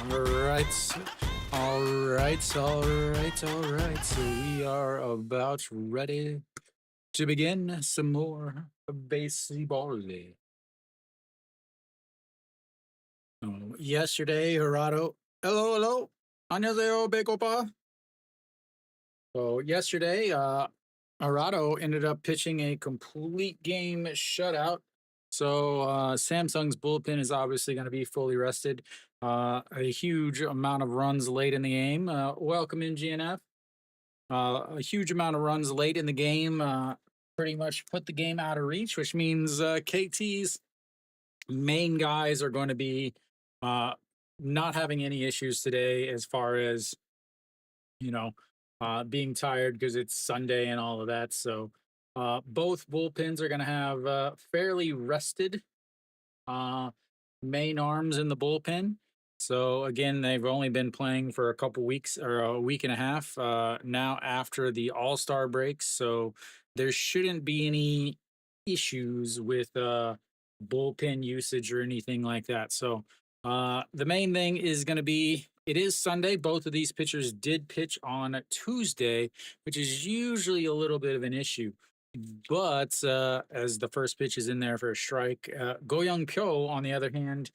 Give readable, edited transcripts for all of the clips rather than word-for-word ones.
All right. So we are about ready to begin some more baseball. Yesterday, Gerardo. Hello. 안녕하세요, Bekopa. So yesterday, Arado ended up pitching a complete game shutout. So Samsung's bullpen is obviously going to be fully rested. A huge amount of runs late in the game. Welcome in GNF. A huge amount of runs late in the game. Pretty much put the game out of reach, which means KT's main guys are going to be uh, not having any issues today as far as you know, being tired because it's Sunday and all of that. So both bullpens are going to have fairly rested uh, main arms in the bullpen. So again, they've only been playing for a couple weeks or a week and a half now after the All-Star breaks. So there shouldn't be any issues with bullpen usage or anything like that. So the main thing is going to be it is Sunday. Both of these pitchers did pitch on Tuesday, which is usually a little bit of an issue. But as the first pitch is in there for a strike, Go Young Pyo, on the other hand,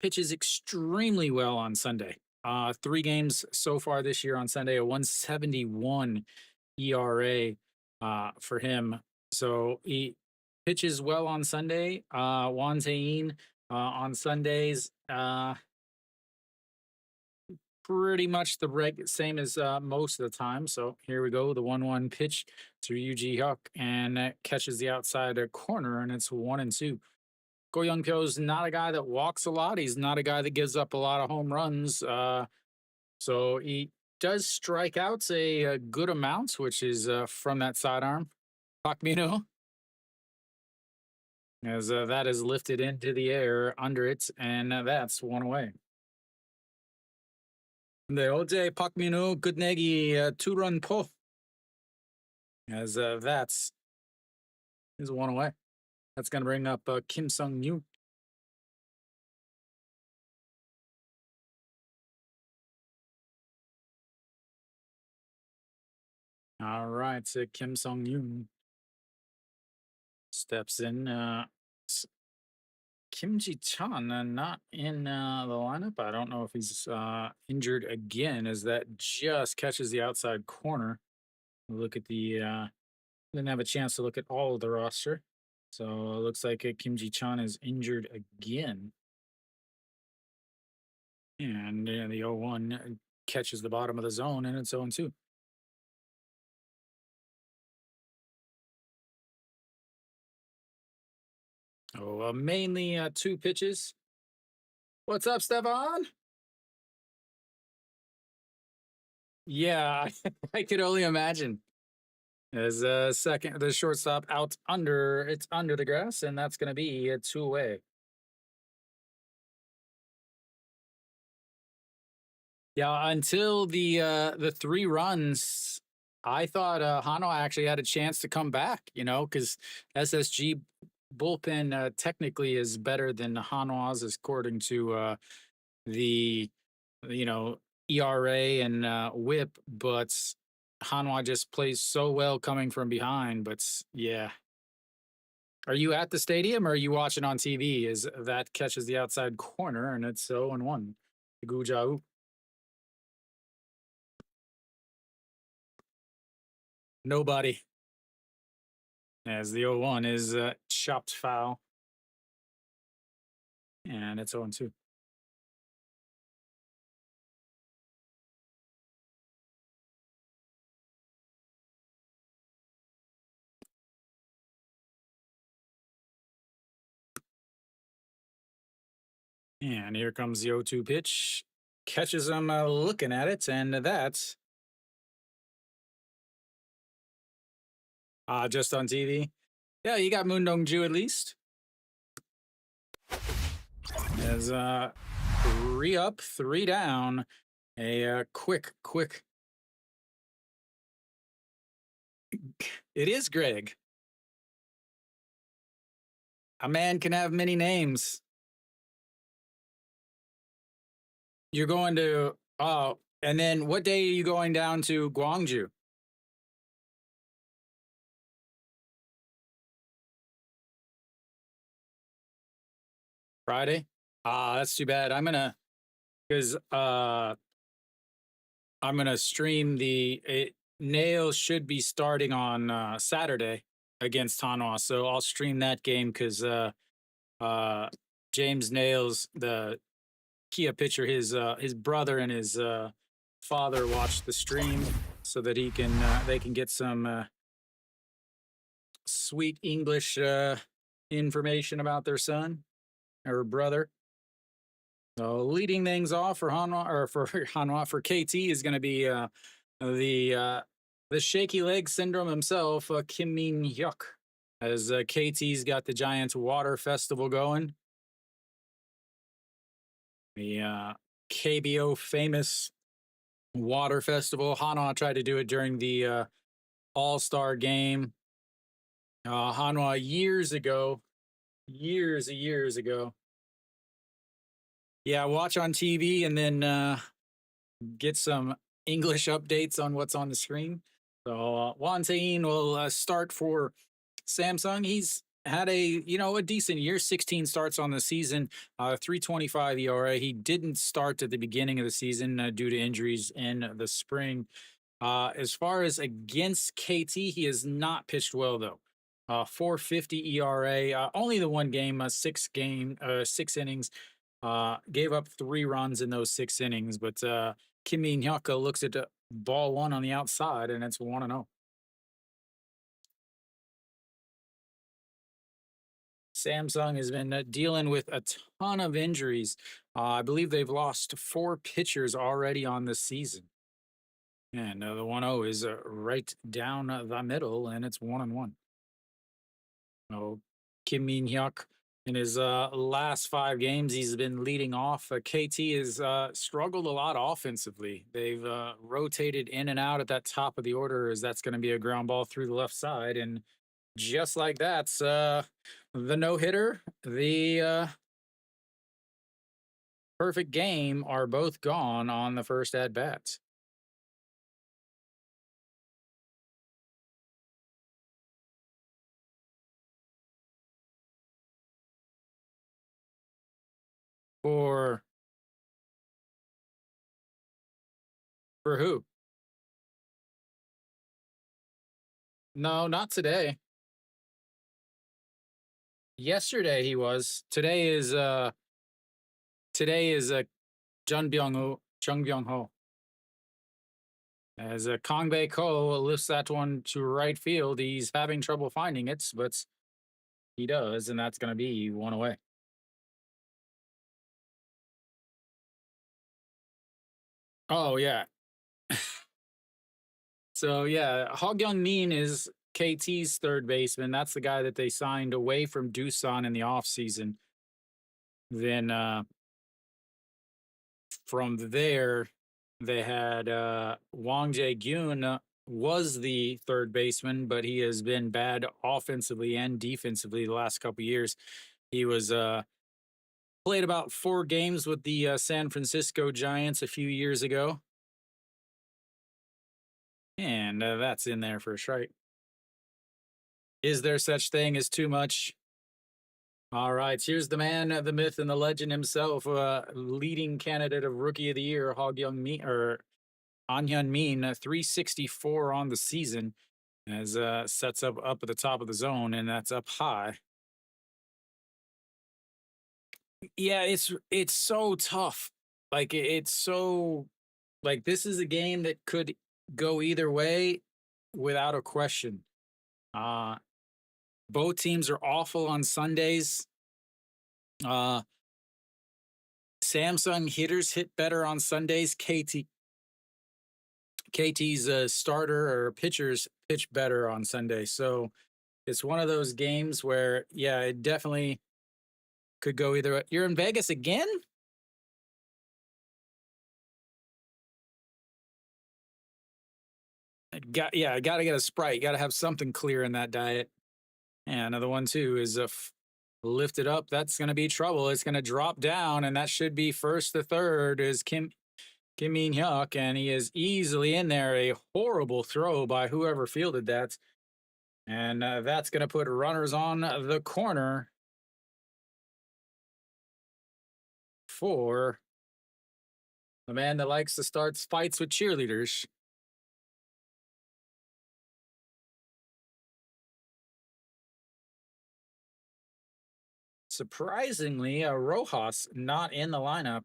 pitches extremely well on Sunday. 3 games so far this year on Sunday, a 171 ERA for him. So he pitches well on Sunday. Juan Tayin on Sundays, pretty much the same as most of the time. So here we go. The 1-1 pitch to Yuji Hyuk, and that catches the outside corner, and it's 1-2. Go Young Pyo is not a guy that walks a lot. He's not a guy that gives up a lot of home runs. So he does strike outs a good amount, which is from that sidearm. Pak Mino, as that is lifted into the air under it, and that's one away. 네, 어제 박민우 끝내기 2-run pull, as that's is one away. That's going to bring up Kim Sung-Yoon. All right, so Kim Sung-Yoon steps in. Kim Ji-chan not in the lineup. I don't know if he's injured again, as that just catches the outside corner. Look at the didn't have a chance to look at all of the roster. So it looks like Kim Ji-chan is injured again. And the 0-1 catches the bottom of the zone, and it's 0-2. Oh, mainly 2 pitches. What's up, Stefan? Yeah, I could only imagine. As second, the shortstop out under, it's under the grass, and that's going to be a 2 away. Yeah, until the 3 runs, I thought Hano actually had a chance to come back. Because SSG bullpen technically is better than Hano's, according to the ERA and WHIP, but Hanwha just plays so well coming from behind. But yeah. Are you at the stadium or are you watching on TV? As that catches the outside corner, and it's 0-1. Gujau. Nobody. As the 0-1 is chopped foul. And it's 0-2. And here comes the 0-2 pitch. Catches him looking at it, and that's just on TV. Yeah, you got Moon Dong Ju at least. As 3 up, 3 down. A quick. It is Greg. A man can have many names. You're going to oh, and then what day are you going down to Gwangju? Friday? Ah, that's too bad. Because I'm gonna stream Nails should be starting on Saturday against Hanwha, so I'll stream that game because uh James Nails, the Kia pitcher, his brother and his father watched the stream so that they can get some sweet English information about their son or brother. So leading things off for Hanwha or for Hanwha for KT is going to be the uh, the shaky leg syndrome himself, Kim Min Hyuk, as KT's got the Giants Water Festival going. The KBO famous Water Festival. Hanwha tried to do it during the All-Star game. Hanwha years ago. Yeah, watch on TV and then get some English updates on what's on the screen. So Won Tae-in will start for Samsung. He's had a decent year, 16 starts on the season, 3.25 ERA. He didn't start at the beginning of the season due to injuries in the spring. As far as against KT, he has not pitched well though. 4.50 ERA, only the one game, 6 innings. Gave up 3 runs in those 6 innings, but Kim Min Hyuk looks at ball 1 on the outside, and it's 1-0. Samsung has been dealing with a ton of injuries. I believe they've lost 4 pitchers already on the season. And the 1-0 is right down the middle, and it's 1-1. Oh, Kim Min Hyuk, in his last 5 games, he's been leading off. KT has struggled a lot offensively. They've rotated in and out at that top of the order, as that's going to be a ground ball through the left side. And just like that's the no-hitter, the perfect game are both gone on the first at-bats. For who? No, not today. Yesterday he was. Today is Jung Byung Ho. As Kong Bae Ko lifts that one to right field, he's having trouble finding it, but he does, and that's going to be 1 away. Oh yeah. So yeah, Ha Kyung Min is KT's third baseman. That's the guy that they signed away from Doosan in the offseason. Then from there, they had Wang Jae-gyun was the third baseman, but he has been bad offensively and defensively the last couple years. He was played about 4 games with the San Francisco Giants a few years ago. And that's in there for a strike. Is there such thing as too much? All right, here's the man, the myth, and the legend himself, leading candidate of Rookie of the Year, An Hyun Min, 364 on the season, as sets up at the top of the zone, and that's up high. Yeah, it's so tough. Like it's so like this is a game that could go either way without a question. Uh both teams are awful on Sundays. Uh Samsung hitters hit better on Sundays. KT's starter or pitchers pitch better on Sunday. So it's one of those games where yeah, it definitely could go either way. You're in Vegas again? I got to get a Sprite. Got to have something clear in that diet. Yeah, another one too is lifted up. That's going to be trouble. It's going to drop down, and that should be first to third is Kim Min Hyuk, and he is easily in there. A horrible throw by whoever fielded that, and that's going to put runners on the corner for the man that likes to start fights with cheerleaders. Surprisingly, Rojas not in the lineup.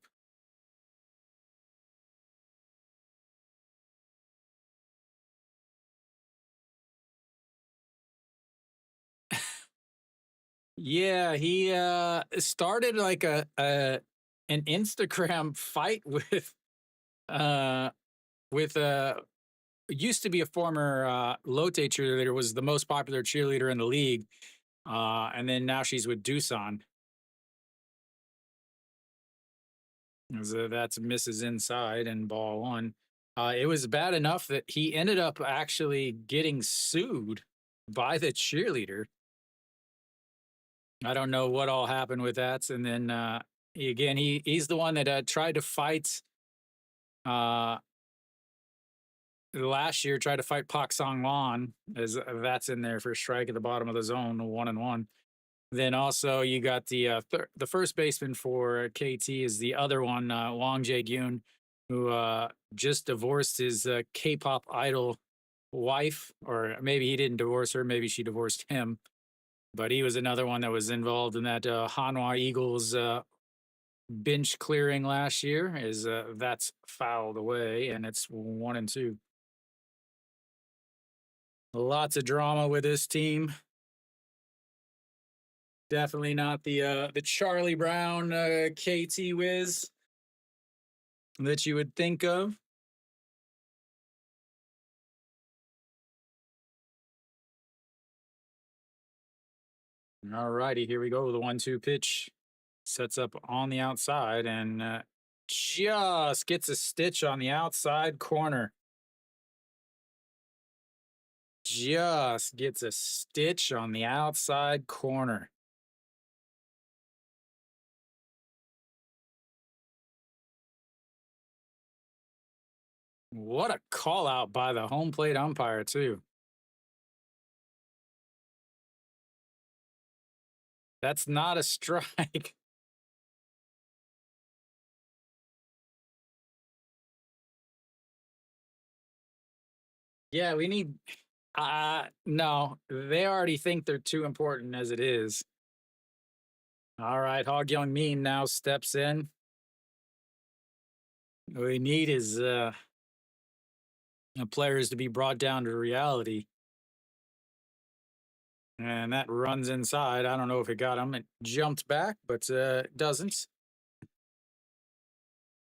Yeah, he started like a an Instagram fight uh with used to be a former Lotte cheerleader, was the most popular cheerleader in the league. And then now she's with Doosan. So that's misses inside and ball one. It was bad enough that he ended up actually getting sued by the cheerleader. I don't know what all happened with that. And then he's the one that tried to fight uh, last year, tried to fight Pak Song Wan, as that's in there for a strike at the bottom of the zone, 1-1. Then also you got the first baseman for KT is the other one, Wang Jae-gyun, who just divorced his K-pop idol wife, or maybe he didn't divorce her, maybe she divorced him. But he was another one that was involved in that Hanwha Eagles bench clearing last year. Is that's fouled away, and it's 1-2. Lots of drama with this team. Definitely not the Charlie Brown KT Wiz that you would think of. All righty, here we go. The 1-2 pitch sets up on the outside and just gets a stitch on the outside corner. Just gets a stitch on the outside corner. What a call out by the home plate umpire, too. That's not a strike. Yeah, we need. No, they already think they're too important as it is. All right, Hog Young Mean now steps in. What we need is players to be brought down to reality. And that runs inside. I don't know if it got him. It jumped back, but doesn't.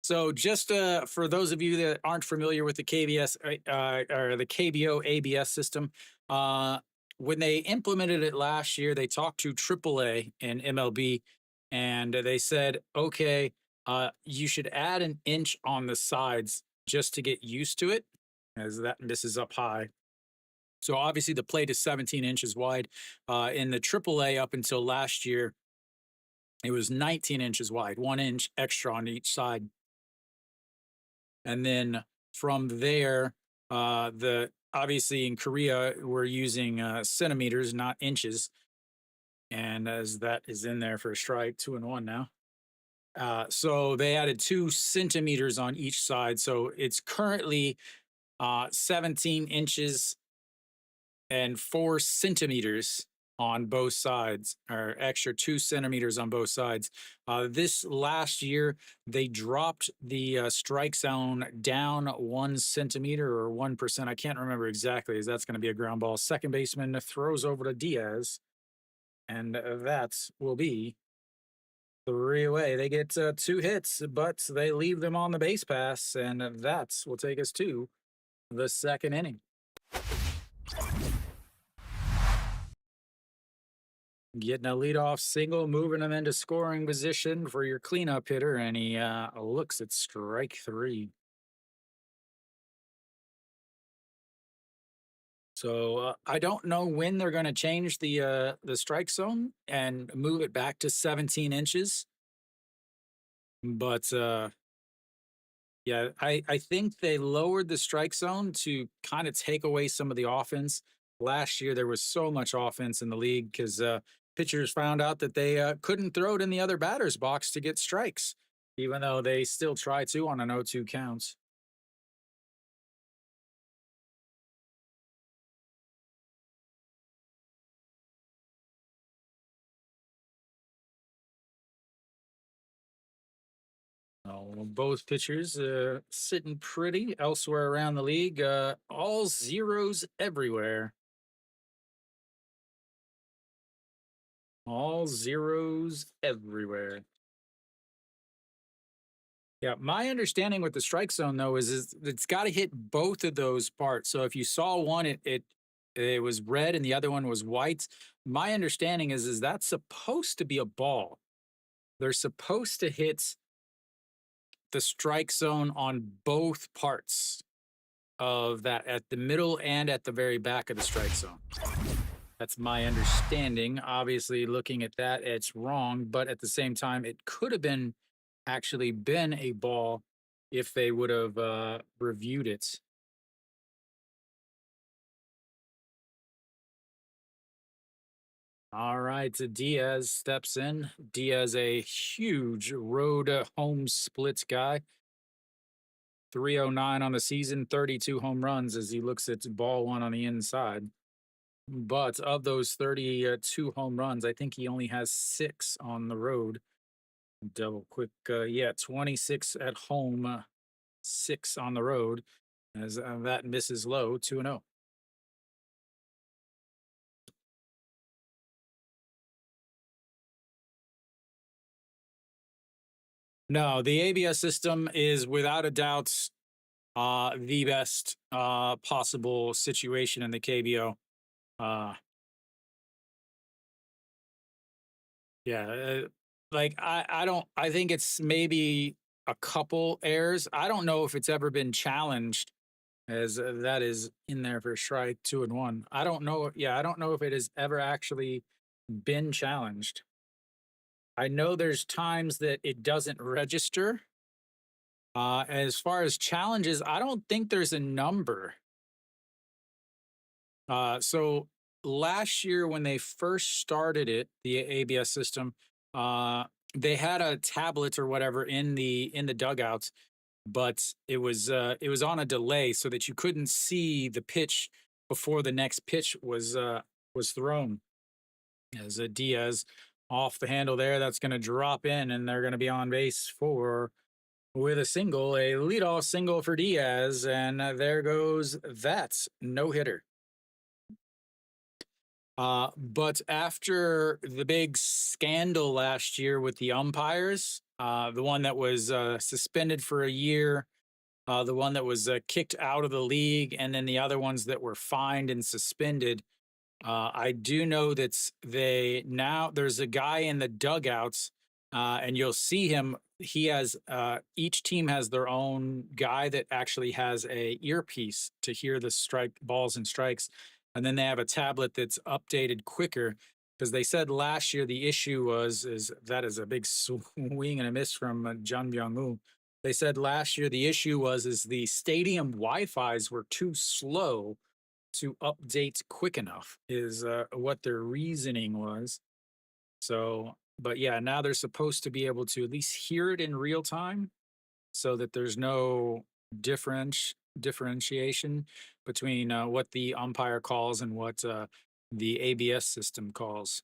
So just for those of you that aren't familiar with the KBS or the KBO ABS system, when they implemented it last year, they talked to AAA and MLB, and they said, okay, you should add an inch on the sides just to get used to it, as this is up high. So obviously the plate is 17 inches wide. In the AAA up until last year, it was 19 inches wide, 1 inch extra on each side. And then from there, obviously in Korea, we're using centimeters, not inches. And as that is in there for a strike, 2-1 now. So they added 2 centimeters on each side. So it's currently 17 inches and 4 centimeters on both sides, or extra 2 centimeters on both sides. This last year, they dropped the strike zone down 1 centimeter or 1%. I can't remember exactly, as that's going to be a ground ball. Second baseman throws over to Diaz, and that will be 3 away. They get 2 hits, but they leave them on the base pass, and that will take us to the second inning. Getting a leadoff single, moving him into scoring position for your cleanup hitter, and he looks at strike 3. So I don't know when they're going to change the strike zone and move it back to 17 inches, but yeah, I think they lowered the strike zone to kind of take away some of the offense. Last year there was so much offense in the league because pitchers found out that they couldn't throw it in the other batter's box to get strikes, even though they still try to on an 0-2 counts. Both pitchers sitting pretty elsewhere around the league. All zeros everywhere. All zeros everywhere. Yeah, my understanding with the strike zone though is it's got to hit both of those parts. So if you saw one, it was red and the other one was white. My understanding is that's supposed to be a ball. They're supposed to hit the strike zone on both parts of that, at the middle and at the very back of the strike zone. That's my understanding. Obviously, looking at that, it's wrong, but at the same time, it could have been actually been a ball if they would have reviewed it. All right, so Diaz steps in. Diaz, a huge road home splits guy. 309 on the season, 32 home runs as he looks at ball one on the inside. But of those 32 home runs, I think he only has six on the road. Double quick, yeah, 26 at home, six on the road, as that misses low, 2-0. No, the ABS system is without a doubt the best possible situation in the KBO. Uh, yeah, like I think it's maybe a couple errors. I don't know if it's ever been challenged as that is in there for strike 2-1. I don't know. Yeah, I don't know if it has ever actually been challenged. I know there's times that it doesn't register. As far as challenges, I don't think there's a number. So last year when they first started it, the ABS system, uh, they had a tablet or whatever in the dugouts, but it was on a delay so that you couldn't see the pitch before the next pitch was thrown. As a Diaz off the handle there, that's going to drop in, and they're going to be on base for with a single, a leadoff single for Diaz, and there goes that no hitter. But after the big scandal last year with the umpires, the one that was suspended for a year, the one that was kicked out of the league, and then the other ones that were fined and suspended. I do know that they now there's a guy in the dugouts, and you'll see him. He has each team has their own guy that actually has a earpiece to hear the strike balls and strikes, and then they have a tablet that's updated quicker because they said last year the issue was is that is a big swing and a miss from Jun Byung-woo. They said last year the issue was is the stadium Wi-Fi's were too slow to update quick enough is what their reasoning was. So, but yeah, now they're supposed to be able to at least hear it in real time so that there's no differentiation between what the umpire calls and what the ABS system calls.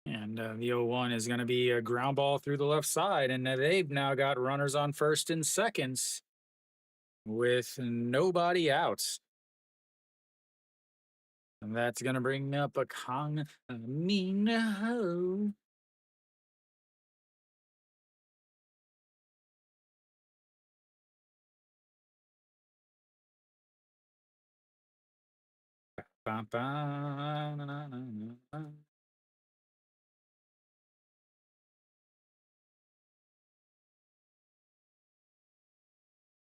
And the 0-1 is going to be a ground ball through the left side. And they've now got runners on first and seconds with nobody out. And that's gonna bring up a Kong Min Ho. Ba, ba, na, na, na, na. I'm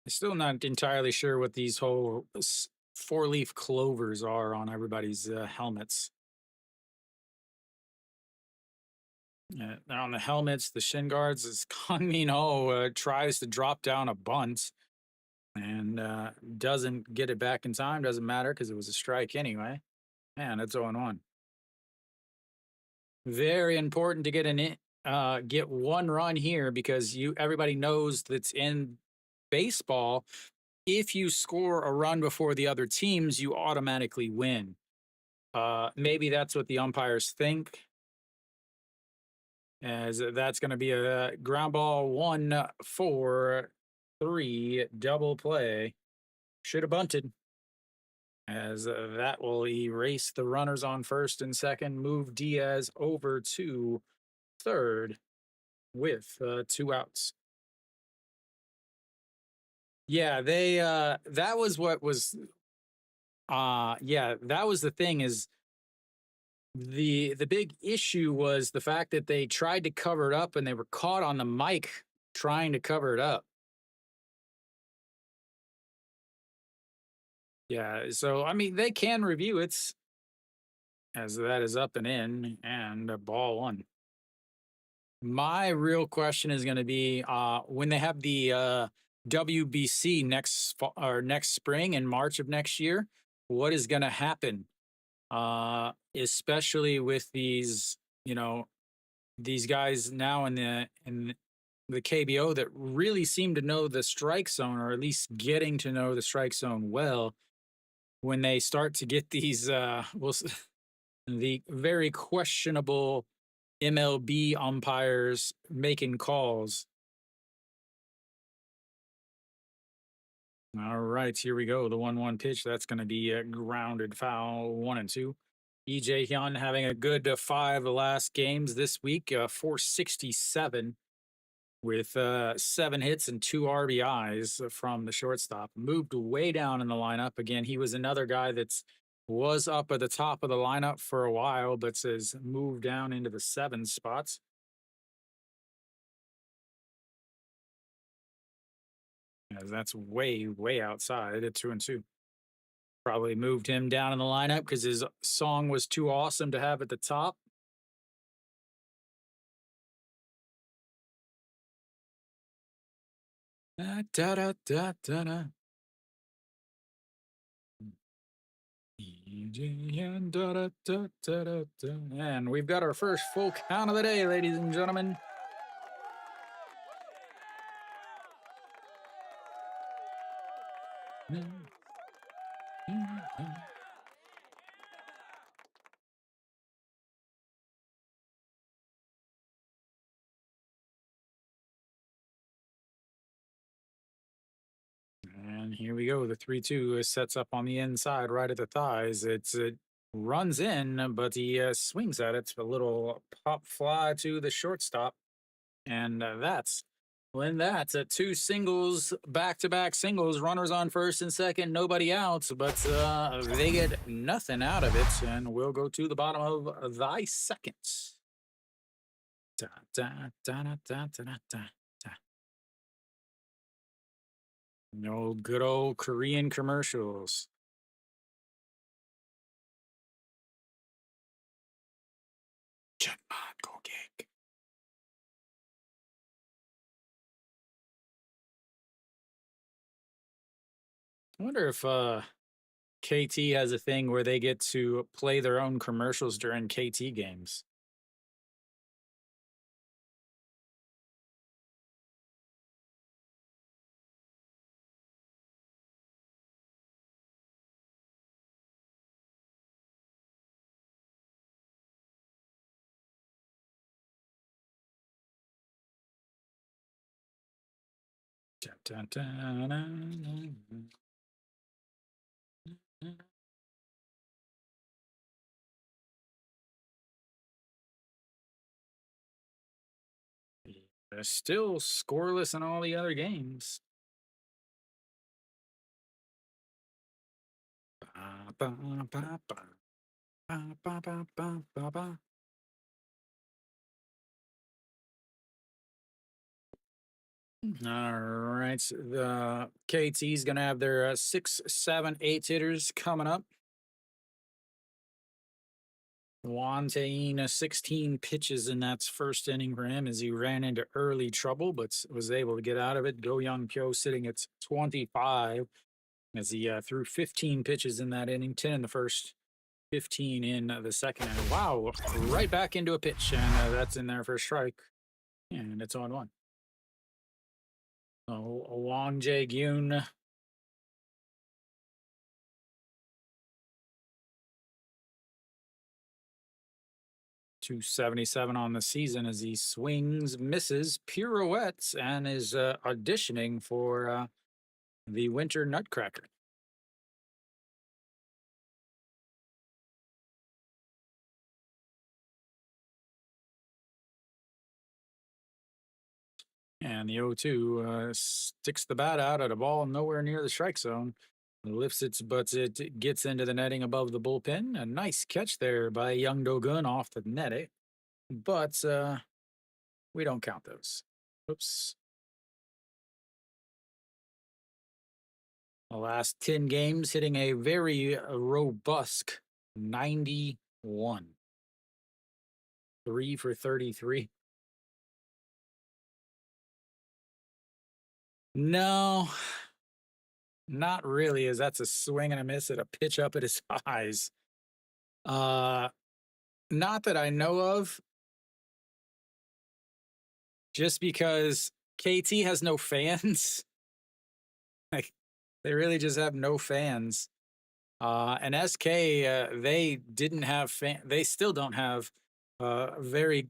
still not entirely sure what these whole four-leaf clovers are on everybody's helmets. On the helmets, the shin guards, is Kang Min Ho tries to drop down a bunt and doesn't get it back in time. Doesn't matter because it was a strike anyway. Man, it's 0-1. Very important to get one run here because everybody knows that's in baseball. If you score a run before the other teams, you automatically win. Maybe that's what the umpires think, as that's going to be a ground ball 1-4-3 double play. Should have bunted, as that will erase the runners on first and second, move Diaz over to third with 2 outs. Yeah, they that was what was yeah, that was the thing, is the big issue was the fact that they tried to cover it up and they were caught on the mic trying to cover it up. Yeah, so I mean they can review it, as that is up and in and a ball 1. My real question is going to be when they have the WBC next spring in March of next year, what is going to happen? Especially with these, these guys now in the KBO that really seem to know the strike zone, or at least getting to know the strike zone well. When they start to get these, the very questionable MLB umpires making calls. All right, here we go. The 1-1 pitch. That's going to be a grounded foul, 1-2. EJ Hyun having a good 5 last games this week, 467 with 7 hits and 2 RBIs from the shortstop. Moved way down in the lineup. Again, he was another guy that was up at the top of the lineup for a while, but has moved down into the 7 spots. As that's way, way outside at 2-2. Probably moved him down in the lineup because his song was too awesome to have at the top. Da, da, da, da, da, da. And we've got our first full count of the day, ladies and gentlemen. And here we go. The 3-2 sets up on the inside, right at the thighs. It runs in, but he swings at it. A little pop fly to the shortstop. And that's a 2 singles, back-to-back singles, runners on first and second, nobody out, but they get nothing out of it, and we'll go to the bottom of thy seconds. Da, da, da, da, da, da, da, da. No good old Korean commercials. Checkmate, go gig. I wonder if KT has a thing where they get to play their own commercials during KT games. Dun, dun, dun, dun, dun. They're still scoreless in all the other games. Ba, ba, ba, ba. Ba, ba, ba, ba, ba, ba. All right. The KT is going to have their 6, 7, 8 hitters coming up. Wantain 16 pitches in that first inning for him as he ran into early trouble, but was able to get out of it. Go Young Pyo sitting at 25 as he threw 15 pitches in that inning, 10 in the first, 15 in the second. And wow, right back into a pitch. And that's in there for a strike. And it's on one. So Wong Jae Gyun 277 on the season as he swings, misses, pirouettes, and is auditioning for the Winter Nutcracker. And the 0-2 sticks the bat out at a ball nowhere near the strike zone. Lifts its but it gets into the netting above the bullpen. A nice catch there by Young Do-gun off the netting. But we don't count those. Oops. The last 10 games hitting a very robust 91. 3 for 33. No, not really, as that's a swing and a miss at a pitch up at his eyes. Uh, Not that I know of, just because KT has no fans. Like, they really just have no fans. And SK, they didn't have they still don't have very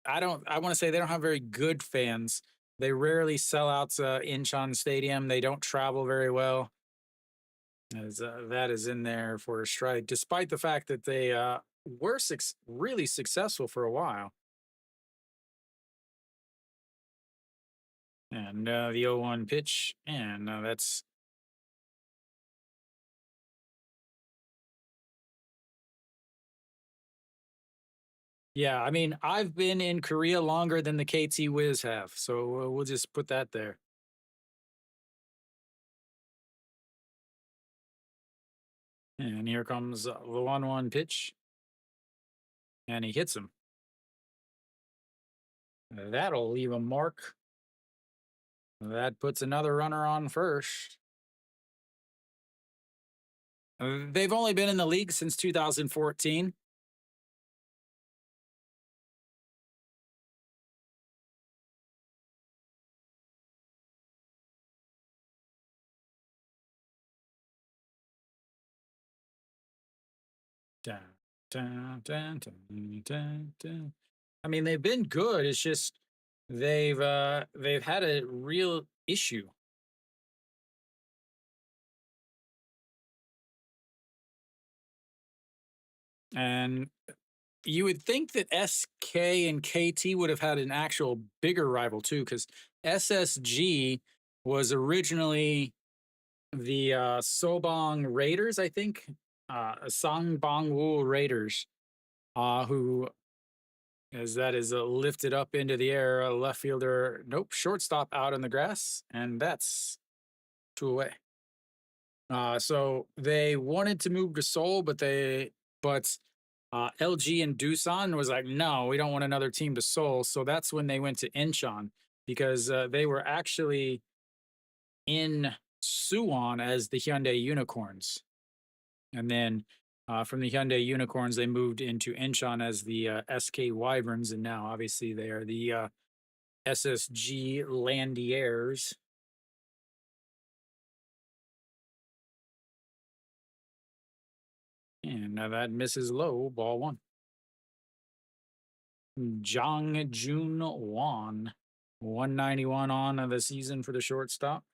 I want to say they don't have very good fans. They rarely sell out Incheon Stadium. They don't travel very well. As that is in there for a strike, despite the fact that they were really successful for a while. And the 0-1 pitch, and that's yeah. I mean, I've been in Korea longer than the KT Wiz have, so we'll just put that there. And here comes the 1-1 pitch, and he hits him. That'll leave a mark. That puts another runner on first. They've only been in the league since 2014. Dun, dun, dun, dun, dun, dun. I mean, they've been good. It's just they've had a real issue. And you would think that SK and KT would have had an actual bigger rival too, because SSG was originally the Sobong Raiders, I think, Sangbangwoo Raiders, who, as that is lifted up into the air, left fielder, nope, shortstop out in the grass, and that's 2 away. So they wanted to move to Seoul, but LG and Doosan was like, no, we don't want another team to Seoul. So that's when they went to Incheon because they were actually in Suwon as the Hyundai Unicorns. And then from the Hyundai Unicorns, they moved into Incheon as the SK Wyverns. And now, obviously, they are the SSG Landiers. And now that misses low, ball one. Jong Jun Won, 191 on the season for the shortstop.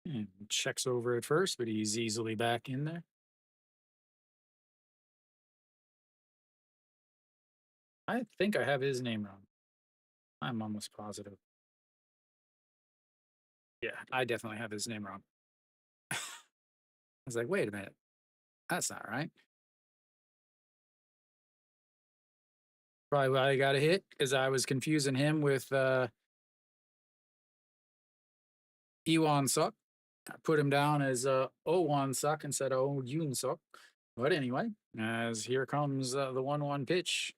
And checks over at first, but he's easily back in there. I think I have his name wrong. I'm almost positive. Yeah, I definitely have his name wrong. I was like, wait a minute. That's not right. Probably why I got a hit because I was confusing him with Ewan Suk. I put him down as Owan Suk instead of O Yoon Suk. But anyway, as here comes the 1-1 pitch.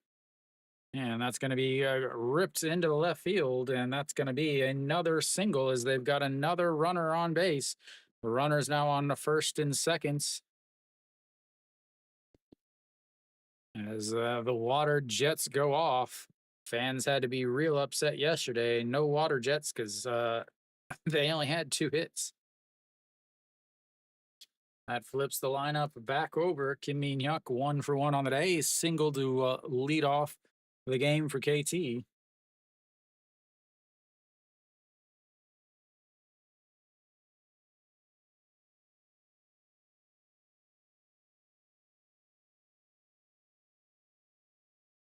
And that's going to be ripped into the left field. And that's going to be another single as they've got another runner on base. The runner's now on the first and seconds. As the water jets go off, fans had to be real upset yesterday. No water jets because they only had 2 hits. That flips the lineup back over. Kim Min Hyuk 1 for 1 on the day, single to lead off the game for KT.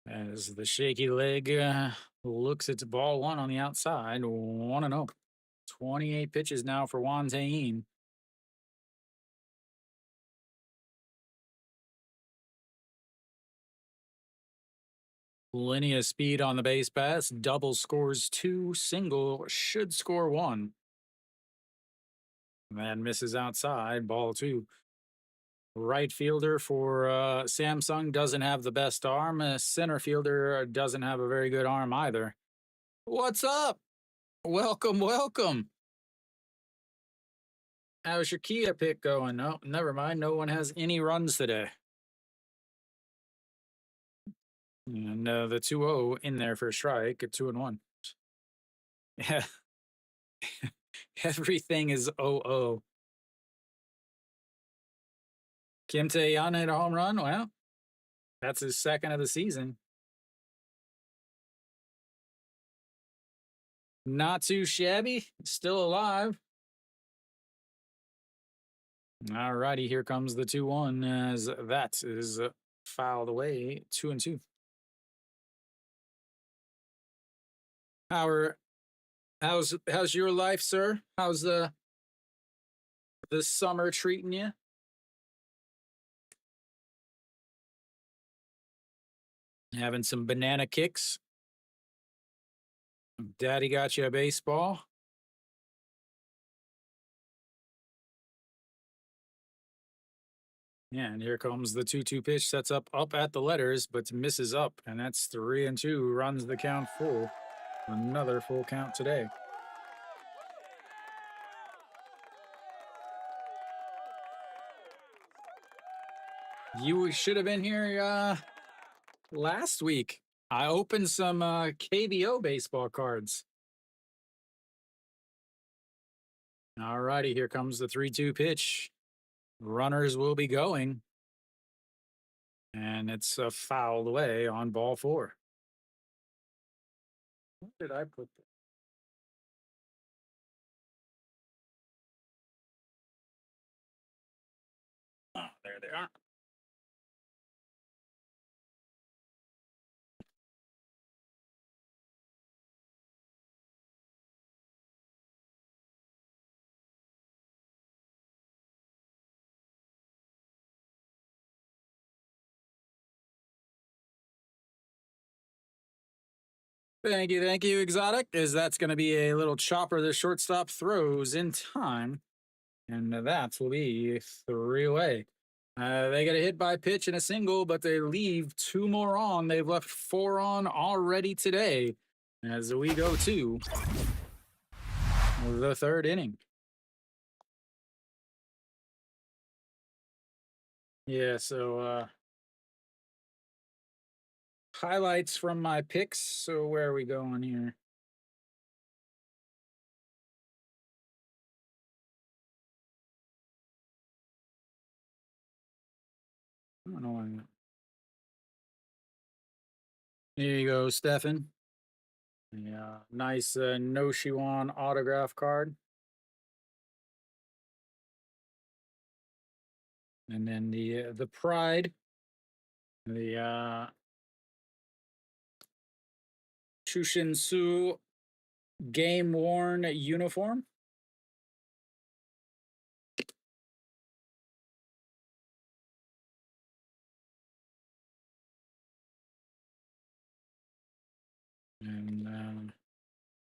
As the shaky leg looks its ball 1 on the outside, 1-0. 28 pitches now for Won Tae-in. Plenty of speed on the base pass. Double scores 2, single should score 1. Man misses outside, ball 2. Right fielder for Samsung doesn't have the best arm. Center fielder doesn't have a very good arm either. What's up? Welcome, welcome. How's your Kia pick going? No, never mind. No one has any runs today. And the 2-0 in there for a strike at 2-1. Yeah. Everything is 0-0. Kim Tae-yeon hit a home run. Well, that's his second of the season. Not too shabby. Still alive. All righty, here comes the 2-1 as that is fouled away. 2-2. How's your life, sir? How's the summer treating you? Having some banana kicks. Daddy got you a baseball. Yeah, and here comes the 2-2 pitch. Sets up at the letters, but misses up, and that's 3-2. Runs the count full. Another full count today. You should have been here last week. I opened some KBO baseball cards. All righty, here comes the 3-2 pitch. Runners will be going. And it's fouled away on ball 4. Where did I put this? Oh, there they are. Thank you, Exotic, as that's going to be a little chopper the shortstop throws in time. And that will be 3 away. They get a hit by pitch and a single, but they leave 2 more on. They've left 4 on already today as we go to the 3rd inning. Yeah, so highlights from my picks. So where are we going here? I don't know why. Here you go, Stefan. Yeah, nice No Shiwan autograph card. And then the Pride, the Chushin Su game worn uniform. And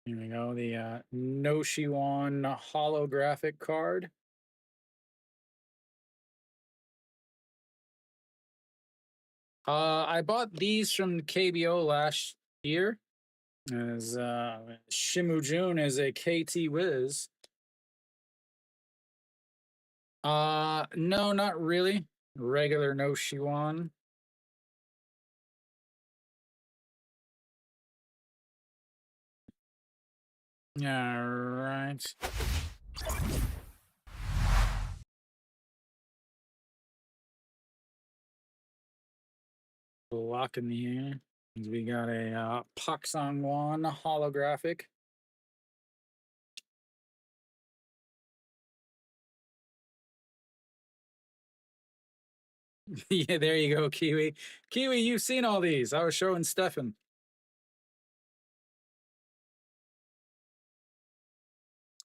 here we go. The No Shiwan holographic card. I bought these from KBO last year. As Shimujun is a KT Wiz. No, not really. Regular No Shiwan. Yeah, right. Lock in the air. We got a Pak Sangwon holographic. Yeah, there you go, Kiwi. Kiwi, you've seen all these. I was showing Stefan.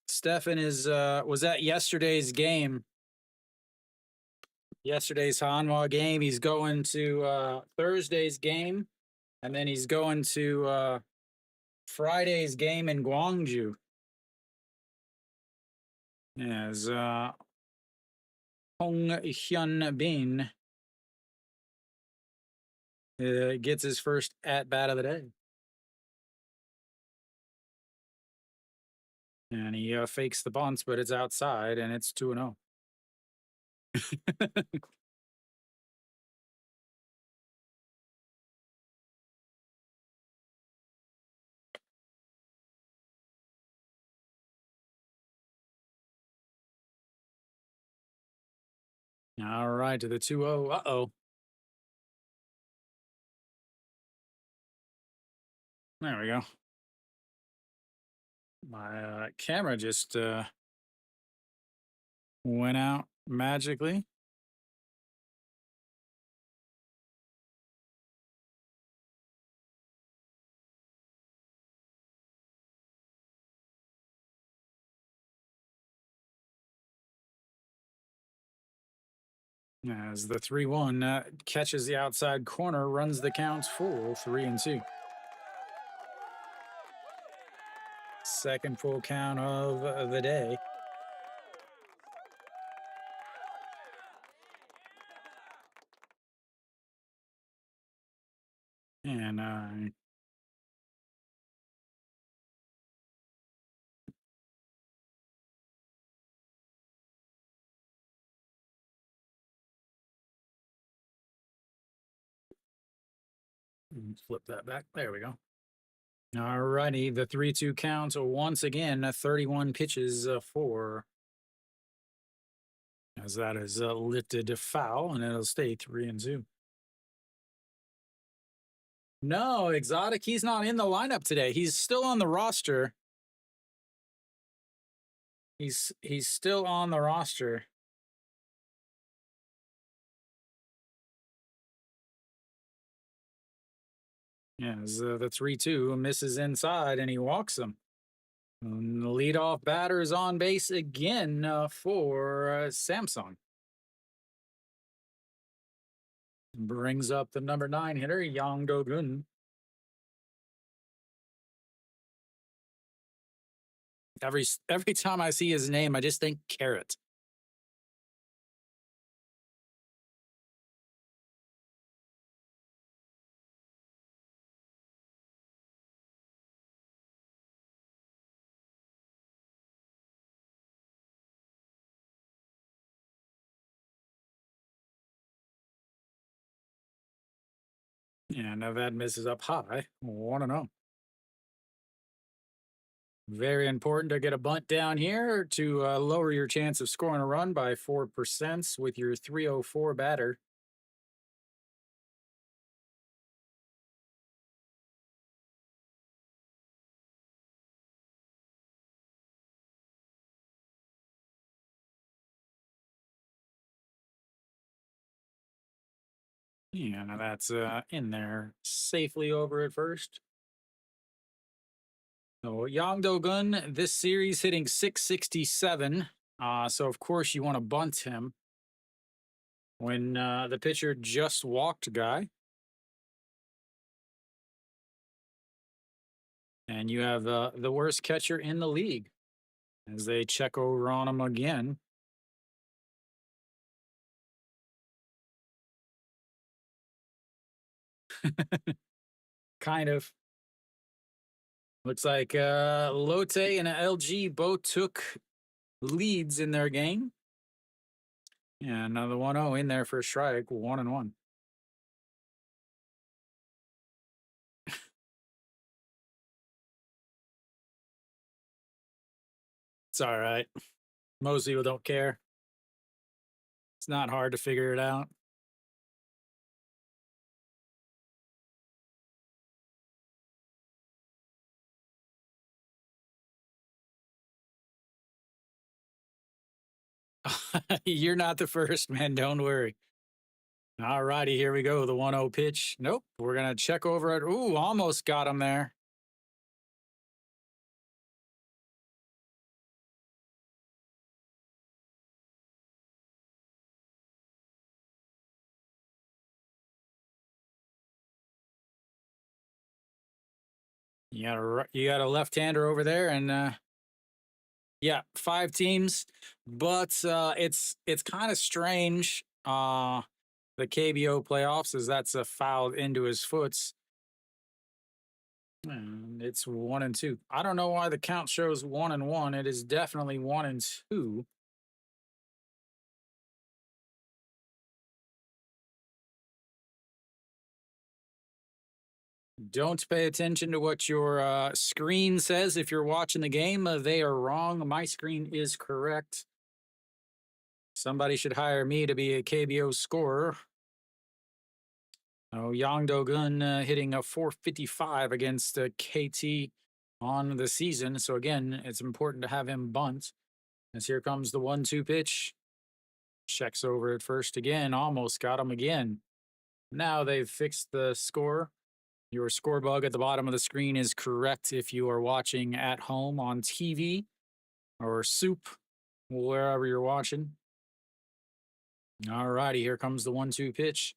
Stefan is was at yesterday's game. Yesterday's Hanwha game. He's going to Thursday's game, and then he's going to Friday's game in Gwangju. As Hong Hyun Bin gets his first at bat of the day. And he fakes the bunts, but it's outside, and it's 2-0. All right, to the 2-0. Uh-oh. There we go. My camera just went out magically. As the 3-1 catches the outside corner, runs the count full 3-2. Second full count of the day. And flip that back. There we go. All righty, the 3-2 counts once again, 31 pitches for. As that is lifted to foul, and it'll stay 3-2. No, Exotic, he's not in the lineup today. He's still on the roster. He's still on the roster. Yeah, the 3-2 misses inside, and he walks him. And the leadoff batter is on base again for Samsung. Brings up the number 9 hitter, Yang Do-gun. Every time I see his name, I just think carrot. Yeah, now that misses up high. 1-0. Very important to get a bunt down here to lower your chance of scoring a run by 4% with your 304 batter. Yeah, now that's in there safely over at first. So Yang Do-gun, this series hitting 667. So of course you want to bunt him when the pitcher just walked a guy. And you have the worst catcher in the league as they check over on him again. Kind of. Looks like Lotte and LG both took leads in their game. Yeah, another 1-0 in there for a strike, 1-1. It's all right. Most people don't care. It's not hard to figure it out. You're not the first, man. Don't worry. All righty, here we go. The 1-0 pitch. Nope. We're going to check over it. Ooh, almost got him there. You got a left-hander over there, and yeah, 5 teams, but it's kind of strange. The KBO playoffs, as that's a foul into his foots, and it's 1-2. I don't know why the count shows 1-1. It is definitely 1-2. Don't pay attention to what your screen says if you're watching the game. They are wrong. My screen is correct. Somebody should hire me to be a KBO scorer. Oh, Yang Do-gun hitting a 455 against KT on the season. So again, it's important to have him bunt. As here comes the 1-2 pitch. Checks over at first again. Almost got him again. Now they've fixed the score. Your score bug at the bottom of the screen is correct if you are watching at home on TV or soup, wherever you're watching. All righty, here comes the 1-2 pitch.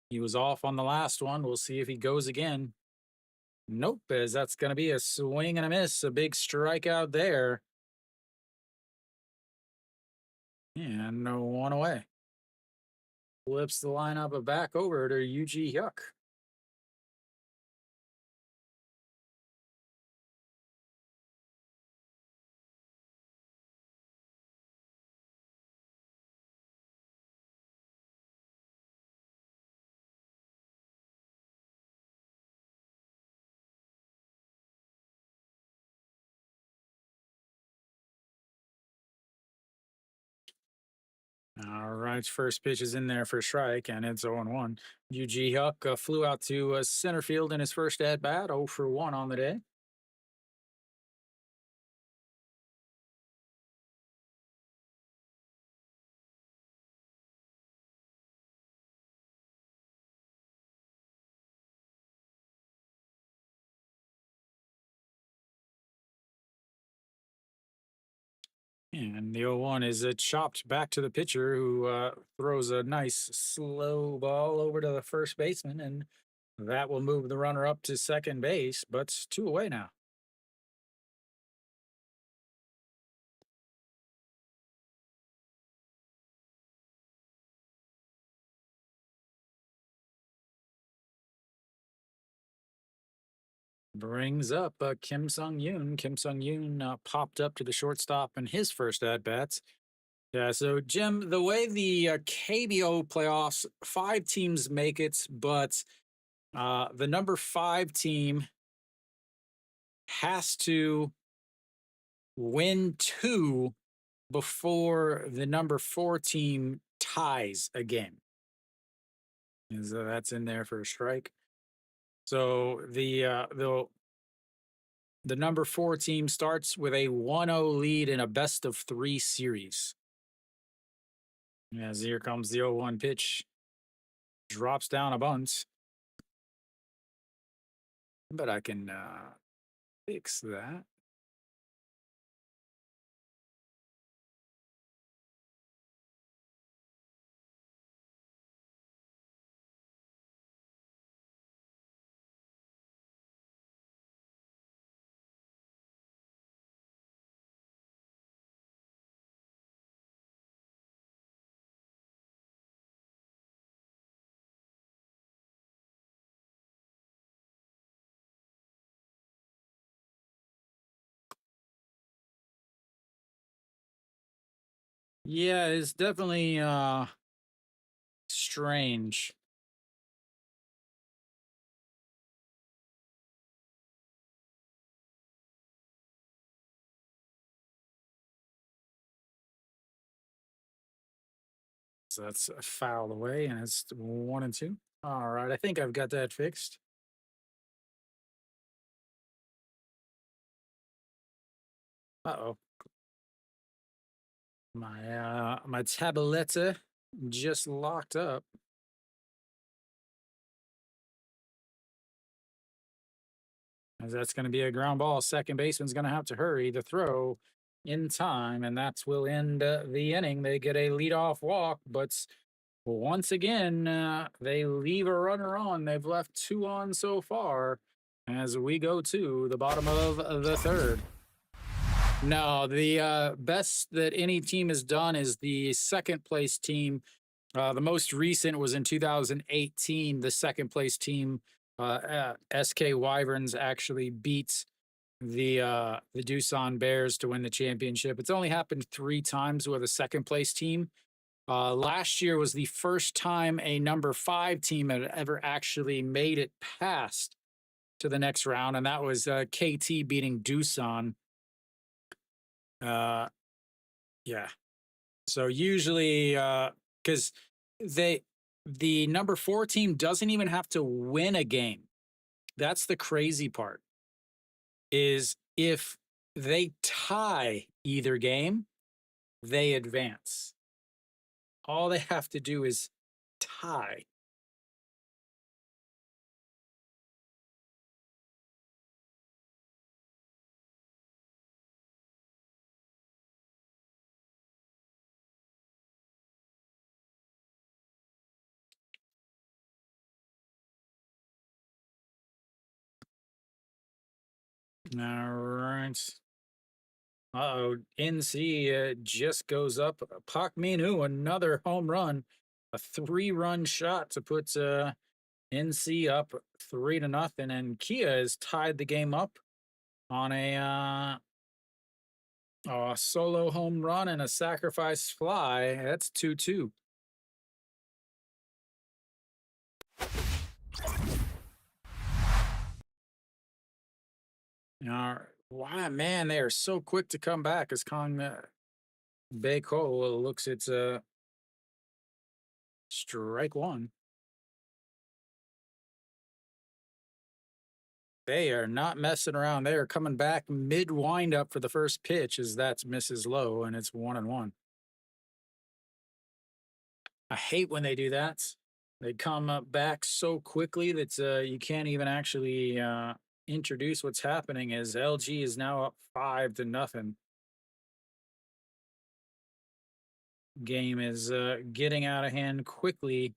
He was off on the last one. We'll see if he goes again. Nope, as that's going to be a swing and a miss. A big strikeout there. And no one away. Flips the lineup back over to UG Hyuk. All right, first pitch is in there for strike, and it's 0-1. UG Hyuk flew out to center field in his first at bat, 0 for 1 on the day. And the 0-1 is chopped back to the pitcher, who throws a nice slow ball over to the first baseman, and that will move the runner up to second base, but 2 away now. Brings up Kim Sung Yoon. Kim Sung Yoon popped up to the shortstop in his first at bats. Yeah, so Jim, the way the KBO playoffs, 5 teams make it, but the number 5 team has to win 2 before the number 4 team ties a game. And so that's in there for a strike. So the number 4 team starts with a 1-0 lead in a best of 3 series. As here comes the 0-1 pitch. Drops down a bunt. But I can fix that. Yeah, it's definitely strange. So that's a foul away, and it's 1-2. All right, I think I've got that fixed. Uh-oh. My tabletta just locked up. As that's going to be a ground ball. Second baseman's going to have to hurry to throw in time, and that will end the inning. They get a leadoff walk, but once again, they leave a runner on. They've left two on so far as we go to the bottom of the third. No, the best that any team has done is the second place team. The most recent was in 2018. The second place team, SK Wyverns, actually beat the Doosan Bears to win the championship. It's only happened three times with a second place team. Last year was the first time a number five team had ever actually made it past to the next round, and that was KT beating Doosan. Uh, yeah. So usually, because they the number four team doesn't even have to win a game. That's the crazy part. Is if they tie either game, they advance. All they have to do is tie. All right. Uh-oh. NC just goes up. Pak Minu, another home run. A three-run shot to put NC up 3-0. And Kia has tied the game up on a solo home run and a sacrifice fly. That's 2-2. Wow, man, they are so quick to come back as Kong Beiko looks at strike one. They are not messing around. They are coming back mid windup for the first pitch as that's misses low and it's 1-1. I hate when they do that. They come up back so quickly that you can't even actually introduce what's happening as LG is now up 5-0. Game is getting out of hand quickly.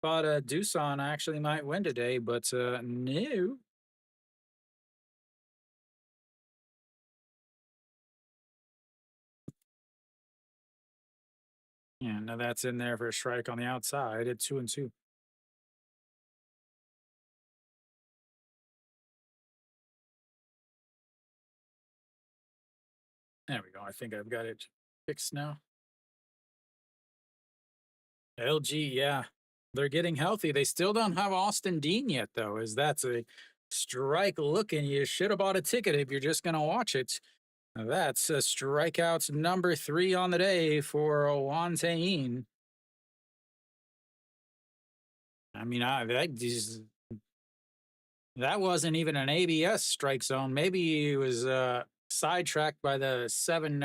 Thought Doosan actually might win today, but no. Yeah, now that's in there for a strike on the outside at 2-2. There we go. I think I've got it fixed now. LG, yeah, they're getting healthy. They still don't have Austin Dean yet, though, as that's a strike looking. You should have bought a ticket if you're just going to watch it. That's a strikeouts number 3 on the day for Owantein. I mean, that wasn't even an ABS strike zone. Maybe he was sidetracked by the seven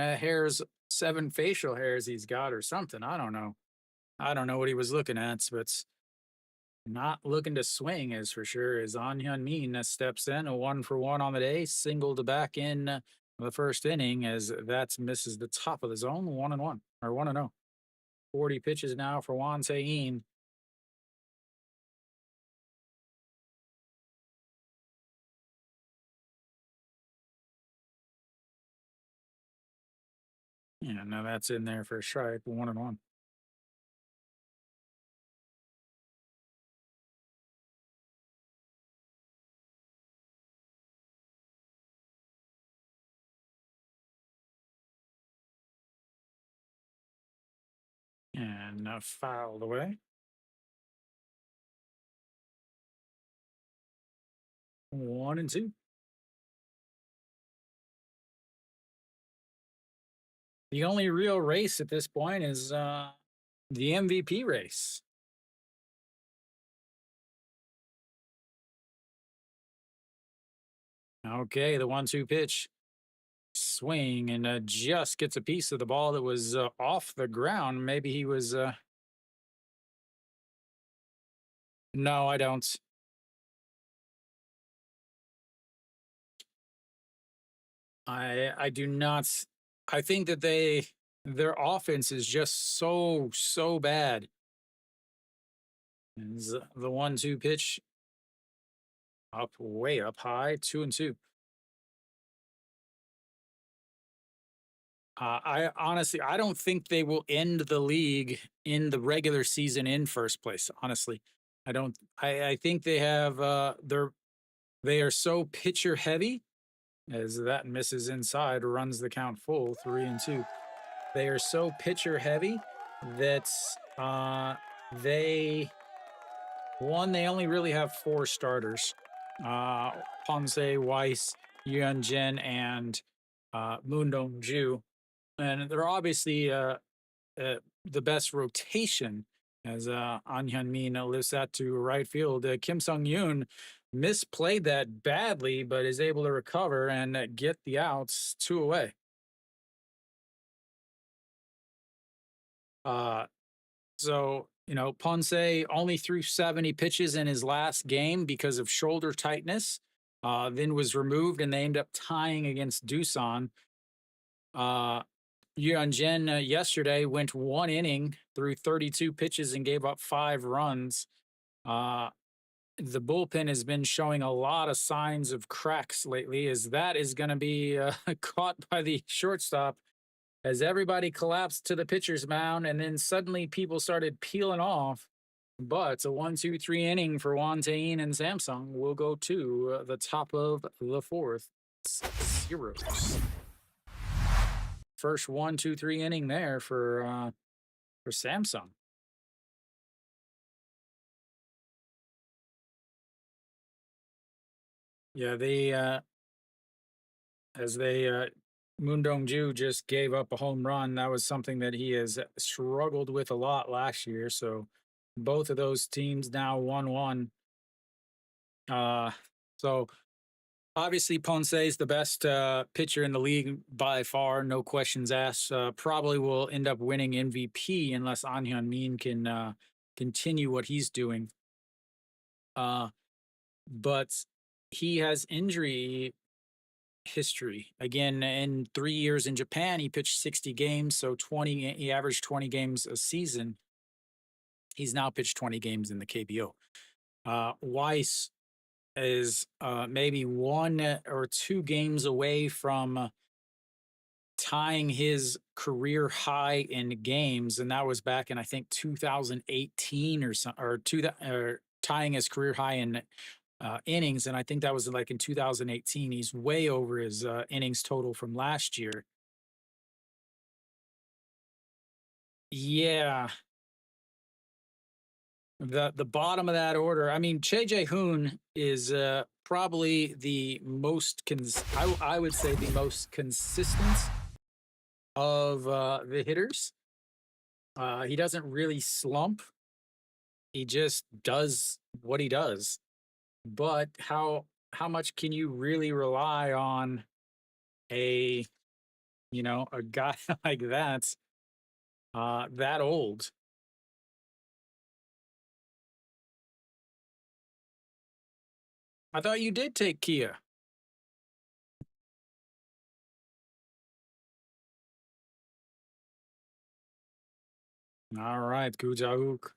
facial hairs he's got or something. I don't know. I don't know what he was looking at, but not looking to swing is for sure. As An Hyun Min steps in, a 1-for-1 on the day, singled back in the first inning as that misses the top of the zone, 1-1 or 1-0. 40 pitches now for Wan Tae-in. Yeah, now that's in there for a strike, 1-1. and fouled away. 1-2. The only real race at this point is the MVP race. Okay, the 1-2 pitch. Swing and just gets a piece of the ball that was off the ground. Maybe he was. No, I don't. I do not. I think that their offense is just so bad. And the 1-2 pitch up way up high, 2-2. I honestly, I don't think they will end the league in the regular season in first place. Honestly, I don't. I think they have. They are so pitcher heavy as that misses inside, runs the count full, 3-2. They are so pitcher heavy that they they only really have four starters: Ponce, Weiss, Yuan Jin, and Moon Dong Ju, and they're obviously the best rotation as An Hyun Min lifts that to right field. Kim Sung Yoon misplayed that badly, but is able to recover and get the outs, two away. Uh, so, Ponce only threw 70 pitches in his last game because of shoulder tightness, then was removed, and they end up tying against Doosan. Yuan Jin yesterday went 1 inning through 32 pitches and gave up 5 runs. The bullpen has been showing a lot of signs of cracks lately, as that is going to be caught by the shortstop as everybody collapsed to the pitcher's mound, and then suddenly people started peeling off. But a 1-2-3 inning for Won Tae-in and Samsung will go to the top of the fourth. Zeros. First 1-2-3 inning there for Samsung. Yeah, Moon Dong-ju just gave up a home run. That was something that he has struggled with a lot last year. So both of those teams now 1-1. So obviously Ponce is the best pitcher in the league by far, no questions asked. Probably will end up winning MVP unless An Hyun Min can continue what he's doing. But he has injury history. Again, in 3 years in Japan, he pitched 60 games, so he averaged 20 games a season. He's now pitched 20 games in the KBO. Weiss is maybe 1 or 2 games away from tying his career high in games, and that was back in, I think, 2018 or something, or tying his career high in innings, and I think that was like in 2018. He's way over his innings total from last year. Yeah, the bottom of that order. I mean, Che Jae-hoon is probably the most I would say the most consistent of the hitters. He doesn't really slump. He just does what he does. But how much can you really rely on a a guy like that old? I thought you did take Kia. All right, Kujahook.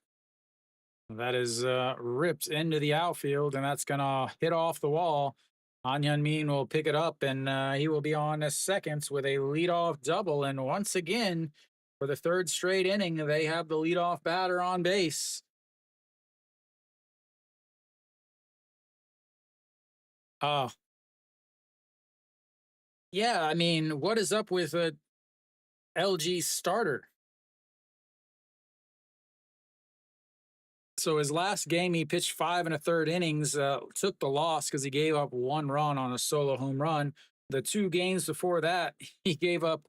That is ripped into the outfield, and that's gonna hit off the wall. An Hyun Min will pick it up, and he will be on a second with a leadoff double. And once again, for the third straight inning, they have the leadoff batter on base. Oh, yeah. I mean, what is up with a LG starter? So his last game, he pitched 5 1/3 innings, took the loss because he gave up 1 run on a solo home run. The 2 games before that, he gave up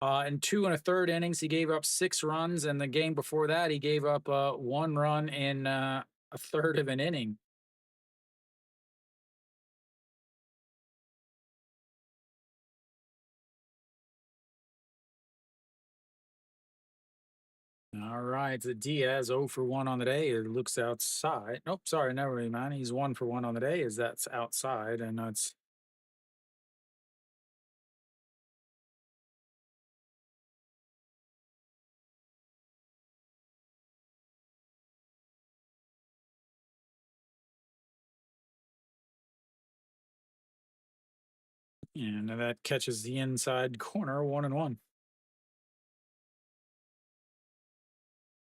in 2 1/3 innings, he gave up 6 runs, and the game before that, he gave up 1 run in a third of an inning. All right, the Diaz 0 for 1 on the day. It looks outside. Nope, sorry, never mind. He's 1 for 1 on the day. Is that's outside, and that's and that catches the inside corner, 1-1.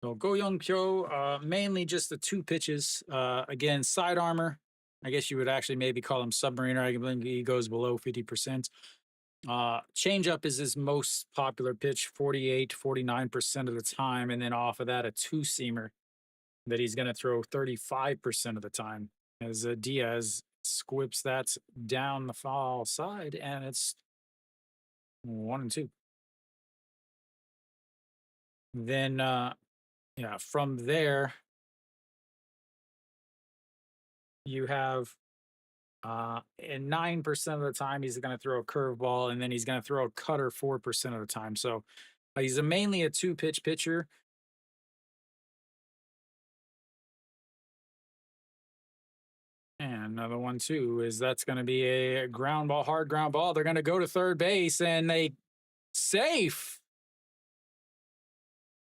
So Go Young Pyo, mainly just the 2 pitches. Again, side armor. I guess you would actually maybe call him submariner. I believe he goes below 50%. Changeup is his most popular pitch, 48, 49% of the time. And then off of that, a 2-seamer that he's going to throw 35% of the time. As Diaz squips that down the foul side, and it's 1-2. Then, yeah, from there, you have and 9% of the time he's going to throw a curveball, and then he's going to throw a cutter 4% of the time. So he's mainly a 2 pitch pitcher. And another one too is that's going to be a ground ball, hard ground ball. They're going to go to third base, and they safe.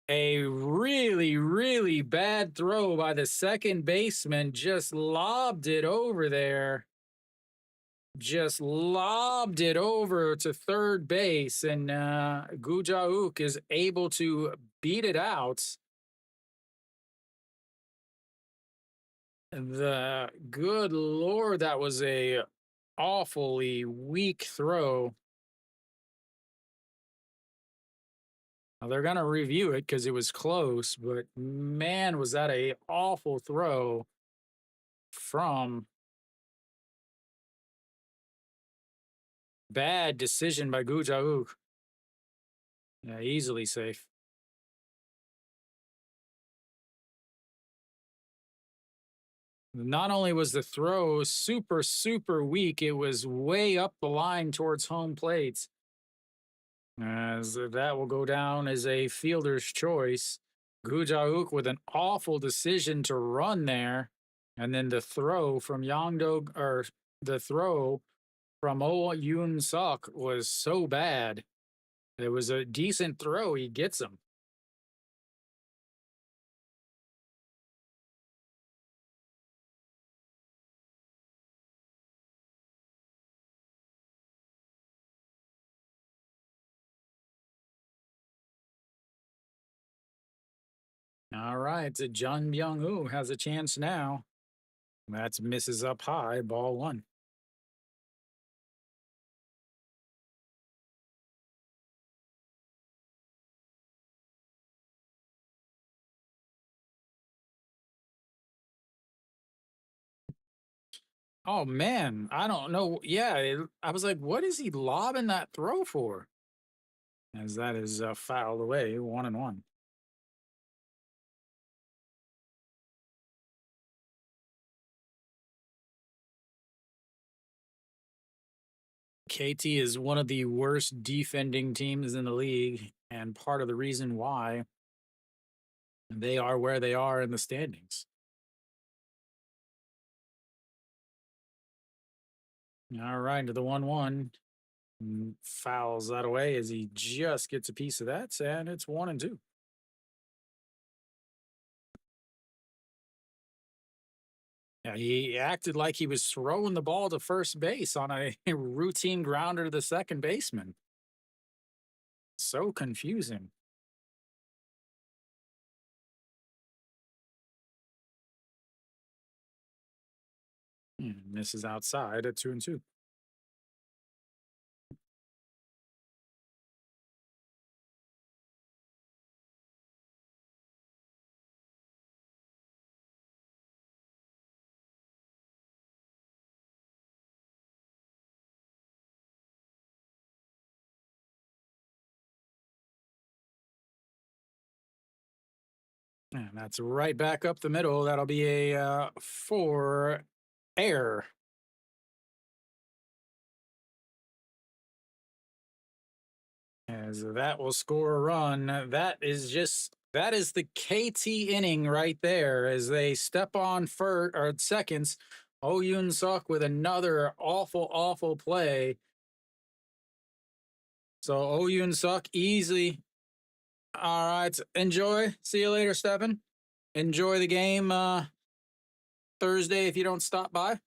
A really, really bad throw by the second baseman, just lobbed it over there. Just lobbed it over to third base, and Gujauk is able to beat it out. The good lord, that was a awfully weak throw. Now, they're gonna review it because it was close, but man, was that a awful throw from bad decision by Gujauk. Yeah, easily safe. Not only was the throw super, super weak, it was way up the line towards home plate. As that will go down as a fielder's choice. Gujauk with an awful decision to run there. And then the throw from Yangdo, or the throw from Oh Yoon Suk was so bad. It was a decent throw. He gets him. All right. Jun Byung Woo has a chance now. That's misses up high, ball 1. Oh man, I don't know. Yeah, I was like, what is he lobbing that throw for? As that is fouled away, 1-1. KT is one of the worst defending teams in the league, and part of the reason why they are where they are in the standings. All right, to the 1-1. Fouls that away as he just gets a piece of that, and it's 1-2. Yeah, he acted like he was throwing the ball to first base on a routine grounder to the second baseman. So confusing. Misses outside at 2-2. And that's right back up the middle. That'll be a 4 air. As that will score a run. That is the KT inning right there as they step on first or seconds. Oh Yoon Suk with another awful play. So Oh Yoon Suk easily. All right, enjoy. See you later, Stephen. Enjoy the game Thursday if you don't stop by.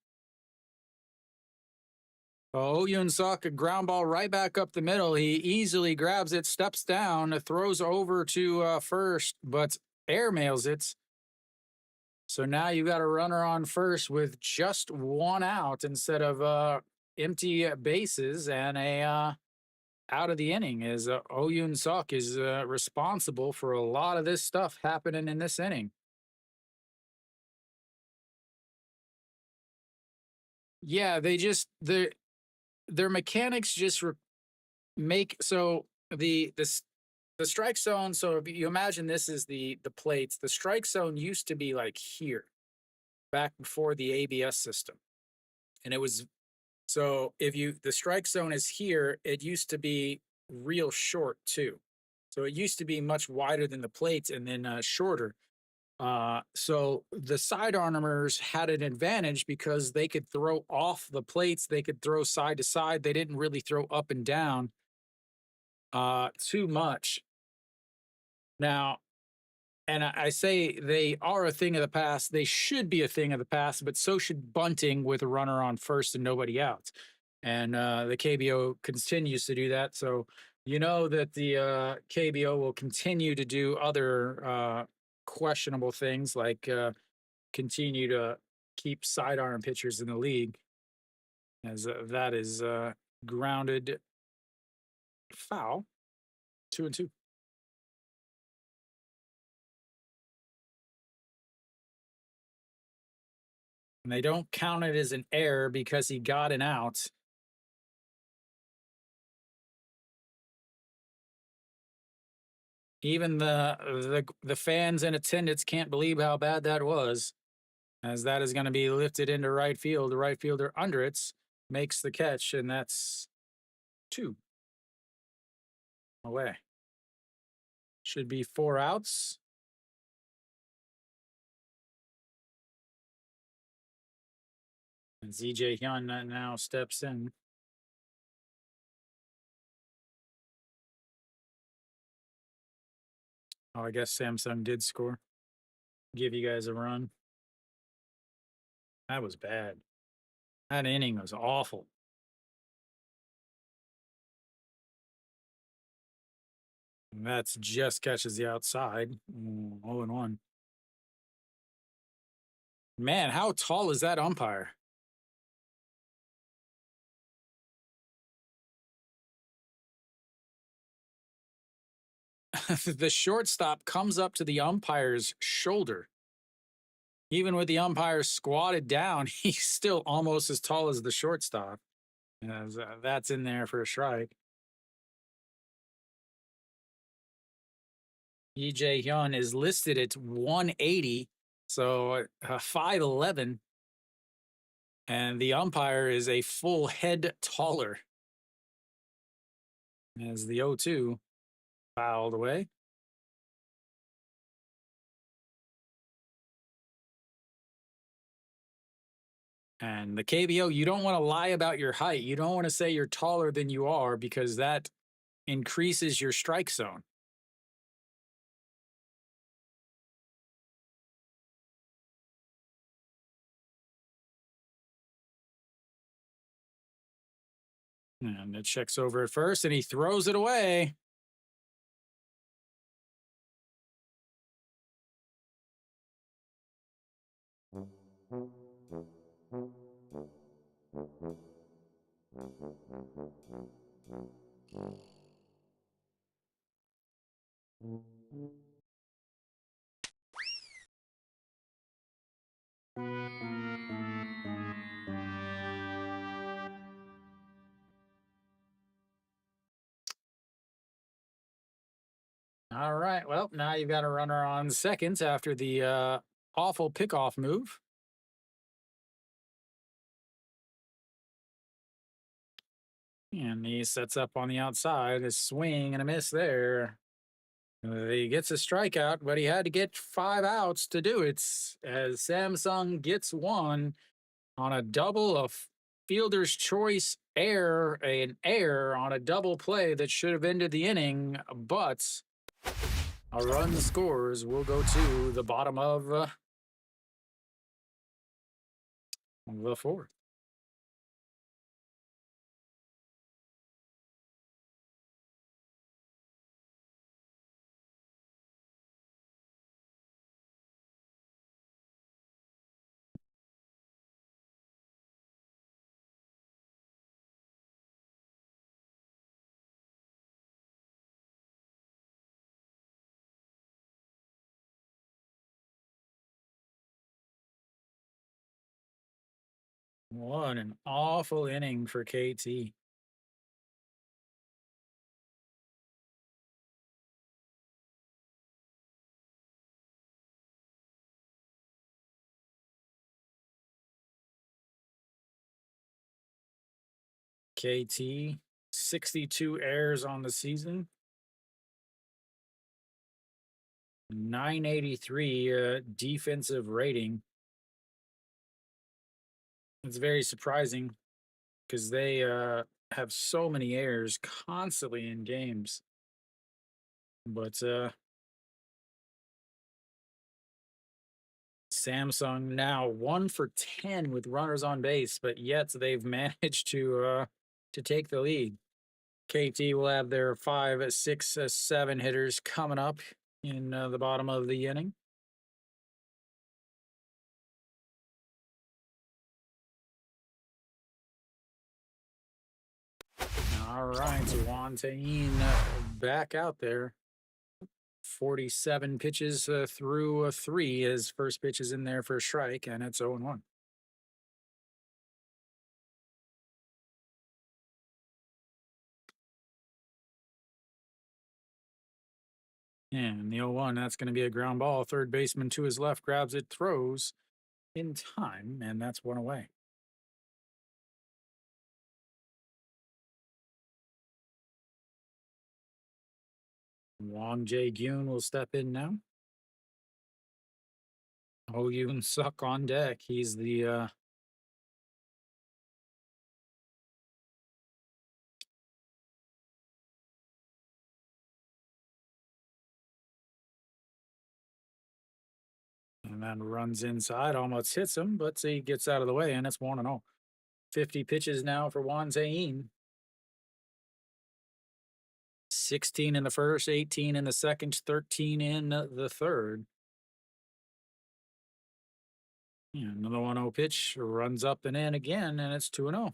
Oh, Yoon Suk, a ground ball right back up the middle. He easily grabs it, steps down, throws over to first, but airmails it. So now you got a runner on first with just one out instead of empty bases and a out of the inning. As Oh Yoon Suk is responsible for a lot of this stuff happening in this inning. Yeah, their mechanics just make so the strike zone. So if you imagine this is the plates, the strike zone used to be like here back before the ABS system, and it was so if you the strike zone is here, it used to be real short too. So it used to be much wider than the plates and then shorter. So the side armors had an advantage because they could throw off the plates, they could throw side to side. They didn't really throw up and down too much. Now, and I say they are a thing of the past. They should be a thing of the past, but so should bunting with a runner on first and nobody out. And the KBO continues to do that. So you know that the KBO will continue to do other questionable things like continue to keep sidearm pitchers in the league, as that is grounded foul, 2-2. And they don't count it as an error because he got an out. Even the fans in attendance can't believe how bad that was, as that is going to be lifted into right field. The right fielder under it makes the catch, and that's 2 away. Should be 4 outs. And ZJ Hyun now steps in. Oh, I guess Samsung did score. Give you guys a run. That was bad. That inning was awful. And that's just catches the outside. 0-1. Man, how tall is that umpire? The shortstop comes up to the umpire's shoulder. Even with the umpire squatted down, he's still almost as tall as the shortstop. As, that's in there for a strike. EJ Hyun is listed at 180, so 5'11, and the umpire is a full head taller. As the 0-2 fouled away. And the KBO, you don't want to lie about your height. You don't want to say you're taller than you are because that increases your strike zone. And it checks over at first and he throws it away. All right. Well, now you've got a runner on seconds after the awful pickoff move. And he sets up on the outside, a swing and a miss there. He gets a strikeout, but he had to get 5 outs to do it. As Samsung gets one on a double, fielder's choice error, an error on a double play that should have ended the inning, but a run scores. Will go to the bottom of the fourth. What an awful inning for KT. KT, 62 errors on the season, 983 defensive rating. It's very surprising because they have so many errors constantly in games. But Samsung now 1 for 10 with runners on base, but yet they've managed to take the lead. KT will have their 5, 6, 7 hitters coming up in the bottom of the inning. All right, so Juan back out there. 47 pitches through 3. His first pitch is in there for a strike, and it's 0-1. And the 0-1, that's going to be a ground ball. Third baseman to his left grabs it, throws in time, and that's one away. Wong Jae-gyun will step in now. Oh Yoon Suk on deck. He's the and then runs inside, almost hits him, but he gets out of the way, and it's 1-0. 50 pitches now for Won Zain. 16 in the first, 18 in the second, 13 in the third. Yeah, another 1-0 pitch, runs up and in again, and it's 2-0.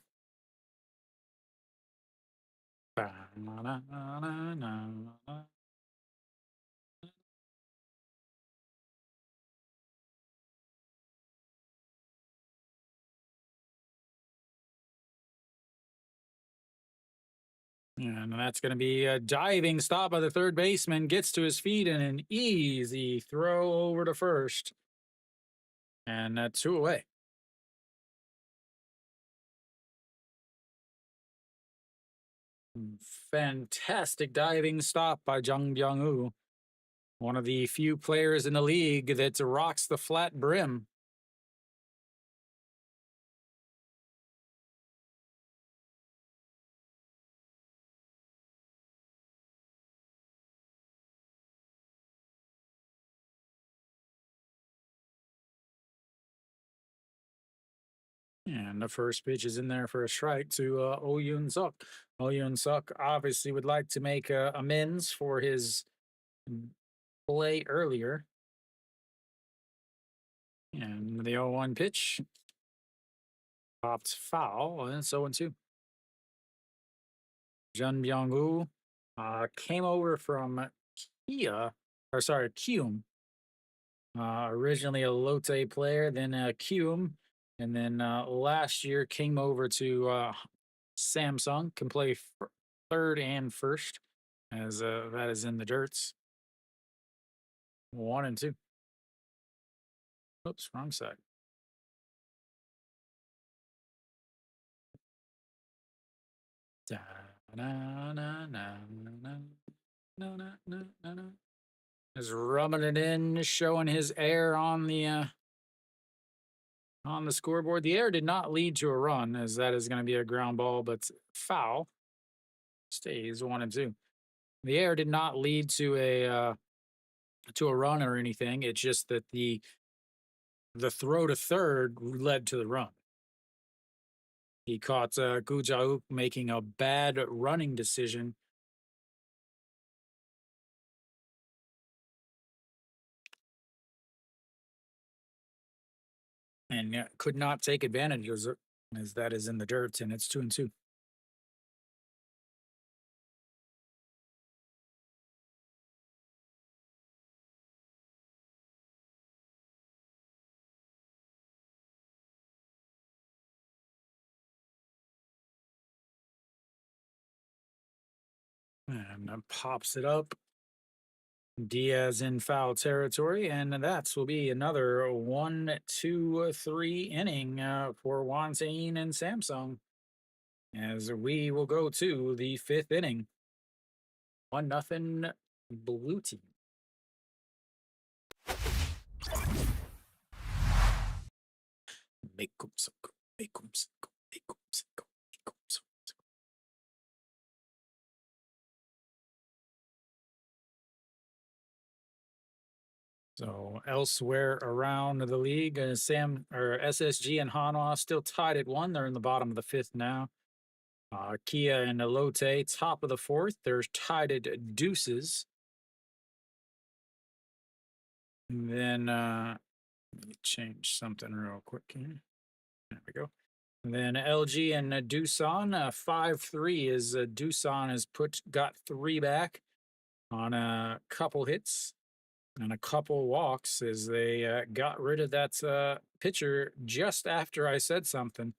And that's going to be a diving stop by the third baseman. Gets to his feet and an easy throw over to first. And 2 away. Fantastic diving stop by Jung Byung-woo. One of the few players in the league that rocks the flat brim. And the first pitch is in there for a strike to Oh Yoon Suk. Oh Yoon Suk obviously would like to make amends for his play earlier. And the 0-1 pitch popped foul, and it's 0-2. Jun Byung-woo came over from Kium. Originally a Lotte player, then Kium, and then last year came over to Samsung. Can play third and first, as that is in the dirts. 1-2. Oops, wrong side. Da, na, na, na, na, na, na, na, na, na. Just rubbing it in, showing his air on the scoreboard. The air did not lead to a run, as that is going to be a ground ball, but foul. Stays 1-2. The air did not lead to a run or anything. It's just that the throw to third led to the run. He caught Gujauk making a bad running decision. And could not take advantage of it, as that is in the dirt, and it's 2-2. And pops it up. Diaz in foul territory, and that will be another 1-2-3 inning for Wontaine and Samsung, as we will go to the fifth inning. 1-0 blue team. Make 'em so go, make 'em so go, make 'em so go, make 'em so go. So elsewhere around the league, SSG and Hanwha still tied at 1. They're in the bottom of the fifth now. Kia and Elote, top of the fourth. They're tied at deuces. And then let me change something real quick here. There we go. And then LG and Doosan, 5-3 is Doosan has got 3 back on a couple hits and a couple walks, as they got rid of that pitcher just after I said something,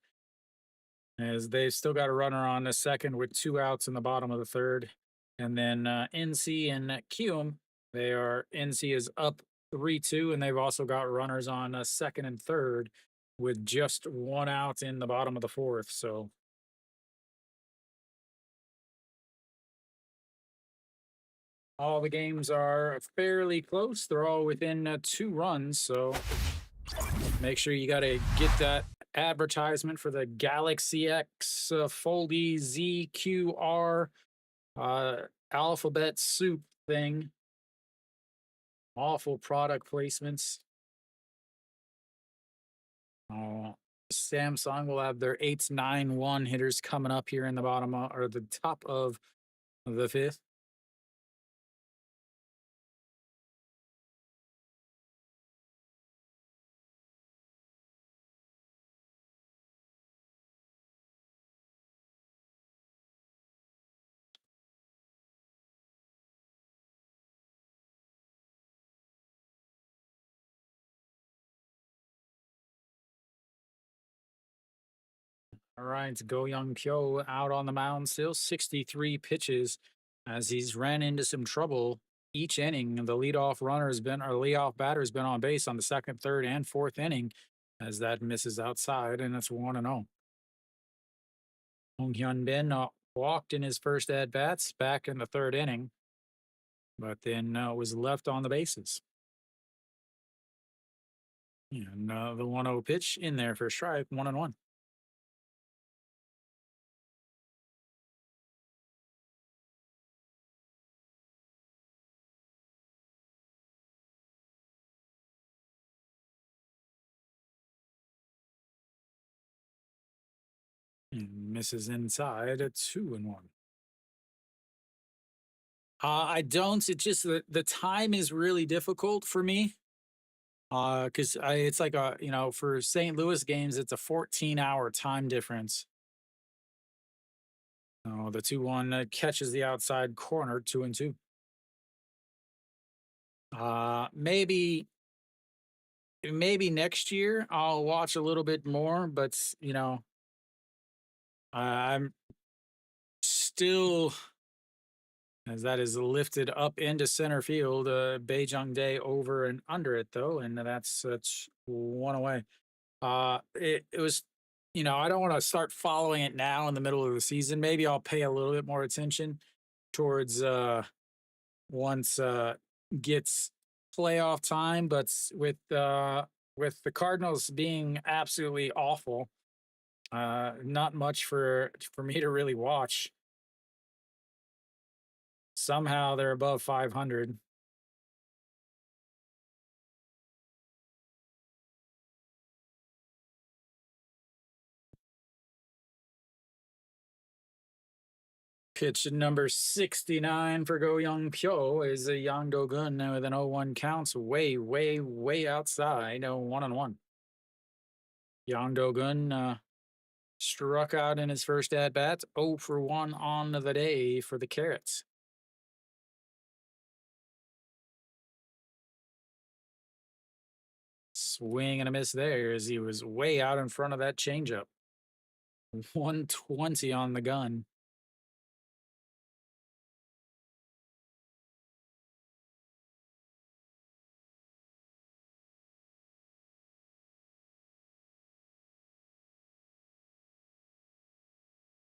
as they've still got a runner on the second with 2 outs in the bottom of the third. And then NC and Kium, NC is up 3-2, and they've also got runners on second and third with just 1 out in the bottom of the fourth. So all the games are fairly close. They're all within 2 runs. So make sure you got to get that advertisement for the Galaxy X Foldy ZQR alphabet soup thing. Awful product placements. Samsung will have their 8-9-1 hitters coming up here in the bottom or the top of the fifth. All right, Go Young Kyo out on the mound still, 63 pitches, as he's ran into some trouble each inning. The leadoff batter has been on base on the second, third, and fourth inning, as that misses outside, and it's 1-0. Hong Hyun Bin walked in his first at bats back in the third inning, but then was left on the bases. And the 1-0 pitch in there for a strike, 1-1. Misses inside, a 2-1. I don't. It's just the time is really difficult for me. Because it's like for St. Louis games, it's a 14-hour time difference. The 2-1 catches the outside corner, 2-2. Maybe next year I'll watch a little bit more, but I'm still as that is lifted up into center field. Beijing Day over and under it though, and that's one away. It was, I don't want to start following it now in the middle of the season. Maybe I'll pay a little bit more attention towards once gets playoff time. But with the Cardinals being absolutely awful, not much for me to really watch. Somehow they're above 500. Pitch number 69 for Go Young Pyo is a Yang Do-gun with an 0-1 counts way, way, way outside. 1-1. Yang Do-gun struck out in his first at bat. 0 for 1 on the day for the Carrots. Swing and a miss there as he was way out in front of that changeup. 120 on the gun.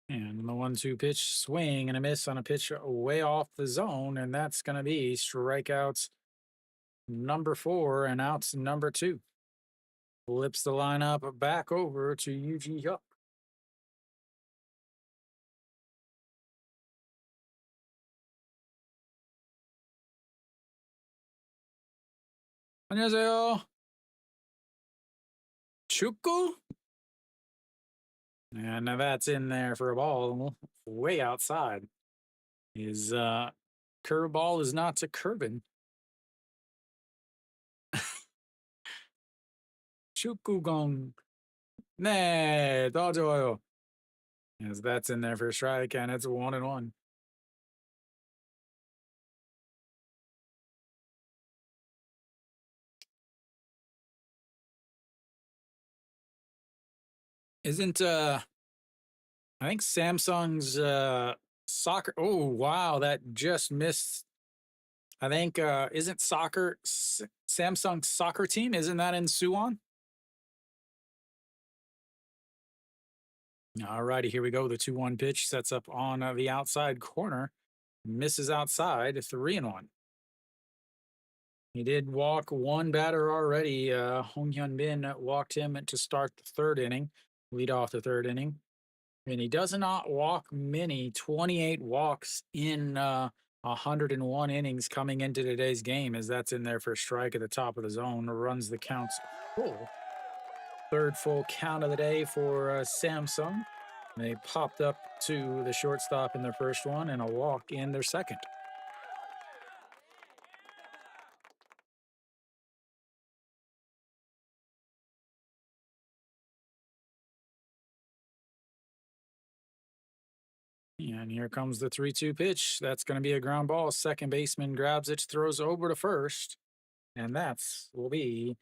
And the 1-2 pitch, swing and a miss on a pitch way off the zone. And that's going to be strikeouts number 4 and outs number 2. Flips the lineup back over to Yuji Hyuk. 안녕하세요. 축구? And that's in there for a ball way outside. His curveball is not to curving. 축구공. 네, 더 좋아요. As that's in there for a strike, and it's 1-1. Isn't I think Samsung's soccer. Oh wow, that just missed. I think isn't soccer Samsung's soccer team? Isn't that in Suwon? All righty, here we go. The 2-1 pitch sets up on the outside corner, misses outside. 3-1. He did walk one batter already. Hong Hyun Bin walked him to start the third inning, lead off the third inning. And he does not walk many, 28 walks in 101 innings coming into today's game, as that's in there for a strike at the top of the zone, runs the counts full. Third full count of the day for Samsung. They popped up to the shortstop in their first one and a walk in their second. And here comes the 3-2 pitch. That's going to be a ground ball. Second baseman grabs it, throws over to first. And that's will be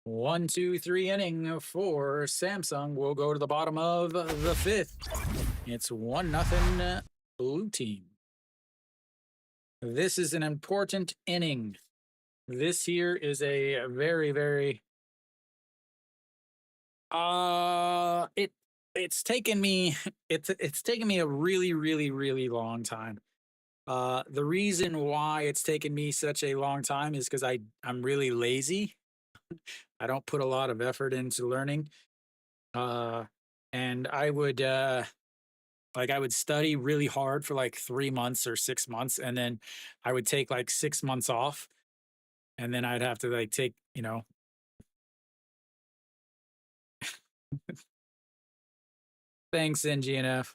1-2-3 inning for Samsung. We'll go to the bottom of the fifth. It's 1-0 blue team. This is an important inning. This here is a very, very it's taken me it's taken me a really, really, really long time. The reason why it's taken me such a long time is because I'm really lazy. I don't put a lot of effort into learning. And I would I would study really hard for like 3 months or 6 months, and then I would take like 6 months off, and then I'd have to like take, thanks NGNF.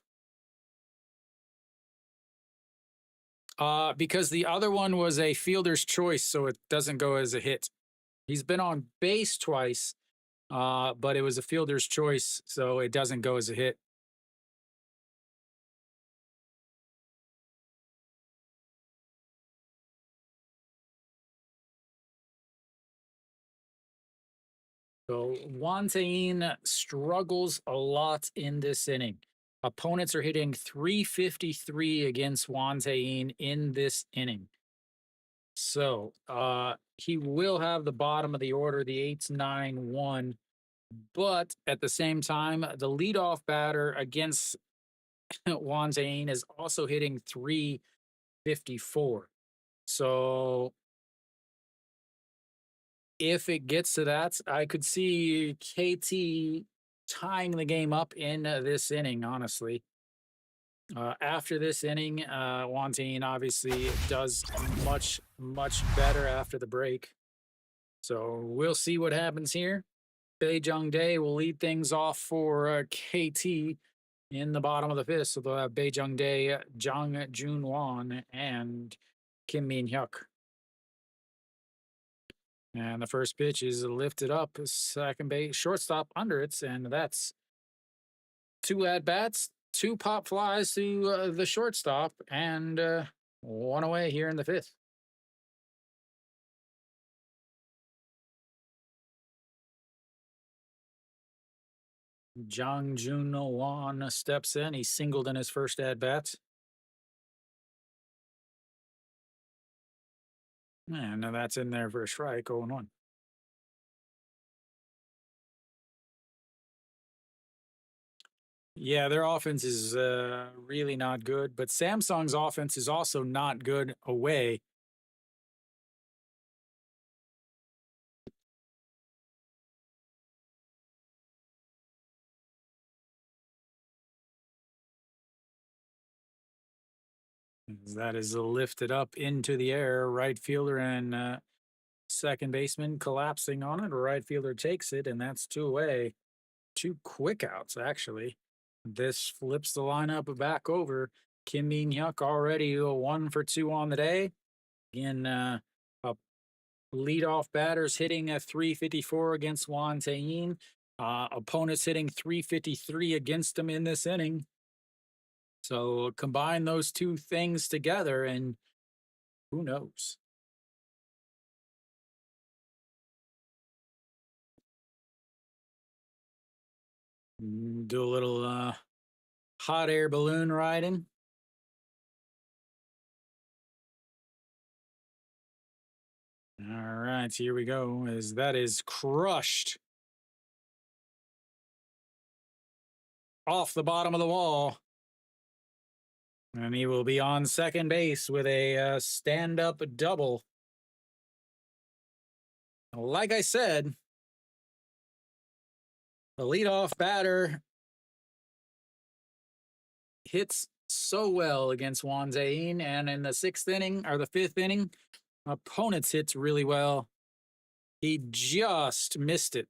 Because the other one was a fielder's choice, so it doesn't go as a hit. He's been on base twice, but it was a fielder's choice, so it doesn't go as a hit. So Wantain struggles a lot in this inning. Opponents are hitting 353 against Juan Tayin in this inning. So he will have the bottom of the order, the 8-9-1. But at the same time, the leadoff batter against Juan Tayin is also hitting 354. So if it gets to that, I could see KT tying the game up in this inning, honestly. After this inning, Juan Tayin obviously does much, much better after the break. So we'll see what happens here. Bae Jung Dae will lead things off for KT in the bottom of the fifth. So they'll have Bae Jung Dae, Jang Jun Won, and Kim Min Hyuk. And the first pitch is lifted up, second base, shortstop under it, and that's 2 at bats, 2 pop flies to the shortstop, and 1 away here in the fifth. Jang Jun Won steps in. He singled in his first at bats. And that's in there for a strike, 0-1. Yeah, their offense is really not good, but Samsung's offense is also not good away. That is lifted up into the air. Right fielder and second baseman collapsing on it. Right fielder takes it, and that's 2 away. 2 quick outs, actually. This flips the lineup back over. Kim Min Hyuk already 1 for 2 on the day. Again, leadoff batters hitting a 354 against Juan Tayin. Opponents hitting 353 against him in this inning. So combine those 2 things together, and who knows? Do a little hot air balloon riding. All right, here we go. As that is crushed off the bottom of the wall. And he will be on second base with a stand-up double. Like I said, the leadoff batter hits so well against Juan Tayin, and in the 6th inning, or the 5th inning, opponents hits really well. He just missed it.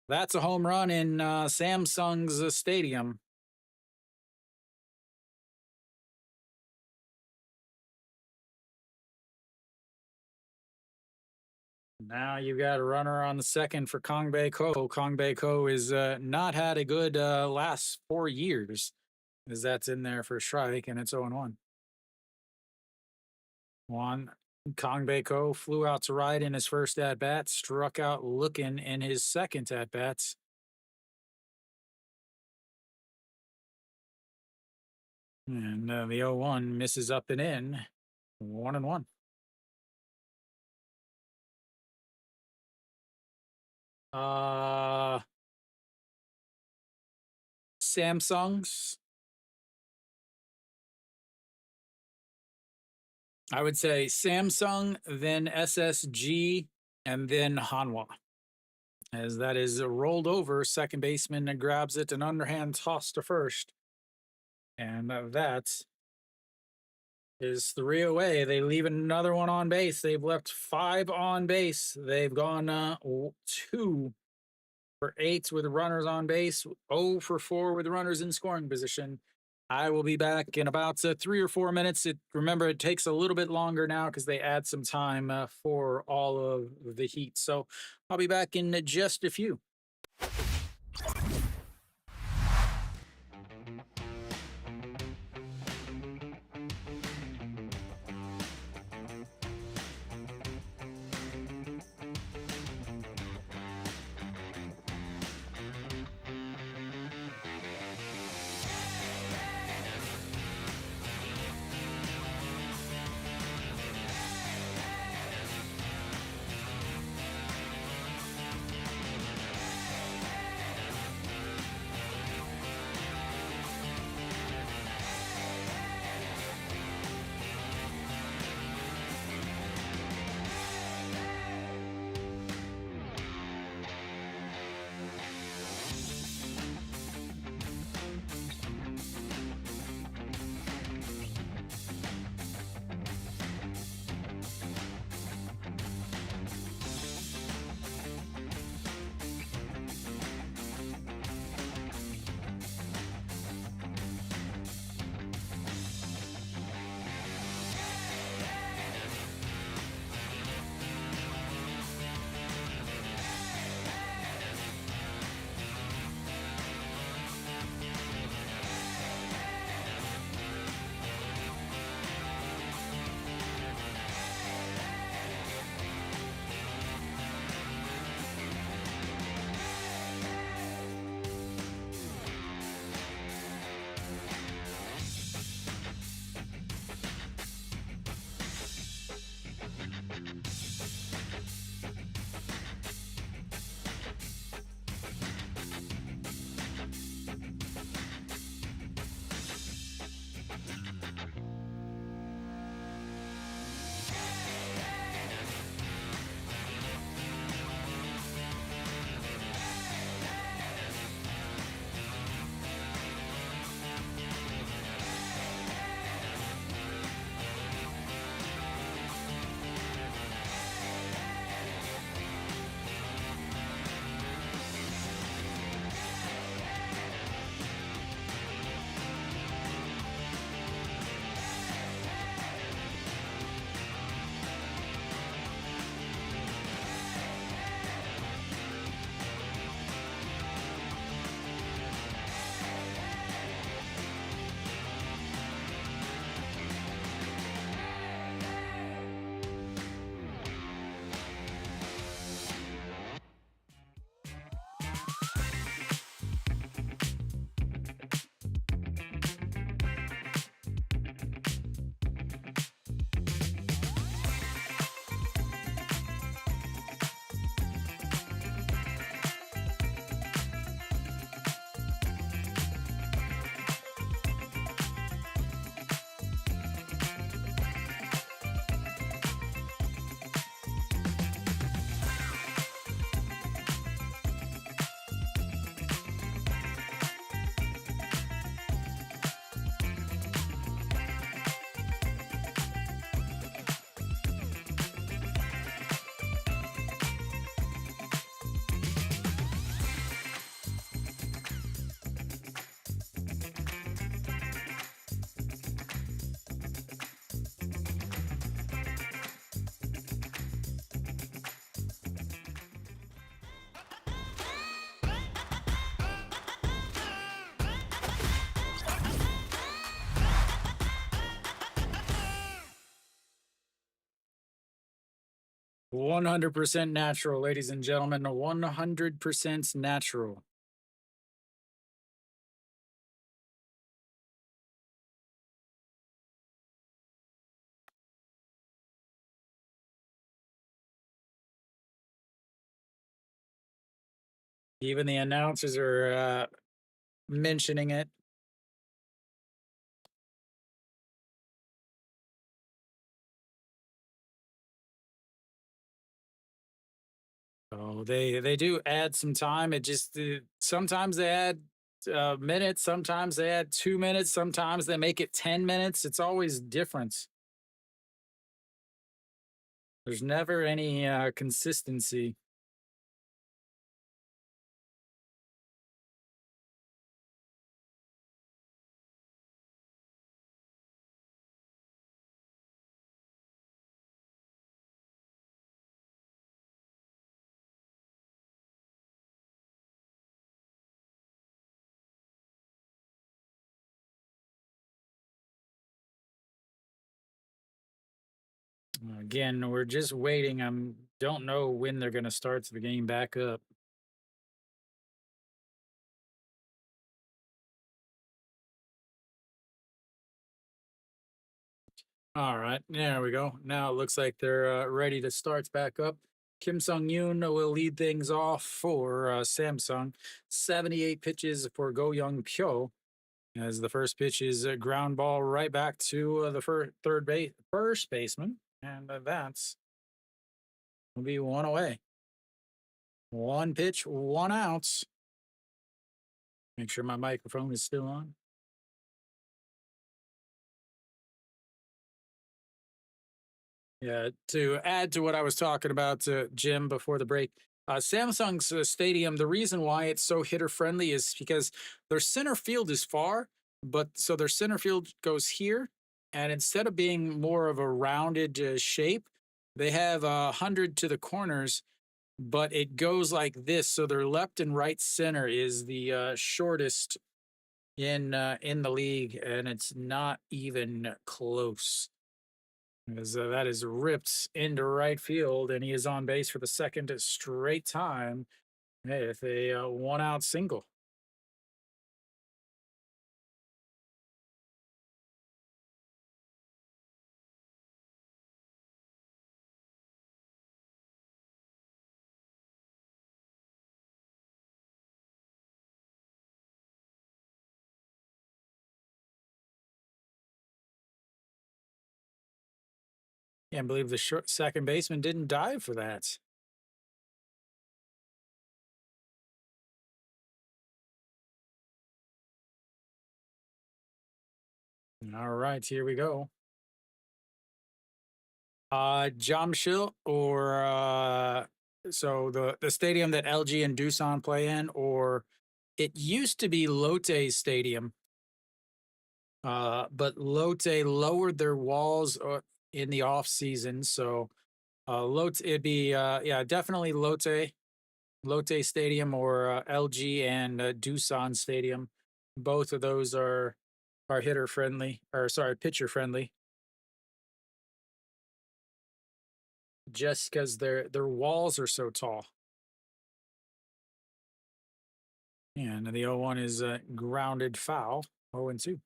That's a home run in Samsung's stadium. Now you got a runner on the second for Kong Bae Ko. Kong Bae Ko has not had a good last 4 years, as that's in there for a strike, and it's 0-1. Kong Bae Ko flew out to right in his first at bat, struck out looking in his second at bats. And the 0-1 misses up and in, 1-1. Samsung's, I would say Samsung, then SSG, and then Hanwha. As that is rolled over, second baseman grabs it, an underhand toss to first. And that is 3 away. They leave another one on base. They've left 5 on base. They've gone 2 for 8 with runners on base, 0 for 4 with runners in scoring position. I will be back in about 3 or 4 minutes. Remember, it takes a little bit longer now because they add some time for all of the heat. So I'll be back in just a few. 100% natural, ladies and gentlemen. 100% natural. Even the announcers are mentioning it. So they do add some time. It just sometimes they add minutes, sometimes they add 2 minutes, sometimes they make it 10 minutes. It's always different. There's never any consistency. Again, we're just waiting. Don't know when they're going to start the game back up. All right, there we go. Now it looks like they're ready to start back up. Kim Sung Yoon will lead things off for Samsung. 78 pitches for Go Young Pyo. As the first pitch is a ground ball right back to the first baseman, and that's will be one away. One pitch, one out. Make sure my microphone is still on. Yeah, to add to what I was talking about, Jim, before the break, Samsung's stadium, the reason why it's so hitter friendly is because their center field is far, but so their center field goes here. And instead of being more of a rounded shape, they have 100 to the corners, but it goes like this. So their left and right center is the shortest in the league, and it's not even close. As that is ripped into right field, and he is on base for the second straight time with a one out single. Can't believe the second baseman didn't dive for that. All right, here we go. Jamshil, or so the stadium that LG and Doosan play in, or it used to be Lotte Stadium, but Lotte lowered their walls in the off season. So Lotte, it'd be yeah, definitely Lotte Stadium, or LG and Doosan Stadium. Both of those are hitter friendly, or sorry, pitcher friendly. Just because their walls are so tall. And the 0-1 is a grounded foul. 0-2.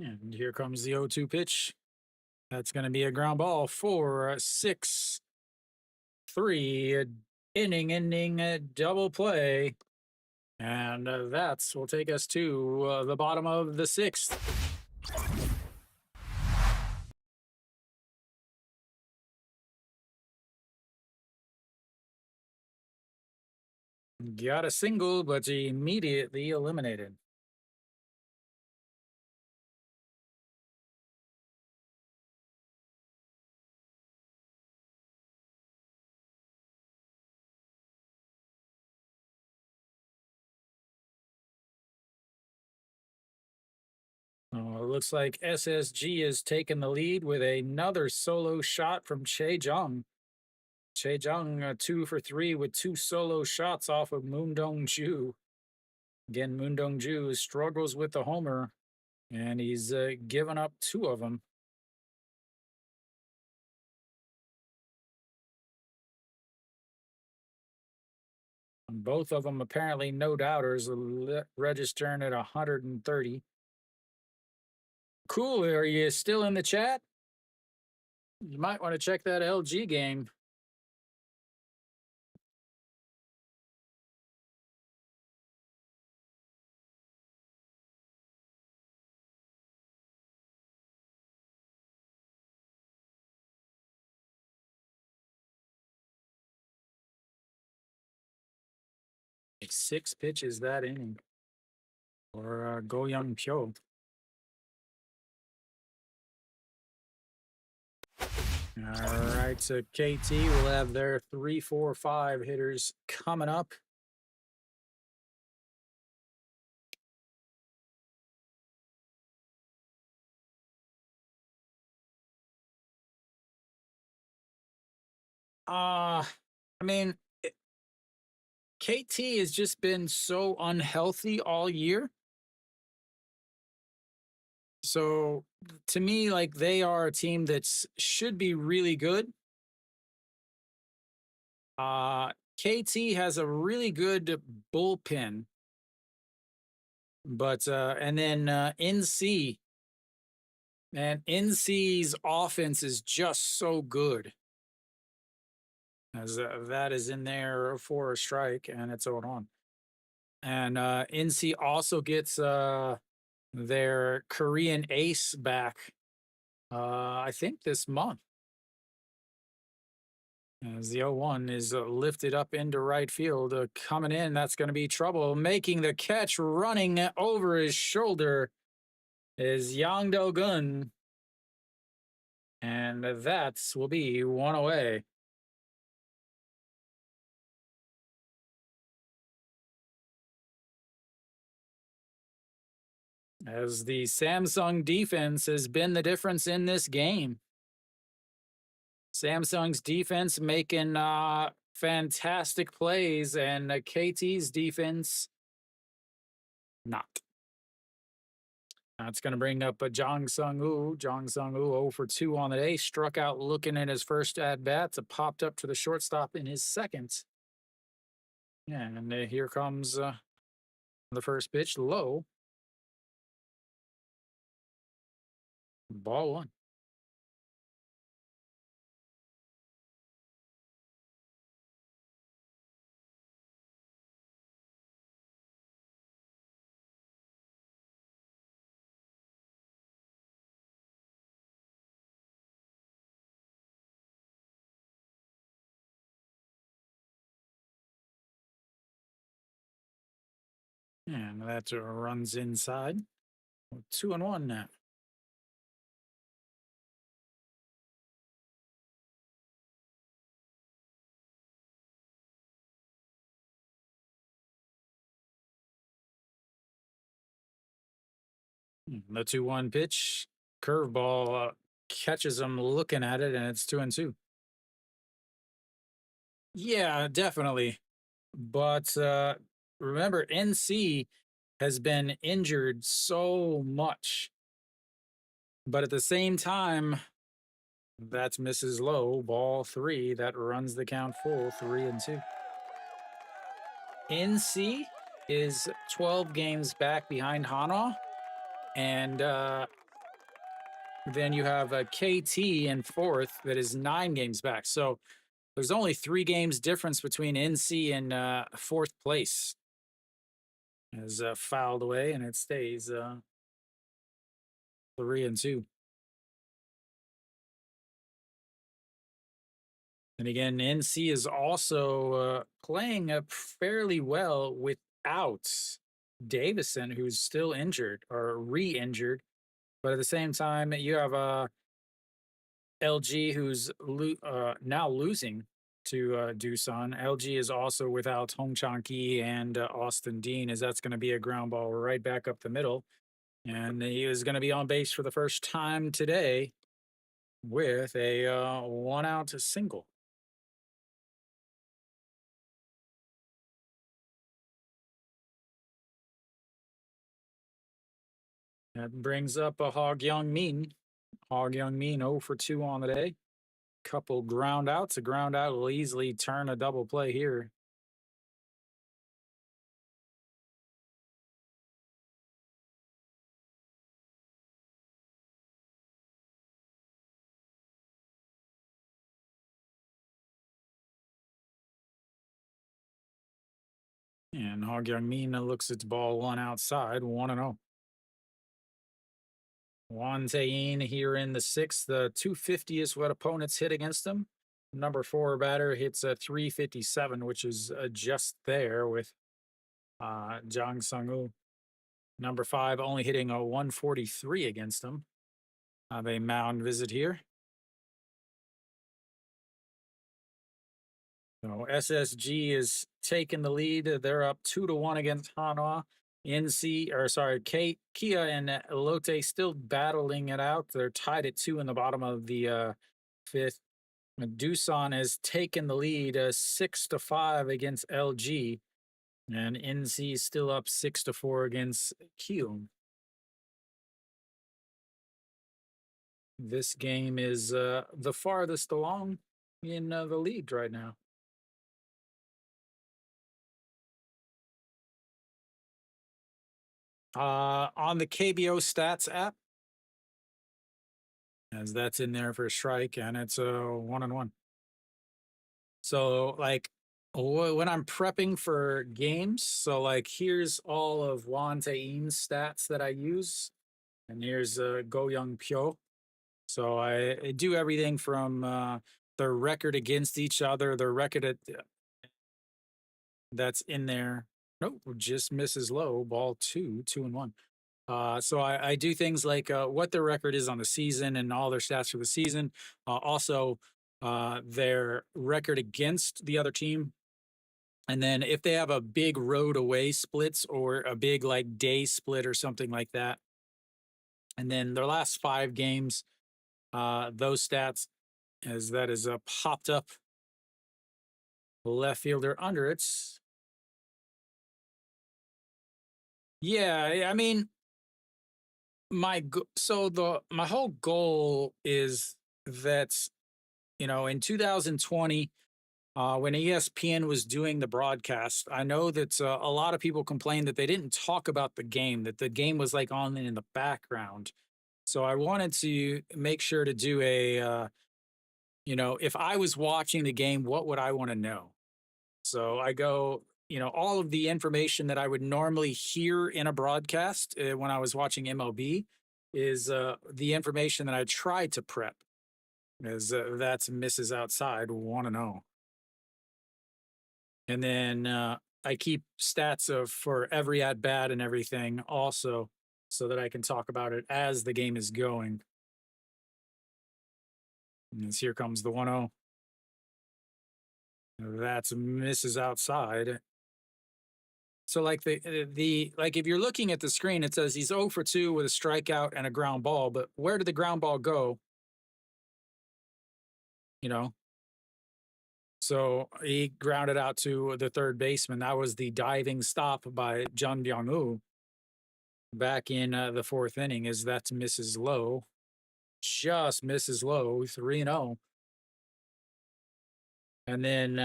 And here comes the 0-2 pitch. That's going to be a ground ball for 6-3 inning double play. And that's will take us to the bottom of the sixth. Got a single, but immediately eliminated. looks like SSG is taking the lead with another solo shot from Che Jung. Che Jung 2 for 3 with 2 solo shots off of Moon Dong Ju. Again, Moon Dong Ju struggles with the homer, and he's given up 2 of them. And both of them apparently no doubters, registering at 130. Cool. Are you still in the chat? You might want to check that LG game. Like 6 pitches that inning for Go Young Pyo. All right, so KT will have their 3, 4, 5 hitters coming up. I mean, KT has just been so unhealthy all year. So to me, like, they are a team that should be really good. KT has a really good bullpen, but and then NC, and NC's offense is just so good. As that is in there for a strike, and it's 0-1. And NC also gets their Korean ace back, I think this month. As the 0-1 is lifted up into right field, coming in, that's going to be trouble. Making the catch, running over his shoulder is Yang Do-gun. And that will be 1 away. As the Samsung defense has been the difference in this game. Samsung's defense making fantastic plays, and KT's defense not. That's going to bring up Jong Sung-woo. Jong Sung-woo 0 for 2 on the day. Struck out looking at his first at-bat. Popped up to the shortstop in his second. Yeah, and here comes the first pitch, low. Ball 1. And that runs inside. 2-1 now. The 2-1 pitch, curveball catches him looking at it, and it's 2-2. Yeah, definitely. But remember, NC has been injured so much. But at the same time, that's Mrs. Low, ball 3. That runs the count full, 3-2. NC is 12 games back behind Hanwha. And then you have KT in 4th that is 9 games back. So there's only 3 games difference between NC and 4th place. As fouled away, and it stays 3-2. And again, NC is also playing up fairly well without Davison, who's still injured or re-injured. But at the same time, you have LG, who's now losing to Doosan. LG is also without Hong Chang-ki and Austin Dean, as that's going to be a ground ball right back up the middle. And he is going to be on base for the first time today with a 1-out single. That brings up a Hog Young Min. Hog Young Min 0 for 2 on the day. Couple ground outs. A ground out will easily turn a double play here. And Hog Young Min looks its ball 1 outside, 1-0. Juan Tayin here in the sixth. The 250 is what opponents hit against him. Number 4 batter hits a 357, which is just there with Jang Sung-woo. Number 5 only hitting a 143 against him. Have a mound visit here. So SSG is taking the lead. They're up 2-1 against Hanwha. Kia and Lotte still battling it out. They're tied at 2 in the bottom of the fifth. Doosan has taken the lead 6-5 against LG. And NC is still up 6-4 against Kiel. This game is the farthest along in the league right now. On the KBO stats app, as that's in there for a strike, and it's a 1-1. So, like, when I'm prepping for games, so like, here's all of Juan Tain's stats that I use, and here's Go Young Pyo. So I do everything from their record against each other, their record that's in there. Nope, just misses low. Ball 2-1. So I do things like what their record is on the season and all their stats for the season. Also, their record against the other team. And then if they have a big road away splits or a big like day split or something like that. And then their last 5 games, those stats, as that is popped up left fielder under it. Yeah, I mean, my whole goal is that, in 2020, when ESPN was doing the broadcast, I know that a lot of people complained that they didn't talk about the game, that the game was like on in the background. So I wanted to make sure to do if I was watching the game, what would I want to know? So I go, all of the information that I would normally hear in a broadcast when I was watching MLB is the information that I tried to prep, as that's misses outside 1-0. And then I keep stats for every at bat and everything also, so that I can talk about it as the game is going. And here comes the 1-0. That's misses outside. So like if you're looking at the screen, it says he's 0 for 2 with a strikeout and a ground ball. But where did the ground ball go? So he grounded out to the third baseman. That was the diving stop by Jun Byung-woo back in the 4th inning. As that misses low, just misses low, 3-0. And then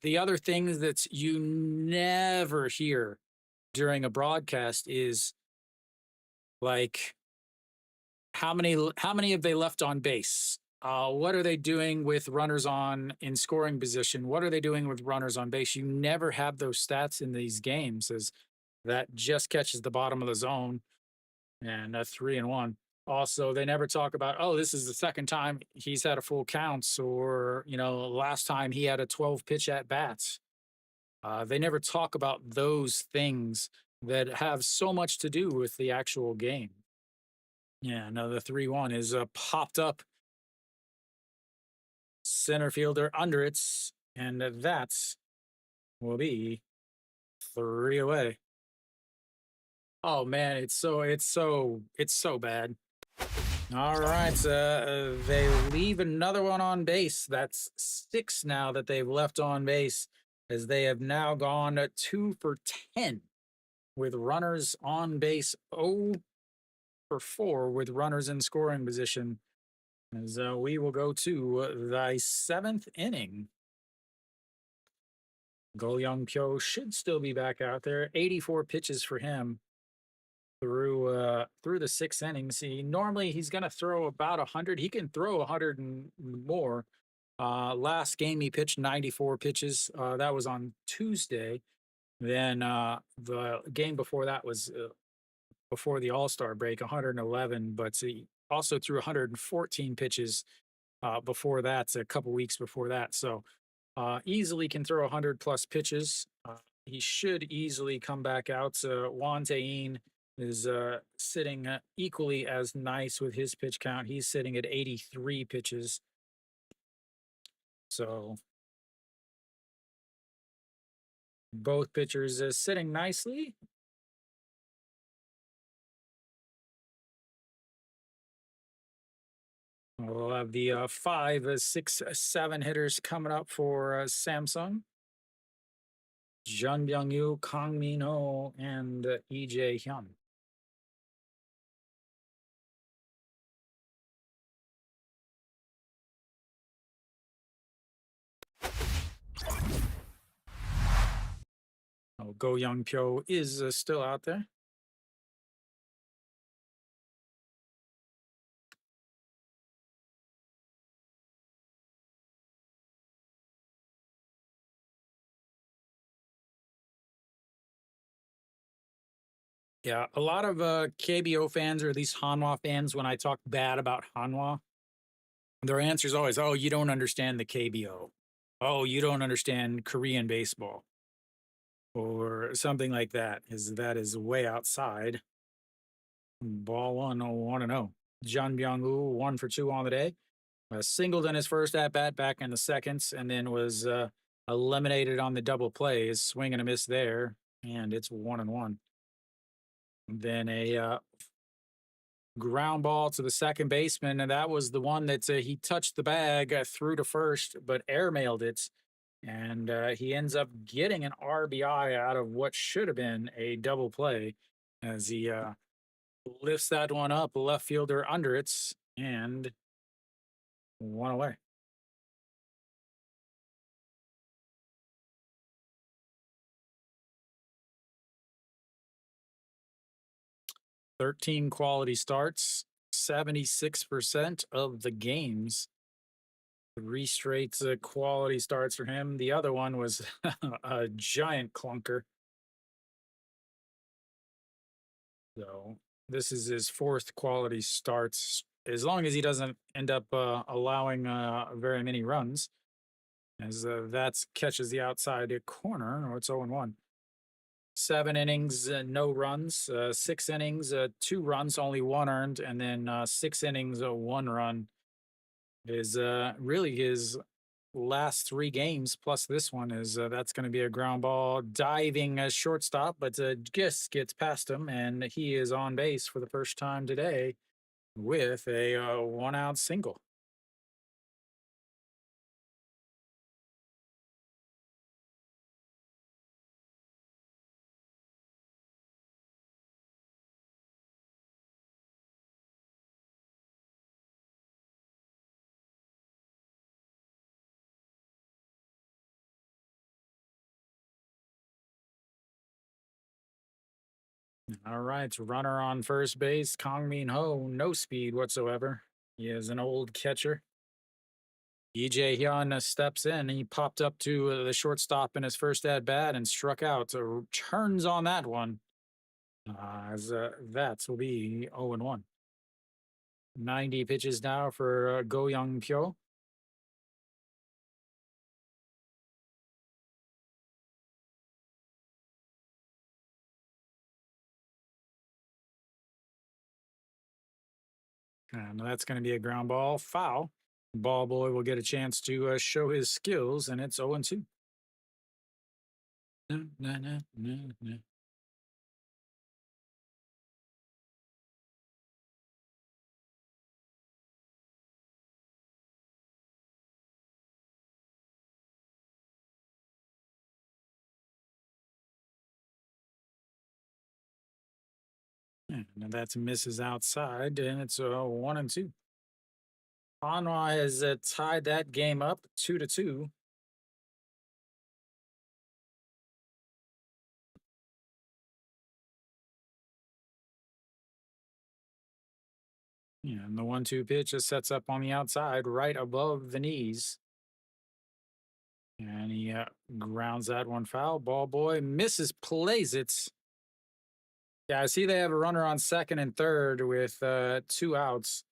the other thing that you never hear during a broadcast is like how many have they left on base? What are they doing with runners on in scoring position? What are they doing with runners on base? You never have those stats in these games, as that just catches the bottom of the zone, and a 3-1. Also, they never talk about, oh, this is the second time he's had a full counts, or last time he had a 12 pitch at bats. They never talk about those things that have so much to do with the actual game. Yeah, no, the 3-1 is popped up center fielder under it, and that will be 3 away. Oh man, it's so bad. All right, they leave another one on base. That's six now that they've left on base, as they have now gone 2 for 10 with runners on base, 0 for 4 with runners in scoring position. As we will go to the seventh inning. Go Young Pyo should still be back out there. 84 pitches for him through the 6 innings. He's gonna throw about 100. He can throw 100 and more. Last game he pitched 94 pitches. That was on Tuesday. Then the game before that was before the All Star break, 111. But he also threw 114 pitches before that, a couple weeks before that. So easily can throw 100 plus pitches. He should easily come back out. Juan Tayin is sitting equally as nice with his pitch count. He's sitting at 83 pitches. So both pitchers sitting nicely. We'll have the 5, 6, 7 hitters coming up for Samsung. Jun Byung Yu, Kang Min Ho, and EJ Hyun. Oh, Go Young Pyo is still out there. Yeah, a lot of KBO fans, or at least Hanwha fans, when I talk bad about Hanwha, their answer is always, "Oh, you don't understand the KBO. Oh, you don't understand Korean baseball," or something like that. That is way outside. Ball one, oh, 1-0. Jun Byung Woo 1 for 2 on the day. Singled in his first at bat back in the seconds, and then was eliminated on the double plays. Swing and a miss there, and it's 1-1. Then a ground ball to the second baseman, and that was the one that he touched the bag through to first, but airmailed it, and he ends up getting an RBI out of what should have been a double play, as he lifts that one up, left fielder under it, and one away. Thirteen quality starts, 76% of the games. 3 straight quality starts for him. The other one was a giant clunker. So this is his fourth quality starts. As long as he doesn't end up allowing very many runs, as that catches the outside corner. Oh, it's 0-1. 7 innings, no runs. 6 innings, 2 runs, only 1 earned, and then 6 innings, 1 run is really his last 3 games. Plus this one is that's going to be a ground ball, diving as shortstop, but just gets past him, and he is on base for the first time today with a 1-out single. All right, runner on first base, Kang Min Ho, no speed whatsoever. He is an old catcher. EJ Hyun steps in. He popped up to the shortstop in his first at bat and struck out. Turns on that one. As that will be 0-1. 90 pitches now for Go Young Pyo. And that's going to be a ground ball foul. Ball boy will get a chance to show his skills, and it's 0-2. And that's misses outside, and it's 1-2. Hanwha has tied that game up 2-2. Yeah, and the 1-2 pitch just sets up on the outside, right above the knees. And he grounds that one foul. Ball boy misses, plays it. Yeah, I see they have a runner on second and third with 2 outs.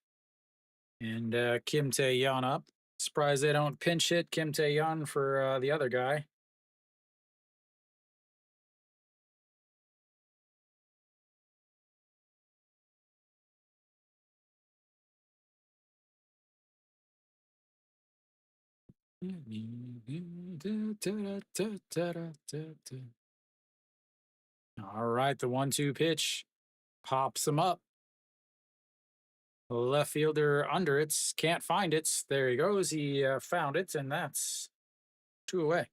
And Kim Tae-yeon up. Surprised they don't pinch hit Kim Tae-yeon for the other guy. All right, the 1-2 pitch pops him up. Left fielder under it, can't find it. There he goes. He found it, and that's 2 away.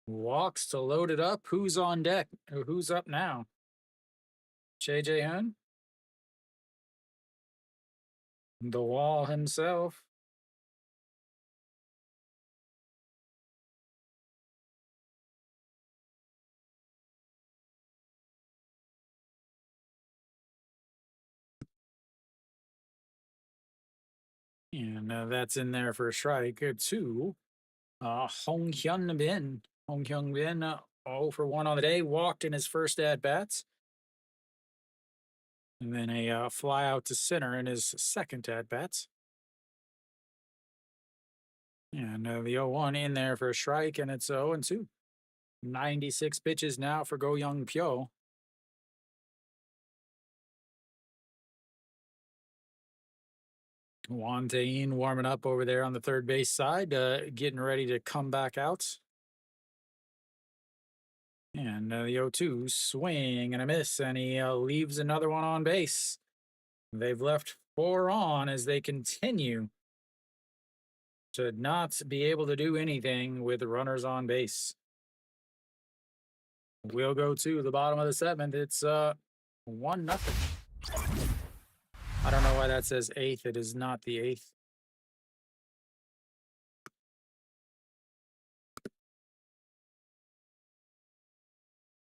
Walks to load it up. Who's on deck? Who's up now? JJ Hun? The wall himself. And that's in there for a strike. 2. Hong Hyun Bin. Hong Hyun Bin, 0 for 1 on the day. Walked in his first at bats. And then a fly out to center in his second at bats. And the 0-1 in there for a strike, and it's 0-2. 96 pitches now for Go Young Pyo. Won Tae-in warming up over there on the third base side, getting ready to come back out. And the 0-2 swing and a miss, and he leaves another one on base. They've left 4 on as they continue to not be able to do anything with the runners on base. We'll go to the bottom of the 7th. It's 1-0. I don't know why that says 8th. It is not the 8th.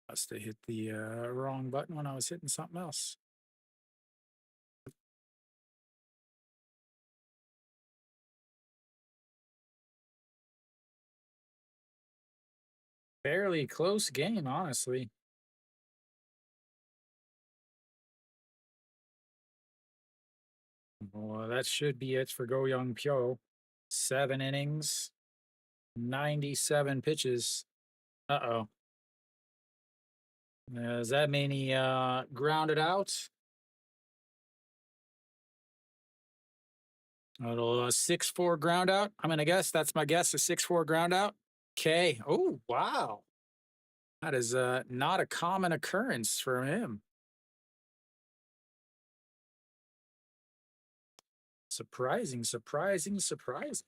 Must have hit the wrong button when I was hitting something else. Fairly close game, honestly. Well, that should be it for Go Young Pyo. 7 innings, 97 pitches. Uh-oh. Does that mean he grounded out? A little 6-4 ground out. I'm going to guess. That's my guess, a 6-4 ground out. Okay. Oh, wow. That is not a common occurrence for him. Surprising, surprising, surprising.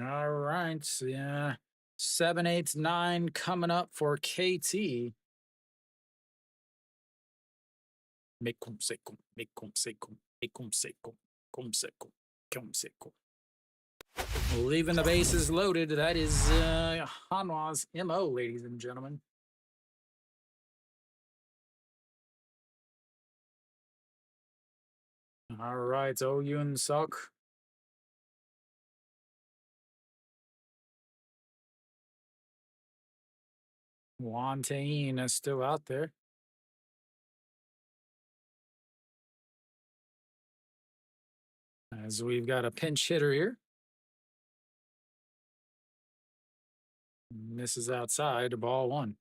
All right. Yeah. 7, 8, 9 coming up for KT. Mekum sekum, mekum sekum, mekum sekum, kum sekum, kum sekum. Leaving the bases loaded. That is Hanwha's MO, ladies and gentlemen. All right, Oh Yun Suk. Won Tae-in is still out there. As we've got a pinch hitter here. Misses outside, ball 1.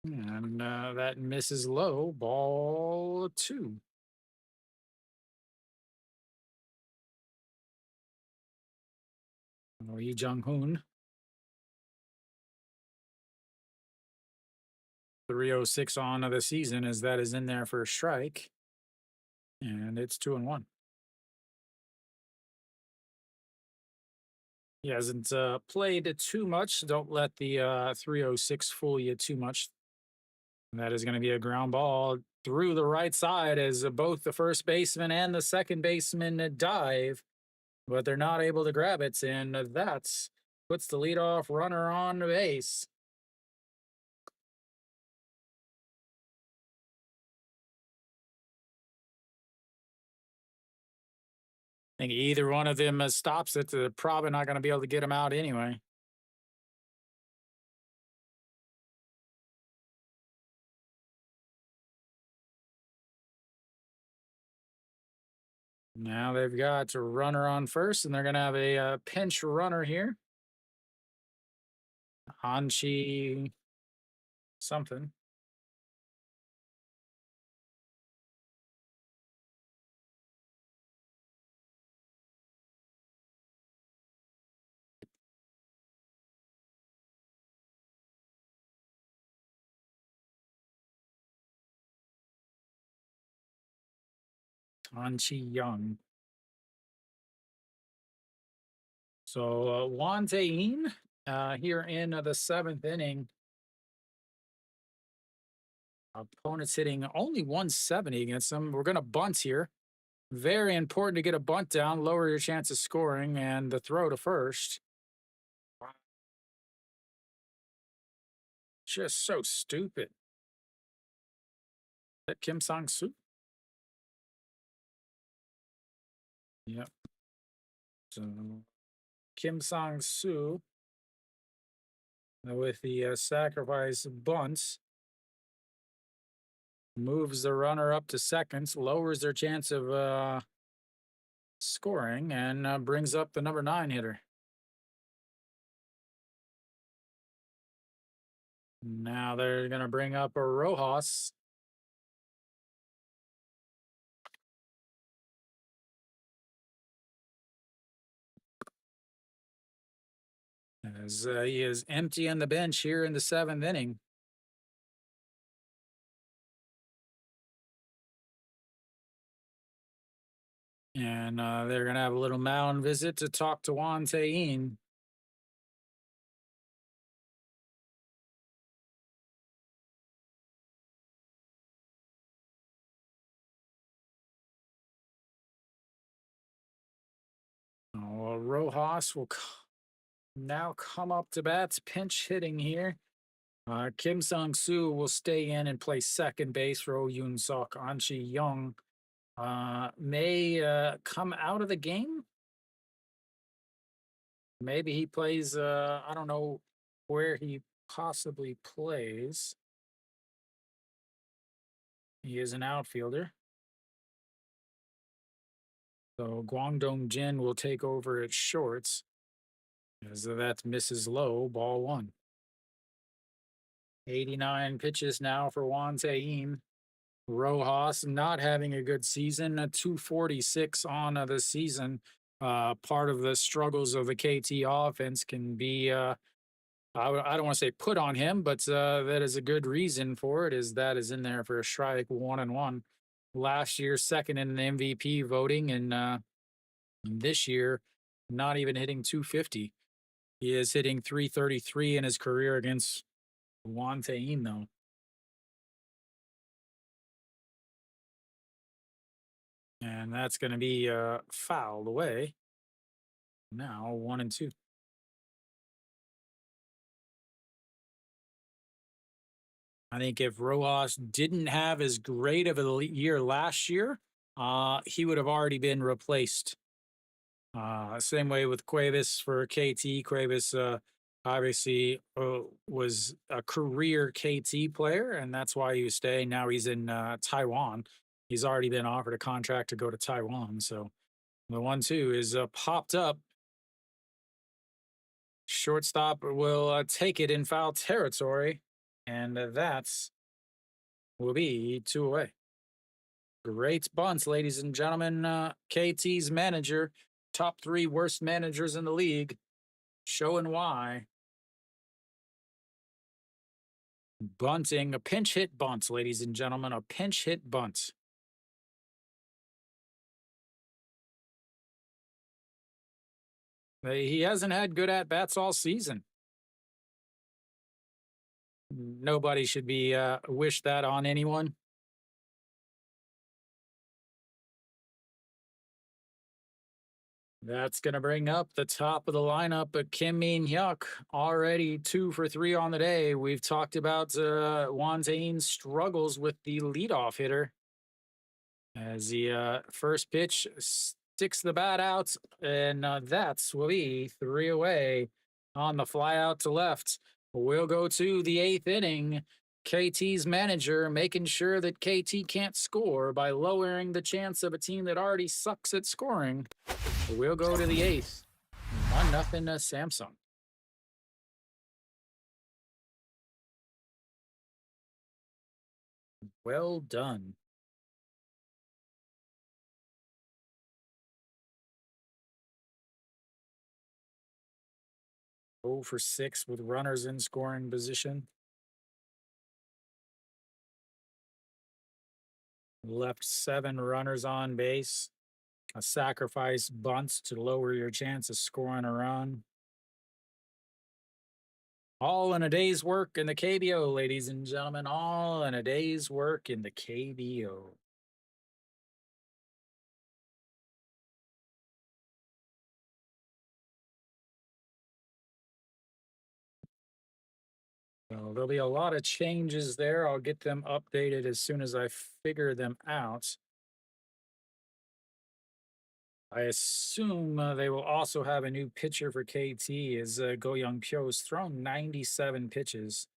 And that misses low, ball 2. Lee Jung-hoon. 306 on of the season as that is in there for a strike. And it's 2-1. He hasn't played too much. Don't let the 306 fool you too much. That is going to be a ground ball through the right side as both the first baseman and the second baseman dive, but they're not able to grab it. And that's puts the leadoff runner on base. I think either one of them stops it. They're probably not going to be able to get him out anyway. Now they've got a runner on first, and they're going to have a pinch runner here. Hanchi something. Hanchi Young. So Juan Tein here in the seventh inning. Opponent's hitting only 170 against them. We're going to bunt here. Very important to get a bunt down, lower your chance of scoring, and the throw to first. Just so stupid. That Kim Sang-soo? Yep. So Kim Sang-soo with the sacrifice bunts moves the runner up to seconds, lowers their chance of scoring, and brings up the number 9 hitter. Now they're going to bring up a Rojas. As he is empty on the bench here in the seventh inning. And they're going to have a little mound visit to talk to Juan Tein. Rojas will now come up to bat, pinch hitting here. Kim Sang-soo will stay in and play second base. Ro Yoon Sok, Anchi Young may come out of the game. Maybe he plays, I don't know where he possibly plays. He is an outfielder. So Guangdong Jin will take over at shorts. As that misses low, ball 1. 89 pitches now for Juan Tein. Rojas not having a good season, a 246 on the season. Part of the struggles of the KT offense can be, I don't want to say put on him, but that is a good reason for it, is that is in there for a strike 1-1. Last year, second in the MVP voting, and this year, not even hitting 250. He is hitting 333 in his career against Juan Tein, though. And that's going to be fouled away. Now 1-2. I think if Rojas didn't have as great of a year last year, he would have already been replaced. Same way with Cuevas for KT. Cuevas obviously was a career KT player, and that's why he was staying. Now he's in Taiwan. He's already been offered a contract to go to Taiwan. So the 1-2 is popped up. Shortstop will take it in foul territory, and that's will be 2 away. Great bunts, ladies and gentlemen. KT's manager, top 3 worst managers in the league, showing why. Bunting, a pinch hit bunt, ladies and gentlemen, a pinch hit bunt. He hasn't had good at bats all season. Nobody should be wish that on anyone. That's going to bring up the top of the lineup, but Kim Min Hyuk already 2 for 3 on the day. We've talked about Juan Zane's struggles with the leadoff hitter as the first pitch sticks the bat out, and that's will be 3 away on the fly out to left. We'll go to the 8th inning. KT's manager making sure that KT can't score by lowering the chance of a team that already sucks at scoring. We'll go to the 8th. 1-0 Samsung. Well done. Oh for 6 with runners in scoring position. Left 7 runners on base. A sacrifice bunt to lower your chance of scoring a run. All in a day's work in the KBO, ladies and gentlemen. All in a day's work in the KBO. So there'll be a lot of changes there. I'll get them updated as soon as I figure them out. I assume they will also have a new pitcher for KT as Go Young Pyo's thrown 97 pitches.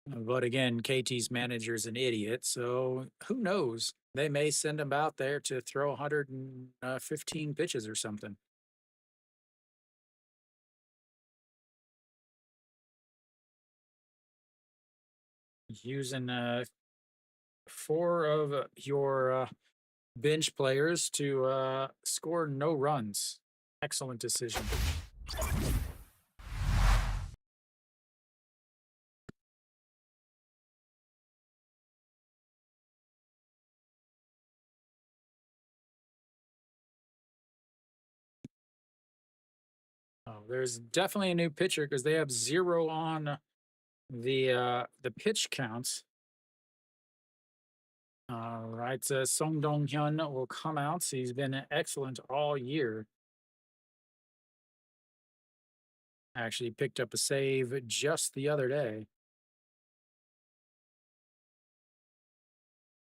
But again, KT's manager's an idiot, so who knows? They may send him out there to throw 115 pitches or something. Using 4 of your bench players to score no runs. Excellent decision. Oh, there's definitely a new pitcher because they have 0 on the pitch counts. All right, Song Dong Hyun will come out. He's been excellent all year. Actually picked up a save just the other day.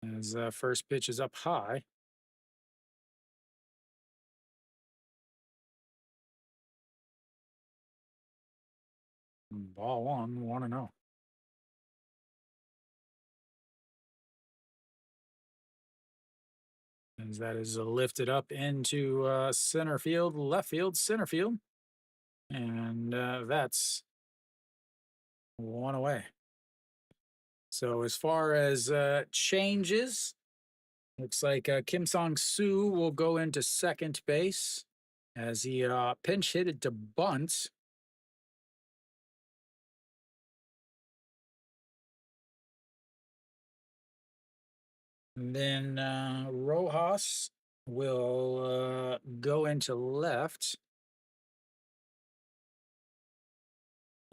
His first pitch is up high. Ball 1-0. As that is lifted up into center field, left field, center field. And that's 1 away. So as far as changes, looks like Kim Song-soo will go into second base as he pinch hit it to bunt. And then Rojas will go into left.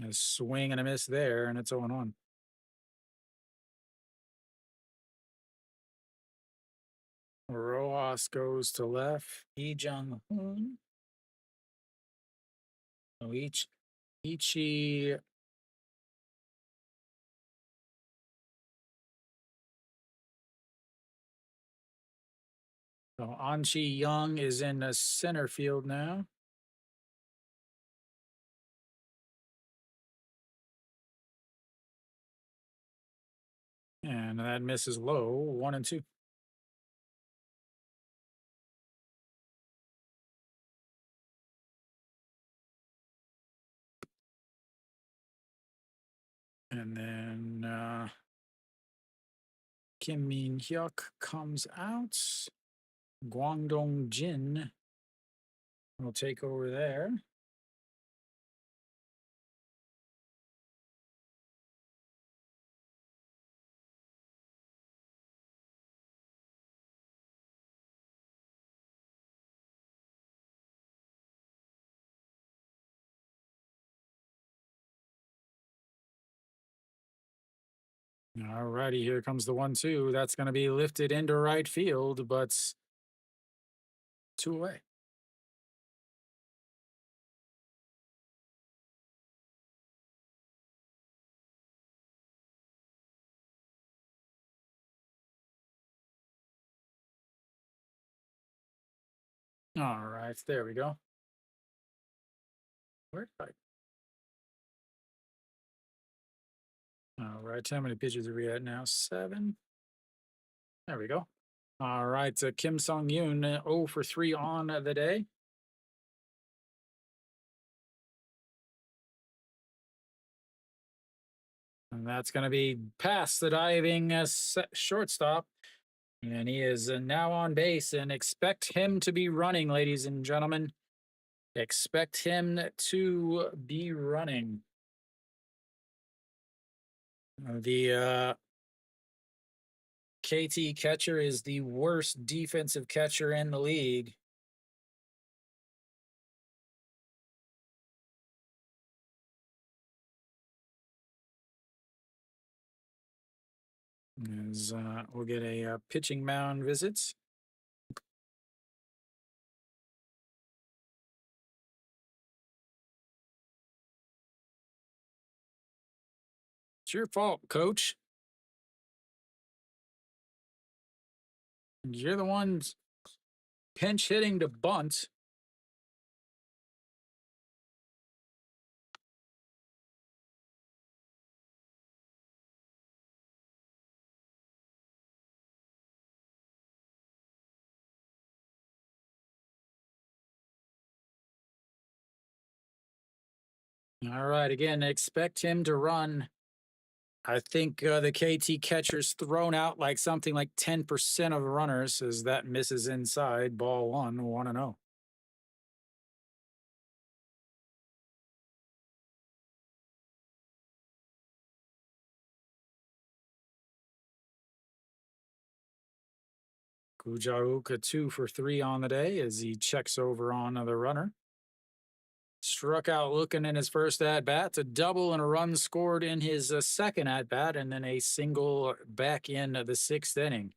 A swing and a miss there, and it's 0-1. Rojas goes to left. Lee Jung-hoon. So Ichi. So Anchi Young is in the center field now. And that misses low, 1-2. And then Kim Min Hyuk comes out. Guangdong Jin will take over there. All righty, here comes the 1-2. That's going to be lifted into right field, but two away. All right, there we go. Where did All right, how many pitches are we at now? 7. There we go. All right, Kim Sung Yoon, 0 for 3 on the day. And that's going to be past the diving shortstop. And he is now on base, and expect him to be running, ladies and gentlemen. Expect him to be running. The KT catcher is the worst defensive catcher in the league. As we'll get a pitching mound visit. It's your fault, coach. You're the ones pinch hitting to bunt. All right, again, expect him to run. I think the KT catcher's thrown out like something like 10% of runners as that misses inside. Ball 1, 1-0. Kujaruka 2 for 3 on the day as he checks over on the runner. Struck out looking in his first at bat, a double and a run scored in his second at bat, and then a single back in the 6th inning.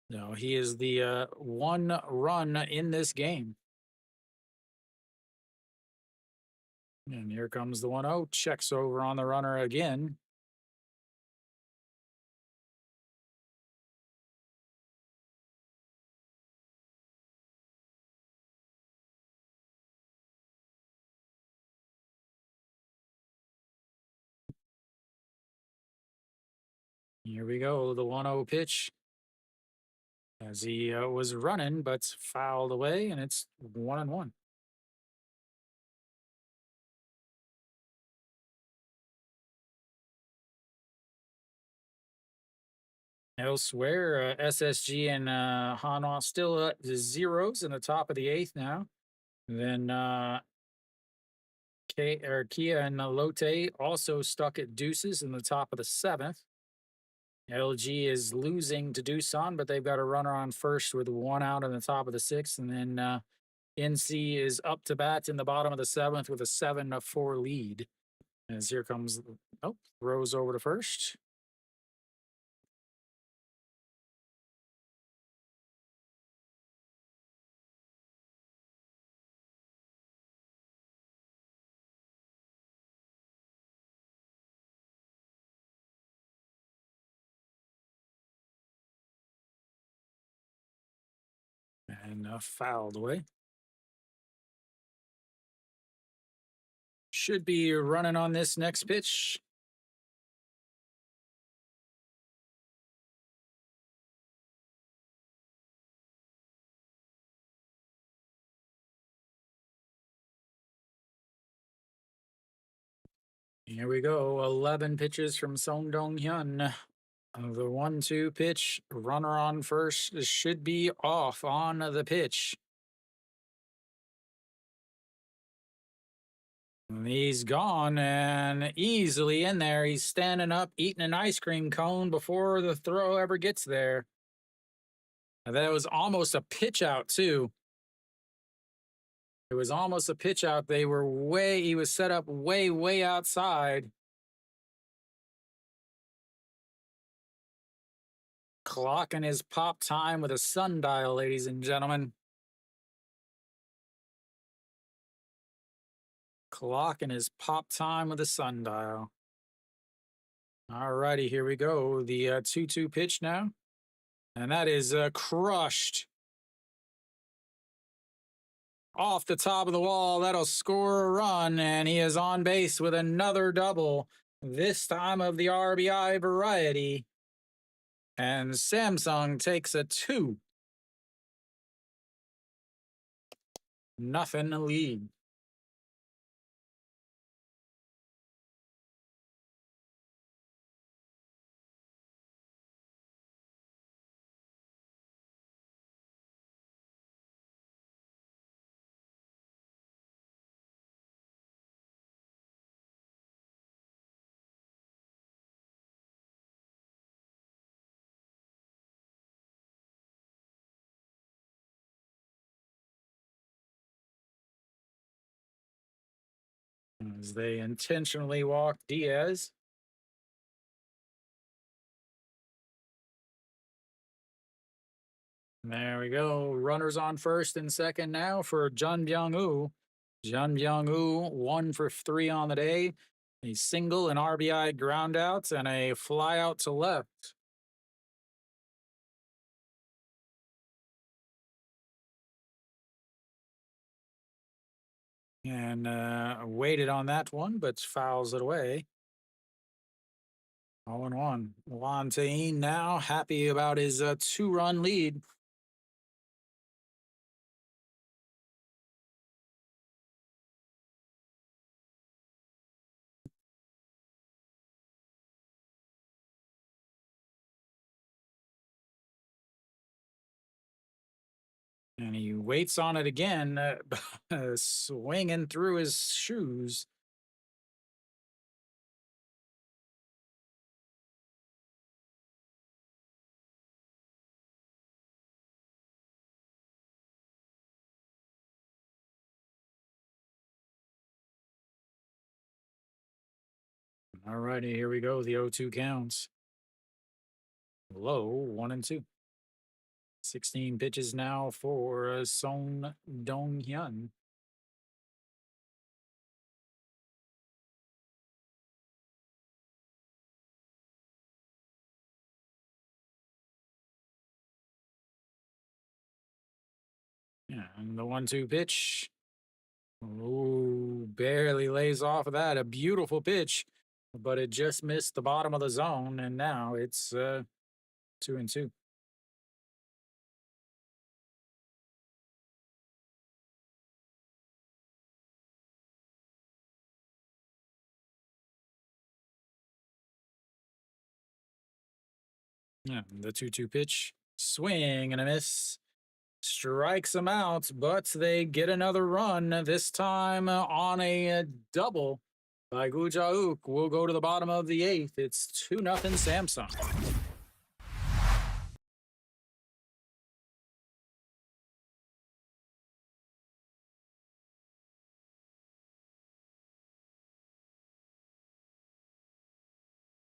No, he is the one run in this game. And here comes the 1-0. Checks over on the runner again. Here we go, the 1-0 pitch. As he was running, but fouled away, and it's 1-1. Elsewhere, SSG and Hanwha still at the zeros in the top of the 8th now. Then Kia and Lotte also stuck at deuces in the top of the 7th. LG is losing to Doosan, but they've got a runner on first with 1 out in the top of the 6th. And then NC is up to bat in the bottom of the 7th with a 7-4 lead. As here comes, throws over to first. And fouled away. Should be running on this next pitch. Here we go. 11 pitches from Song Dong-hyun. The 1-2 pitch. Runner on first should be off on the pitch. He's gone and easily in there. He's standing up, eating an ice cream cone before the throw ever gets there. And that was almost a pitch out, too. It was almost a pitch out. He was set up way outside. Clocking his pop time with a sundial, ladies and gentlemen. Clocking his pop time with a sundial. All righty, here we go. The 2-2 pitch now. And that is crushed off the top of the wall. That'll score a run, and he is on base with another double, this time of the RBI variety. And Samsung takes a 2-0 lead. As they intentionally walk Diaz. There we go. Runners on first and second now for Jun Byung-woo. Jun Byung-woo 1 for 3 on the day. A single, an RBI ground out, and a fly out to left. And waited on that one, but fouls it away. 0-1. Juan Tain now happy about his 2-run lead. And he waits on it again, swinging through his shoes. All righty, here we go. The 0-2 counts. Low 1-2. 16 pitches now for Song Dong-hyun. Yeah, and the 1-2 pitch. Ooh, barely lays off of that. A beautiful pitch, but it just missed the bottom of the zone, and now it's 2-2. Yeah, the 2-2 pitch. Swing and a miss. Strikes them out, but they get another run, this time on a double by Gu Jauk. We'll go to the bottom of the 8th. It's 2-0 Samsung.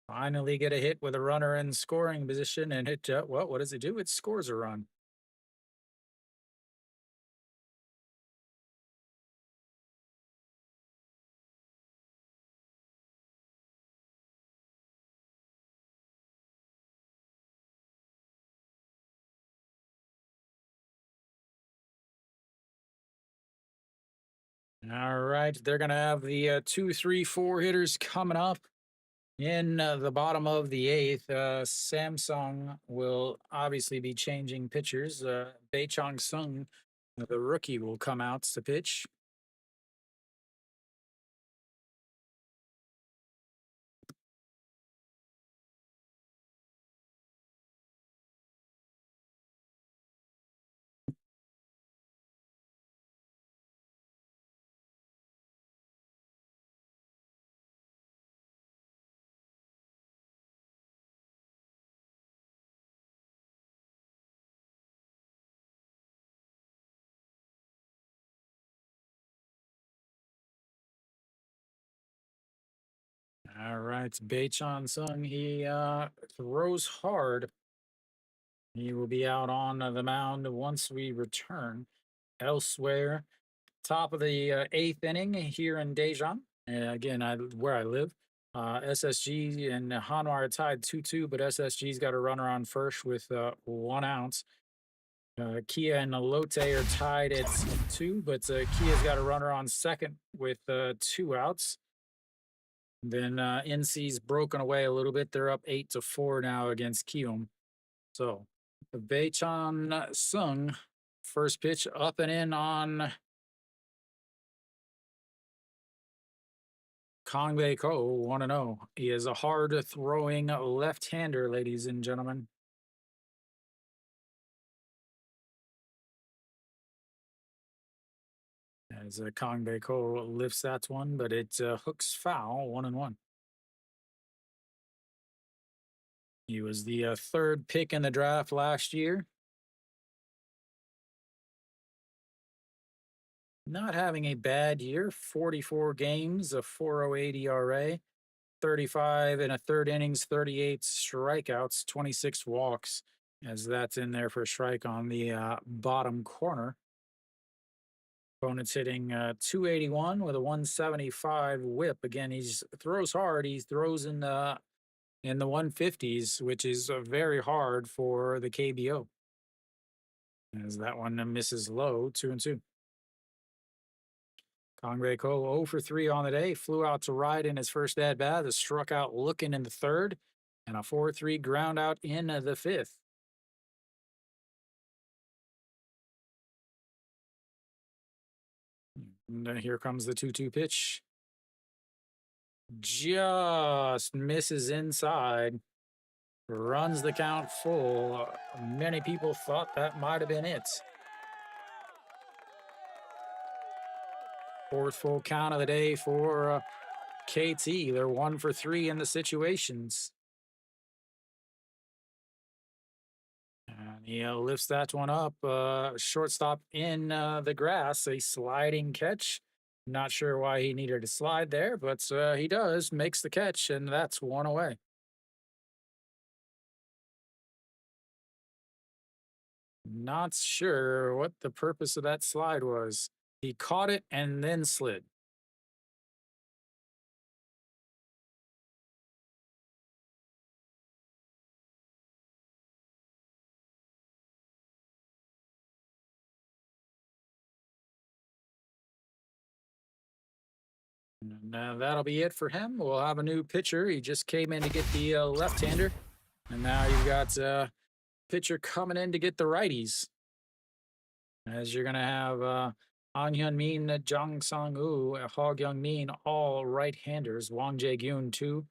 Finally get a hit with a runner in scoring position, and it, well, what does it do? It scores a run. All right, they're going to have the 2, 3, 4 hitters coming up in the bottom of the 8th. Samsung will obviously be changing pitchers. Bae Chong Sung, the rookie, will come out to pitch. All right, Bae Chong Sung, he throws hard. He will be out on the mound once we return. Elsewhere, top of the eighth inning here in Daejeon. Again, where I live. SSG and Hanwha are tied 2-2, but SSG's got a runner on first with 1 out. Kia and Lotte are tied at 2, but Kia's got a runner on second with 2 outs. Then NC's broken away a little bit. They're up 8-4 now against Kium. So Baechan Sung, first pitch up and in on Kangbae Ko, 1-0. He is a hard throwing left-hander, ladies and gentlemen. As Kangbae Ko lifts that one, but it hooks foul, 1-1. He was the third pick in the draft last year. Not having a bad year, 44 games, a 4.08 ERA, 35 and a third innings, 38 strikeouts, 26 walks, as that's in there for a strike on the bottom corner. Opponent's hitting 281 with a 175 whip. Again, he throws hard. He throws in the 150s, which is very hard for the KBO. As that one misses low, 2-2. Kangbae Ko 0 for 3 on the day. Flew out to right in his first at bat. Has struck out looking in the third, and a 4-3 ground out in the fifth. And here comes the 2-2 pitch. Just misses inside. Runs the count full. Many people thought that might have been it. Fourth full count of the day for KT. They're 1 for 3 in the situations. And he lifts that one up. Shortstop in the grass. A sliding catch. Not sure why he needed to slide there, but he does. Makes the catch, and that's 1 away. Not sure what the purpose of that slide was. He caught it and then slid. And that'll be it for him. We'll have a new pitcher. He just came in to get the left-hander. And now you've got pitcher coming in to get the righties. As you're going to have An Hyun-min, Jang Sang-woo, Hog Young-min, all right-handers. Wang Jae-gyun, 2.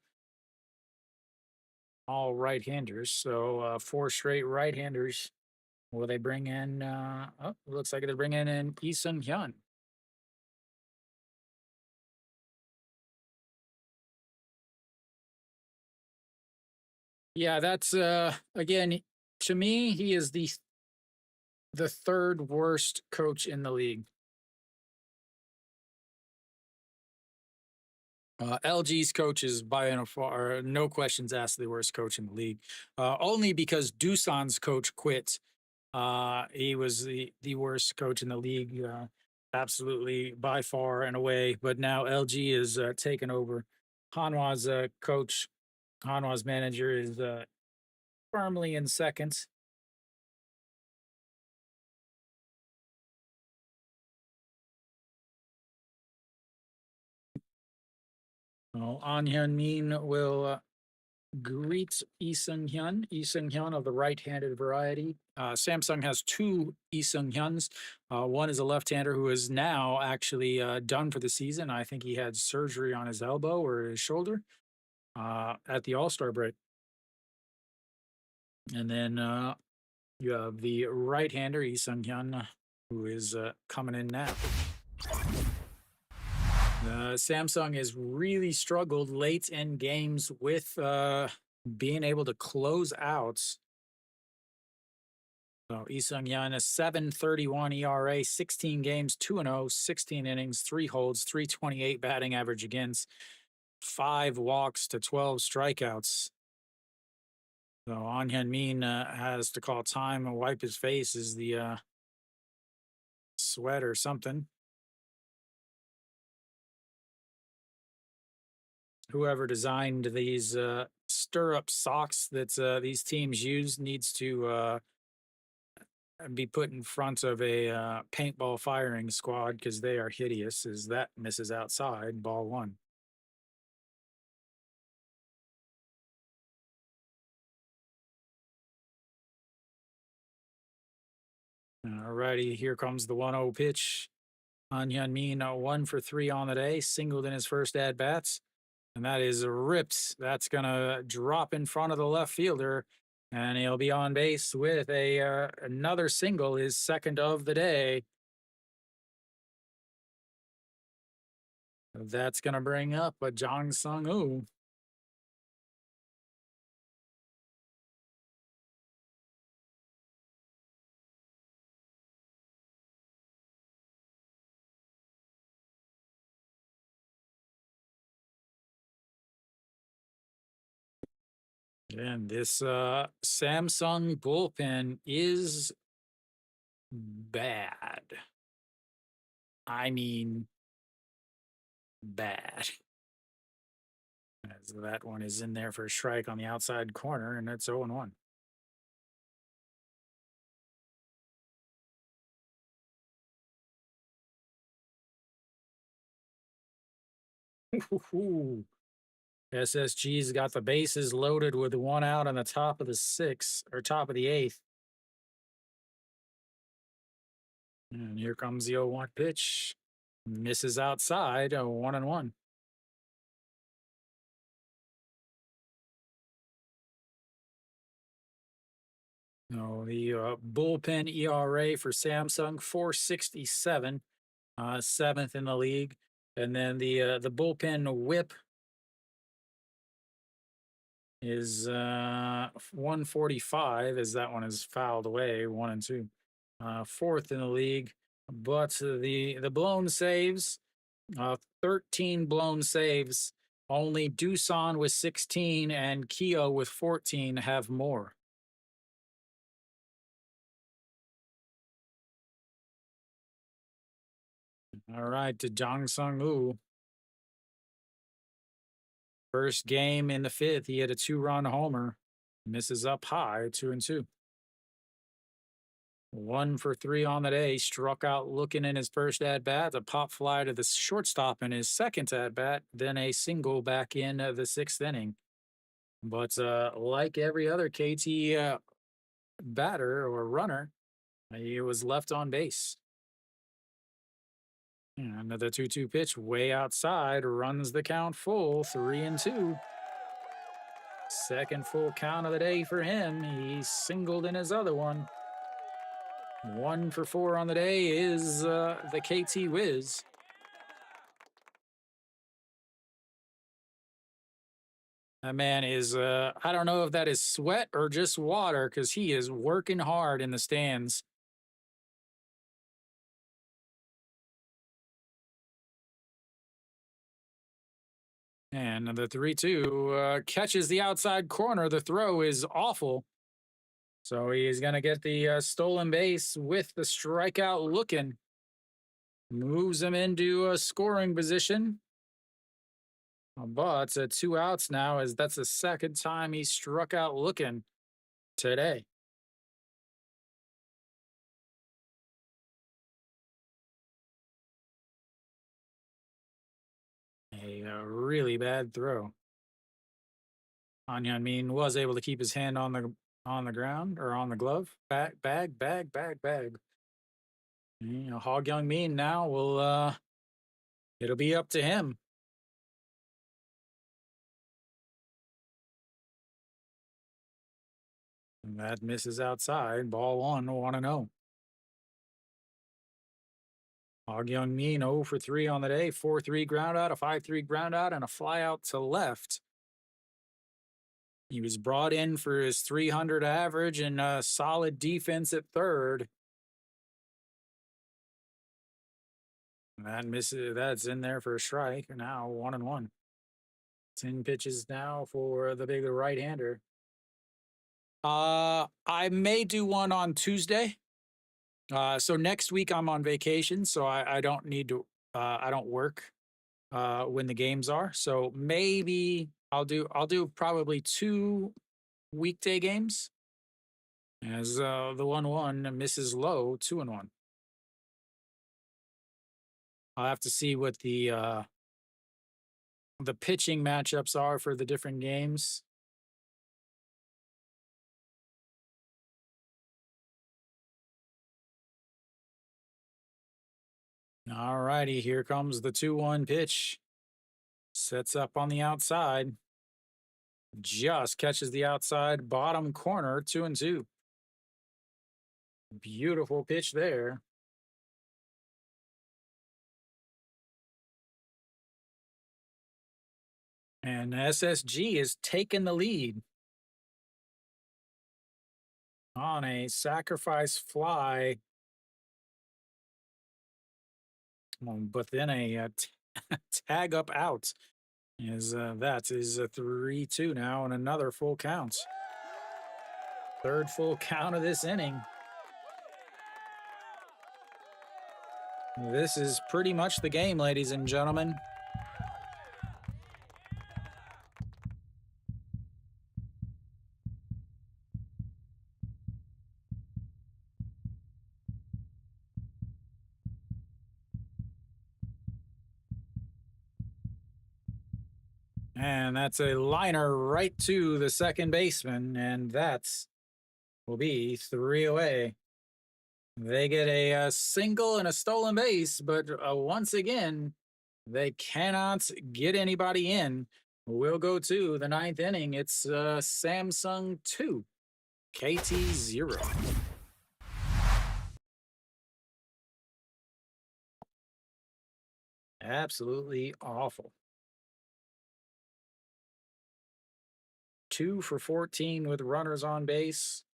All right-handers. So 4 straight right-handers. Will they bring in, looks like they're bringing in Lee Sung-hyun. Yeah, that's again, to me, he is the third worst coach in the league. LG's coach is by far, no questions asked, the worst coach in the league. Only because Doosan's coach quit. He was the worst coach in the league, absolutely by far and away. But now LG is taken over. Hanwha's coach, Hanwha's manager is firmly in second. An Hyun-min will greet Lee Sung-hyun. Lee Sung-hyun of the right-handed variety. Samsung has 2 Lee Sung-hyuns. One is a left-hander who is now actually done for the season. I think he had surgery on his elbow or his shoulder at the All-Star break. And then you have the right-hander, Lee Sung-hyun, who is coming in now. Samsung has really struggled late in games with being able to close out. So Lee Sung-hyun, a 7.31 ERA, 16 games, 2-0, 16 innings, 3 holds, 328 batting average against, 5 walks to 12 strikeouts. So An Hyun-min has to call time and wipe his face as the sweat or something. Whoever designed these stirrup socks that these teams use needs to be put in front of a paintball firing squad because they are hideous. As that misses outside, ball one. Alrighty, here comes the 1-0 pitch. An Hyun-min 1 for 3 on the day, singled in his first at bats, and that is ripped. That's gonna drop in front of the left fielder, and he'll be on base with a another single, his second of the day. That's gonna bring up a Jang Sung-woo. And this Samsung bullpen is bad. I mean, bad. As that one is in there for a strike on the outside corner, and it's 0-1. SSG's got the bases loaded with one out on the top of the sixth or top of the eighth. And here comes the 0-1 pitch. Misses outside, a 1-1. No, the bullpen ERA for Samsung 4.67, seventh in the league, and then the bullpen WHIP is 145, as that one is fouled away, 1-2, fourth in the league. But the blown saves, 13 blown saves. Only Doosan with 16 and KBO with 14 have more. All right, to Jang Sung-woo. First game in the fifth, he had a 2-run homer. Misses up high, 2-2. 1 for 3 on the day. Struck out looking in his first at bat. A pop fly to the shortstop in his second at bat. Then a single back in the sixth inning. But like every other KT batter or runner, he was left on base. And another 2-2 pitch way outside, runs the count full, 3-2. Second full count of the day for him. He singled in his other one. 1 for 4 on the day is the KT Wiz. That man is, I don't know if that is sweat or just water because he is working hard in the stands. And the 3-2 catches the outside corner. The throw is awful. So he's going to get the stolen base with the strikeout looking. Moves him into a scoring position. But 2 outs now, as that's the second time he struck out looking today. A really bad throw. An Hyun-min was able to keep his hand on the ground or on the glove. Bag. You know, Hog Young Min now will it'll be up to him. And that misses outside. Ball 1-0. Hog Young Min 0 for 3 on the day. 4-3 ground out, a 5-3 ground out, and a fly out to left. He was brought in for his 300 average and solid defense at third. That misses. That's in there for a strike. Now 1-1. 10 pitches now for the big right-hander. I may do one on Tuesday. So next week I'm on vacation, so I don't need to. I don't work when the games are. So maybe I'll do probably two weekday games as the 1-1 misses low 2-1. I'll have to see what the pitching matchups are for the different games. All righty, here comes the 2-1 pitch. Sets up on the outside. Just catches the outside bottom corner, 2-2. Beautiful pitch there. And SSG is taking the lead on a sacrifice fly. But then tag up out is that is a 3-2 now and another full count. Third full count of this inning. This is pretty much the game, ladies and gentlemen. And that's a liner right to the second baseman, and that's will be 3 away. They get a single and a stolen base, but once again, they cannot get anybody in. We'll go to the ninth inning. It's Samsung 2, KT 0. Absolutely awful. 2 for 14 with runners on base.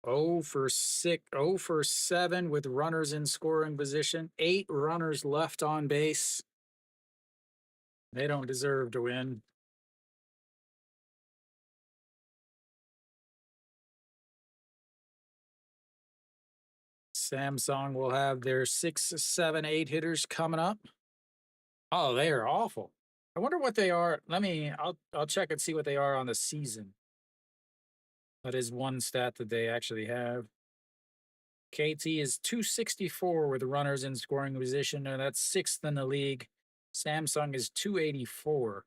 0 for 6, 0 for 7 with runners in scoring position. 8 runners left on base. They don't deserve to win. Samsung will have their 6, 7, 8 hitters coming up. Oh, they are awful. I wonder what they are. I'll check and see what they are on the season. That is one stat that they actually have. KT is 264 with runners in scoring position, and that's sixth in the league. Samsung is 284.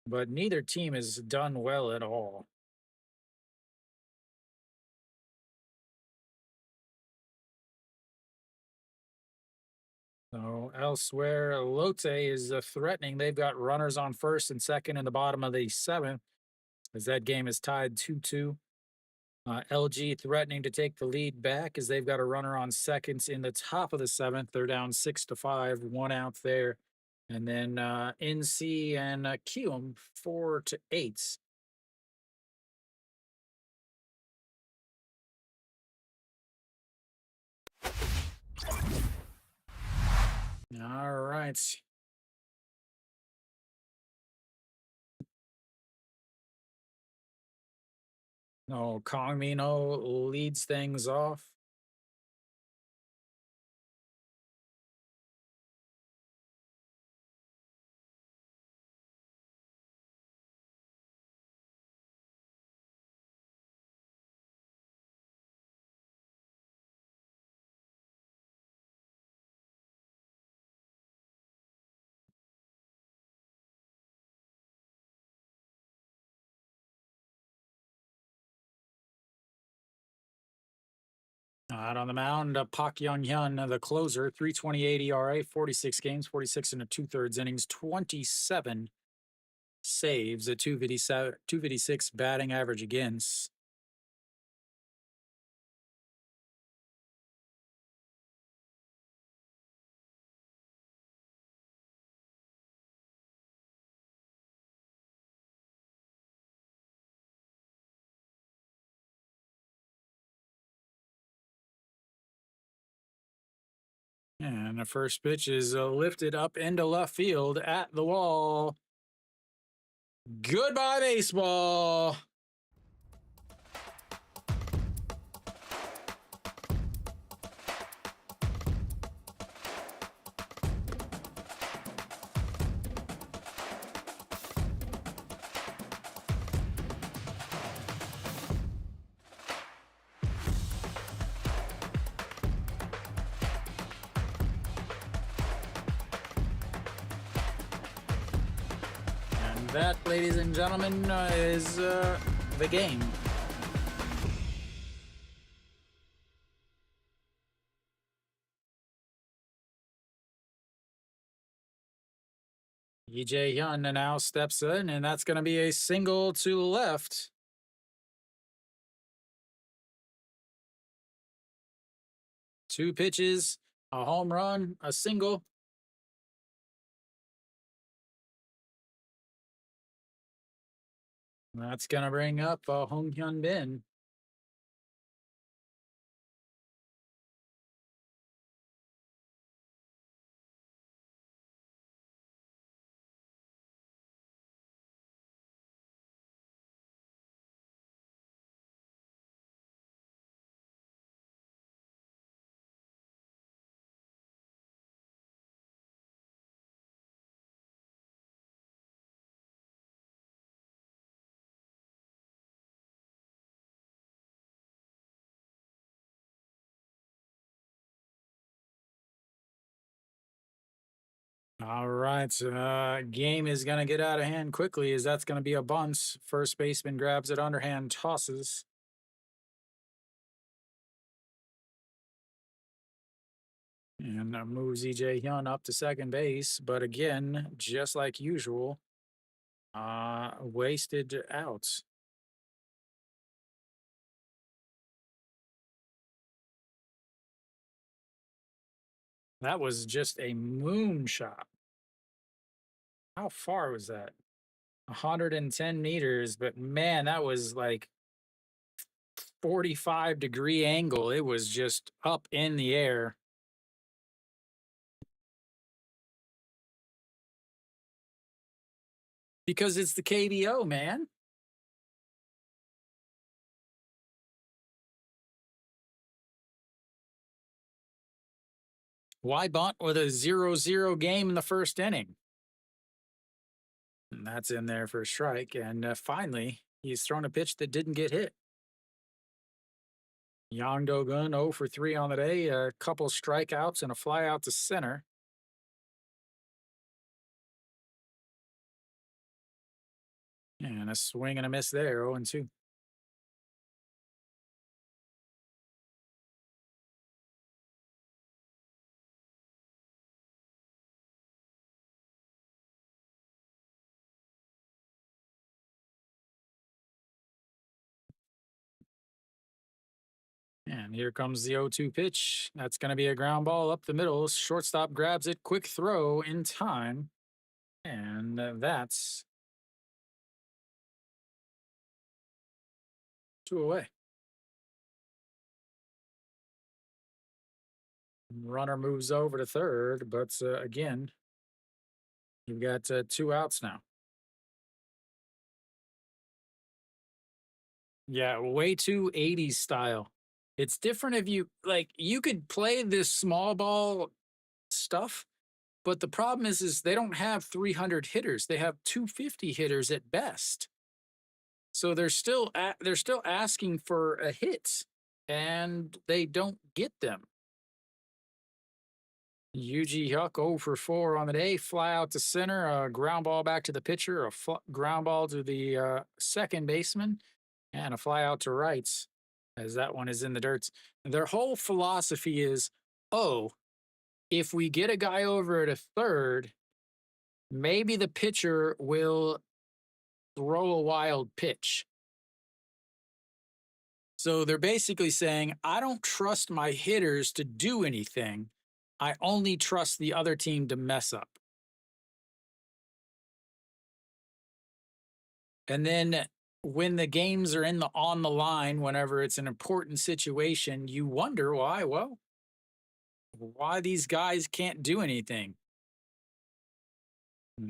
But neither team has done well at all. So elsewhere, Lotte is threatening. They've got runners on first and second in the bottom of the seventh, as that game is tied 2-2. LG threatening to take the lead back as they've got a runner on seconds in the top of the seventh. They're down 6-5, 1 out there. And then NC and Kium 4-8. All right. No, Kongmino leads things off. Out on the mound, Pak Young Hyun, the closer, 3.28 ERA, 46 games, 46 and a two-thirds innings, 27 saves, a 257, 256 batting average against. And the first pitch is lifted up into left field at the wall. Goodbye, baseball. And that, ladies and gentlemen, is the game. EJ Hyun now steps in, and that's going to be a single to the left. Two pitches, a home run, a single. That's going to bring up Hong Hyun Bin. All right. Game is going to get out of hand quickly as that's going to be a bunt. First baseman grabs it underhand, tosses. And moves EJ Hyun up to second base. But again, just like usual, wasted outs. That was just a moonshot. How far was that? 110 meters, but man, that was like 45-degree angle. It was just up in the air. Because it's the KBO, man. Why bunt with a 0-0 game in the first inning? And that's in there for a strike. And finally, he's thrown a pitch that didn't get hit. Yang Do-gun 0 for 3 on the day, a couple strikeouts and a fly out to center. And a swing and a miss there, 0-2. And here comes the 0-2 pitch. That's going to be a ground ball up the middle. Shortstop grabs it. Quick throw in time. And that's 2 away. Runner moves over to third, but again, you've got 2 outs now. Yeah, way too 80s style. It's different if you could play this small ball stuff, but the problem is they don't have 300 hitters. They have 250 hitters at best. So they're still asking for a hit, and they don't get them. Yuji Hyuk 0 for 4 on the day. Fly out to center, a ground ball back to the pitcher, a ground ball to the second baseman, and a fly out to rights, as that one is in the dirt. Their whole philosophy is, oh, if we get a guy over at a third, maybe the pitcher will throw a wild pitch. So they're basically saying, I don't trust my hitters to do anything. I only trust the other team to mess up. And then when the games are on the line, whenever it's an important situation, you wonder why. Well, why these guys can't do anything.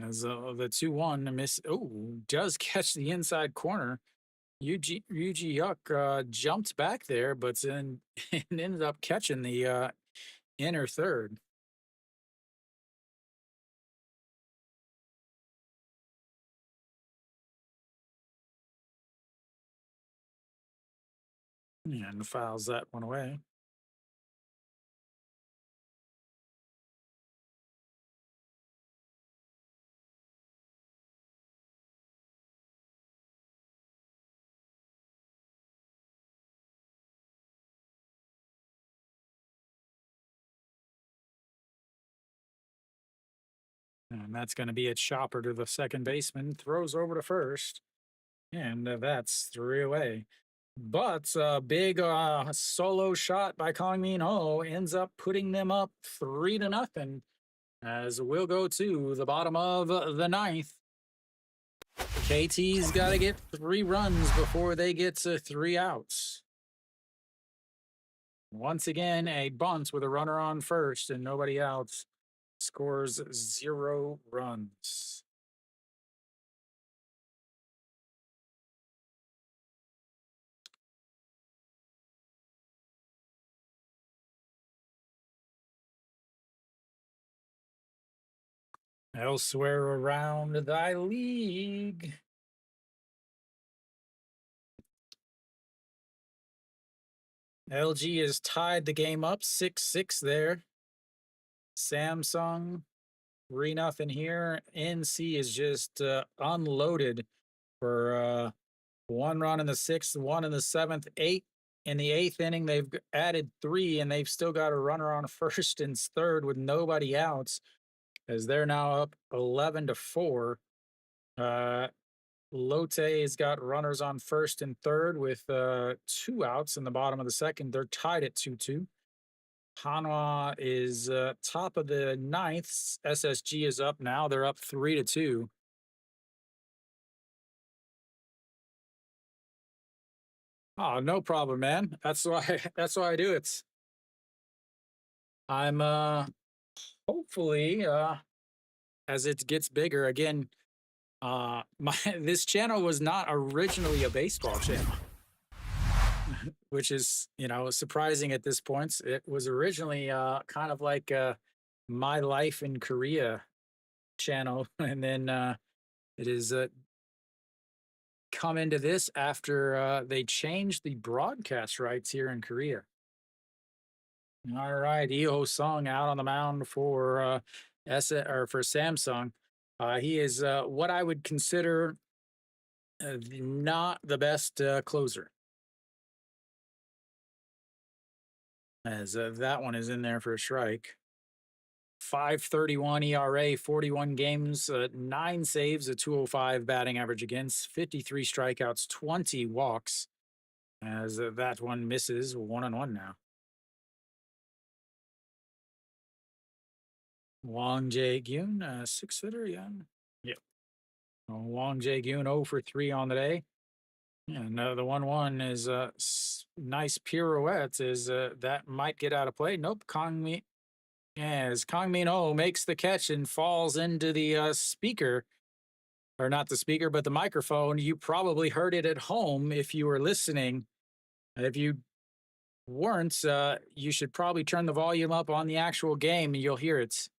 As the 2-1 miss. Oh, does catch the inside corner. Yuji Yuck jumped back there, but then and ended up catching the inner third. And fouls that one away. And that's going to be a chopper to the second baseman. Throws over to first. And that's 3 away. But a big solo shot by Kong Min Ho ends up putting them up 3-0. As we'll go to the bottom of the ninth. KT's got to get 3 runs before they get to 3 outs. Once again, a bunt with a runner on first and nobody else. Scores 0 runs. Elsewhere around thy league. LG has tied the game up 6-6 there. Samsung 3-0 here. NC is just unloaded for 1 run in the 6th, 1 in the 7th, 8 in the 8th inning. They've added 3 and they've still got a runner on first and third with nobody outs, as they're now up 11-4. Lotte has got runners on first and third with 2 outs in the bottom of the second. They're tied at 2-2. Hanwha is top of the ninth. SSG is up now. They're up 3-2. Oh, no problem, man. That's why I do it. I'm hopefully as it gets bigger again. This channel was not originally a baseball channel, which is, surprising at this point. It was originally kind of like my life in Korea channel, and then it is come into this after they changed the broadcast rights here in Korea. All right, Eo Sung out on the mound for for Samsung. He is what I would consider not the best closer, as that one is in there for a strike. 5.31 ERA, 41 games, 9 saves, a 205 batting average against, 53 strikeouts, 20 walks, as that one misses 1-1 now. Wang Jae-gyun, 6-hitter, yeah. Yep. Wang Jae-gyun 0 for 3 on the day. And the 1-1 is a nice pirouette, is that might get out of play. Nope, as Kong Min Ho makes the catch and falls into the speaker, or not the speaker, but the microphone. You probably heard it at home if you were listening. If you weren't, you should probably turn the volume up on the actual game and you'll hear it.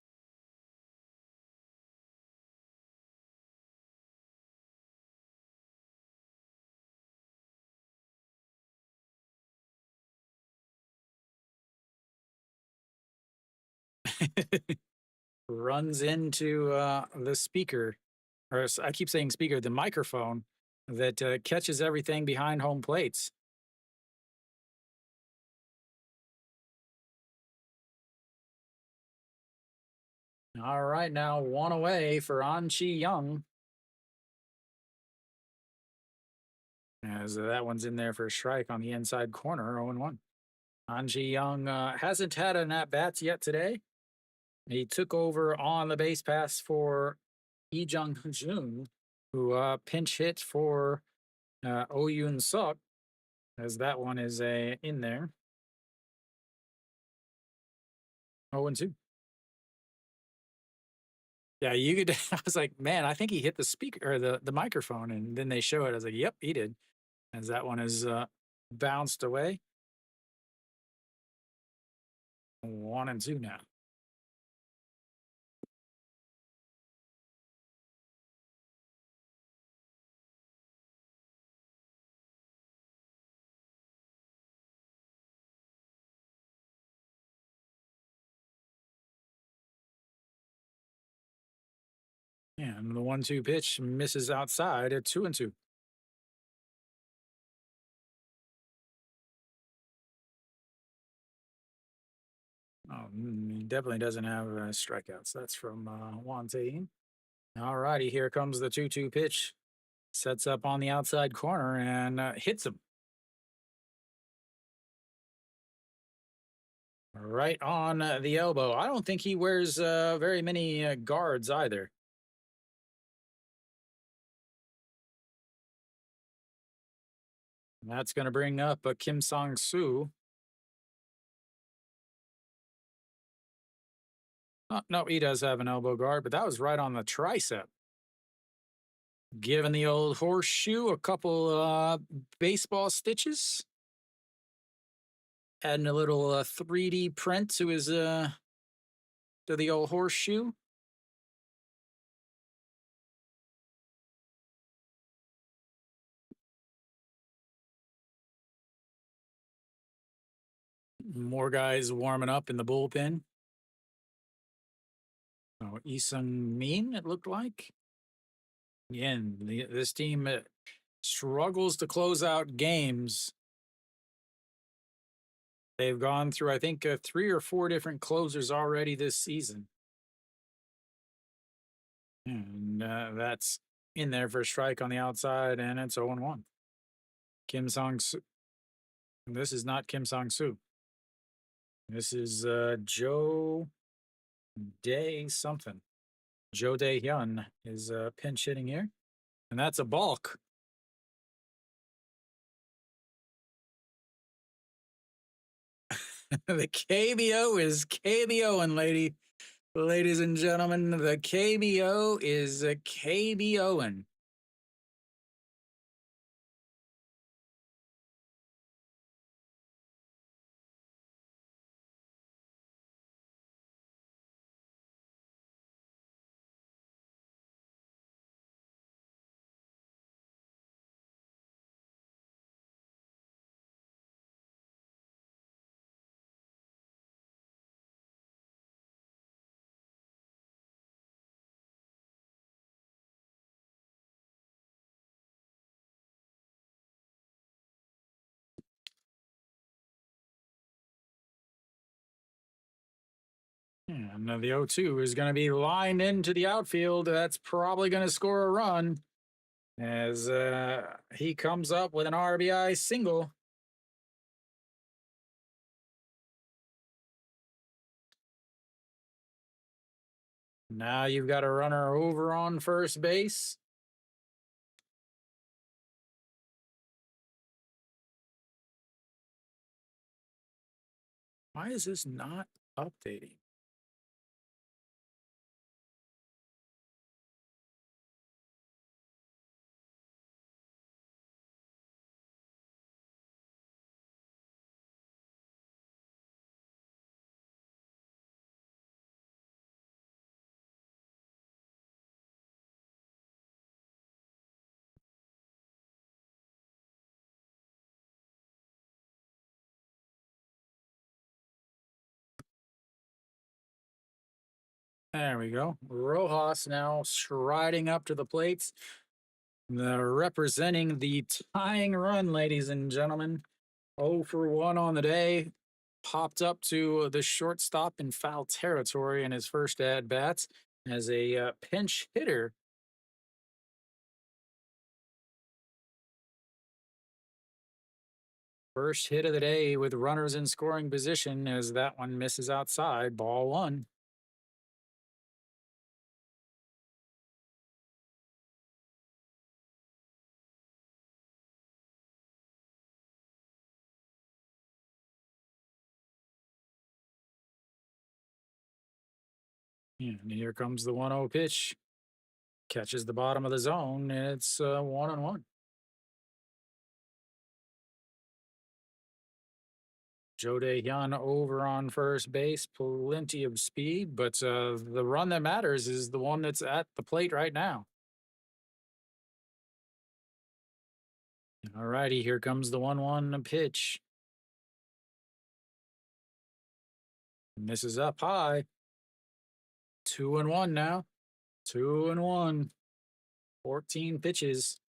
Runs into the speaker, or I keep saying speaker, the microphone that catches everything behind home plates. All right, now 1 away for An Chi Young. As that one's in there for a strike on the inside corner, 0-1. An Chi Young hasn't had an at-bats yet today. He took over on the base pass for Lee Jung-jun, who pinch hit for Oh Yoon Suk, as that one is in there. 0-2. Yeah, you could. I was like, man, I think he hit the speaker or the microphone, and then they show it. I was like, yep, he did. As that one is bounced away. 1-2 now. And the 1-2 pitch misses outside at 2-2. Oh, he definitely doesn't have strikeouts. That's from Wante. All righty, here comes the 2-2 pitch. Sets up on the outside corner and hits him right on the elbow. I don't think he wears very many guards either. That's going to bring up Kim Sang-soo. No, he does have an elbow guard, but that was right on the tricep. Giving the old horseshoe a couple baseball stitches. Adding a little 3D print to his to the old horseshoe. More guys warming up in the bullpen. Oh, Isung Min, it looked like. Again, this team struggles to close out games. They've gone through, I think, 3 or 4 different closers already this season. And that's in there for a strike on the outside, and it's 0-1. Kim Sang-soo. This is not Kim Sang-soo. This is Joe Day something. Joe Day Hyun is pinch hitting here. And that's a balk. The KBO is KBOing, ladies and gentlemen. The KBO is KBOing. And the 0-2 is going to be lined into the outfield. That's probably going to score a run as he comes up with an RBI single. Now you've got a runner over on first base. Why is this not updating? There we go. Rojas now striding up to the plates. Representing the tying run, ladies and gentlemen. 0 for 1 on the day. Popped up to the shortstop in foul territory in his first at bats as a pinch hitter. First hit of the day with runners in scoring position as that one misses outside. Ball 1. And here comes the 1-0 pitch. Catches the bottom of the zone, and it's 1-1. Joe Hyun over on first base, plenty of speed, but the run that matters is the one that's at the plate right now. All righty, here comes the 1-1 pitch. And this is up high. 2-1 now. 2-1. 14 pitches.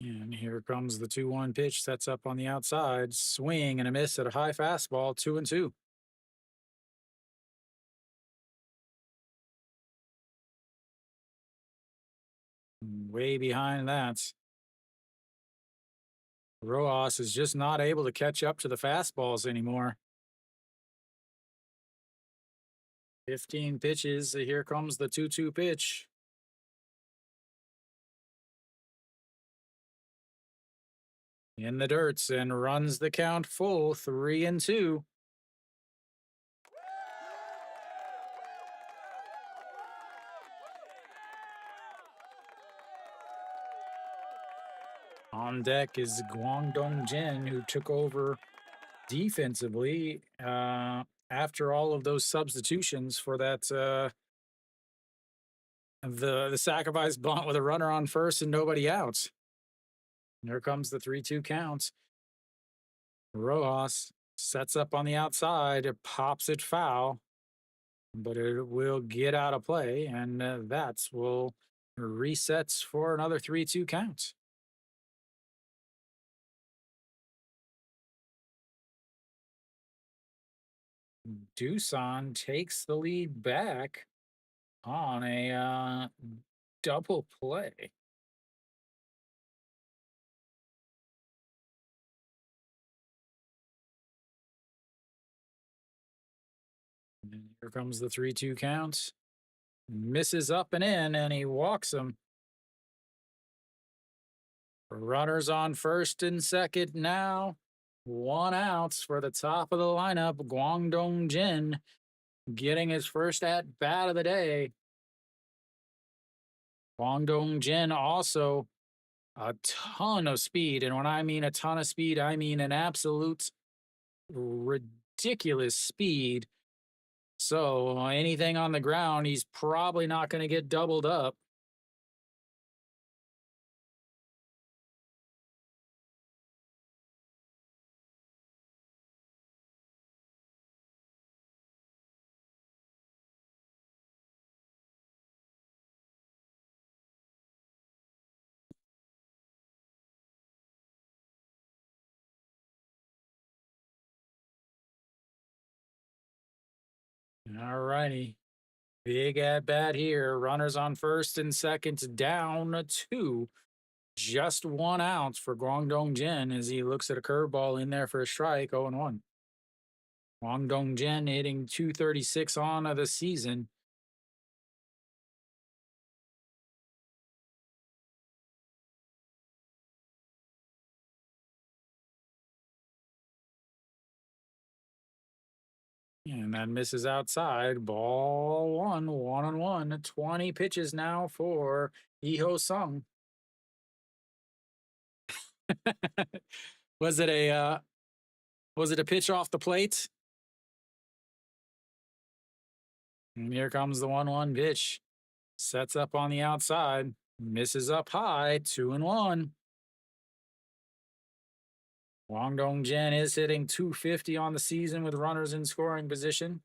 And here comes the 2-1 pitch. Sets up on the outside. Swing and a miss at a high fastball. 2-2. Way behind that. Rojas is just not able to catch up to the fastballs anymore. 15 pitches. Here comes the 2-2 pitch. In the dirts and runs the count full. 3-2. On deck is Guangdong Jin, who took over defensively after all of those substitutions for that the sacrifice bunt with a runner on first and nobody out. And here comes the 3-2 count. Rojas sets up on the outside, it pops it foul, but it will get out of play, and that will resets for another 3-2 count. Doosan takes the lead back on a double play. And here comes the 3-2 count. Misses up and in, and he walks him. Runners on first and second now. 1 out for the top of the lineup. Guangdong Jin getting his first at bat of the day. Guangdong Jin also a ton of speed. And when I mean a ton of speed, I mean an absolute ridiculous speed. So anything on the ground, he's probably not going to get doubled up. All righty. Big at bat here. Runners on first and second, down 2. Just 1 out for Guangdong Jin as he looks at a curveball in there for a strike. 0-1. Guangdong Jin hitting .236 on the season. And that misses outside. Ball 1, 1-1. 20 pitches now for Iho Sung. Was it a pitch off the plate? And here comes the 1-1 pitch. Sets up on the outside. Misses up high. 2-1. Guangdong Jin is hitting .250 on the season with runners in scoring position.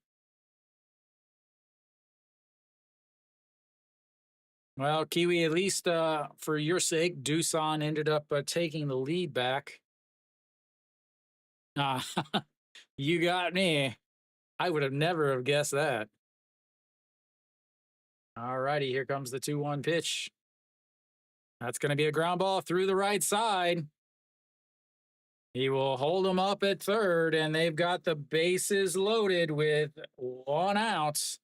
Well, Kiwi, at least for your sake, Doosan ended up taking the lead back. You got me. I would have never have guessed that. All righty, here comes the 2-1 pitch. That's going to be a ground ball through the right side. He will hold him up at third, and they've got the bases loaded with 1 out.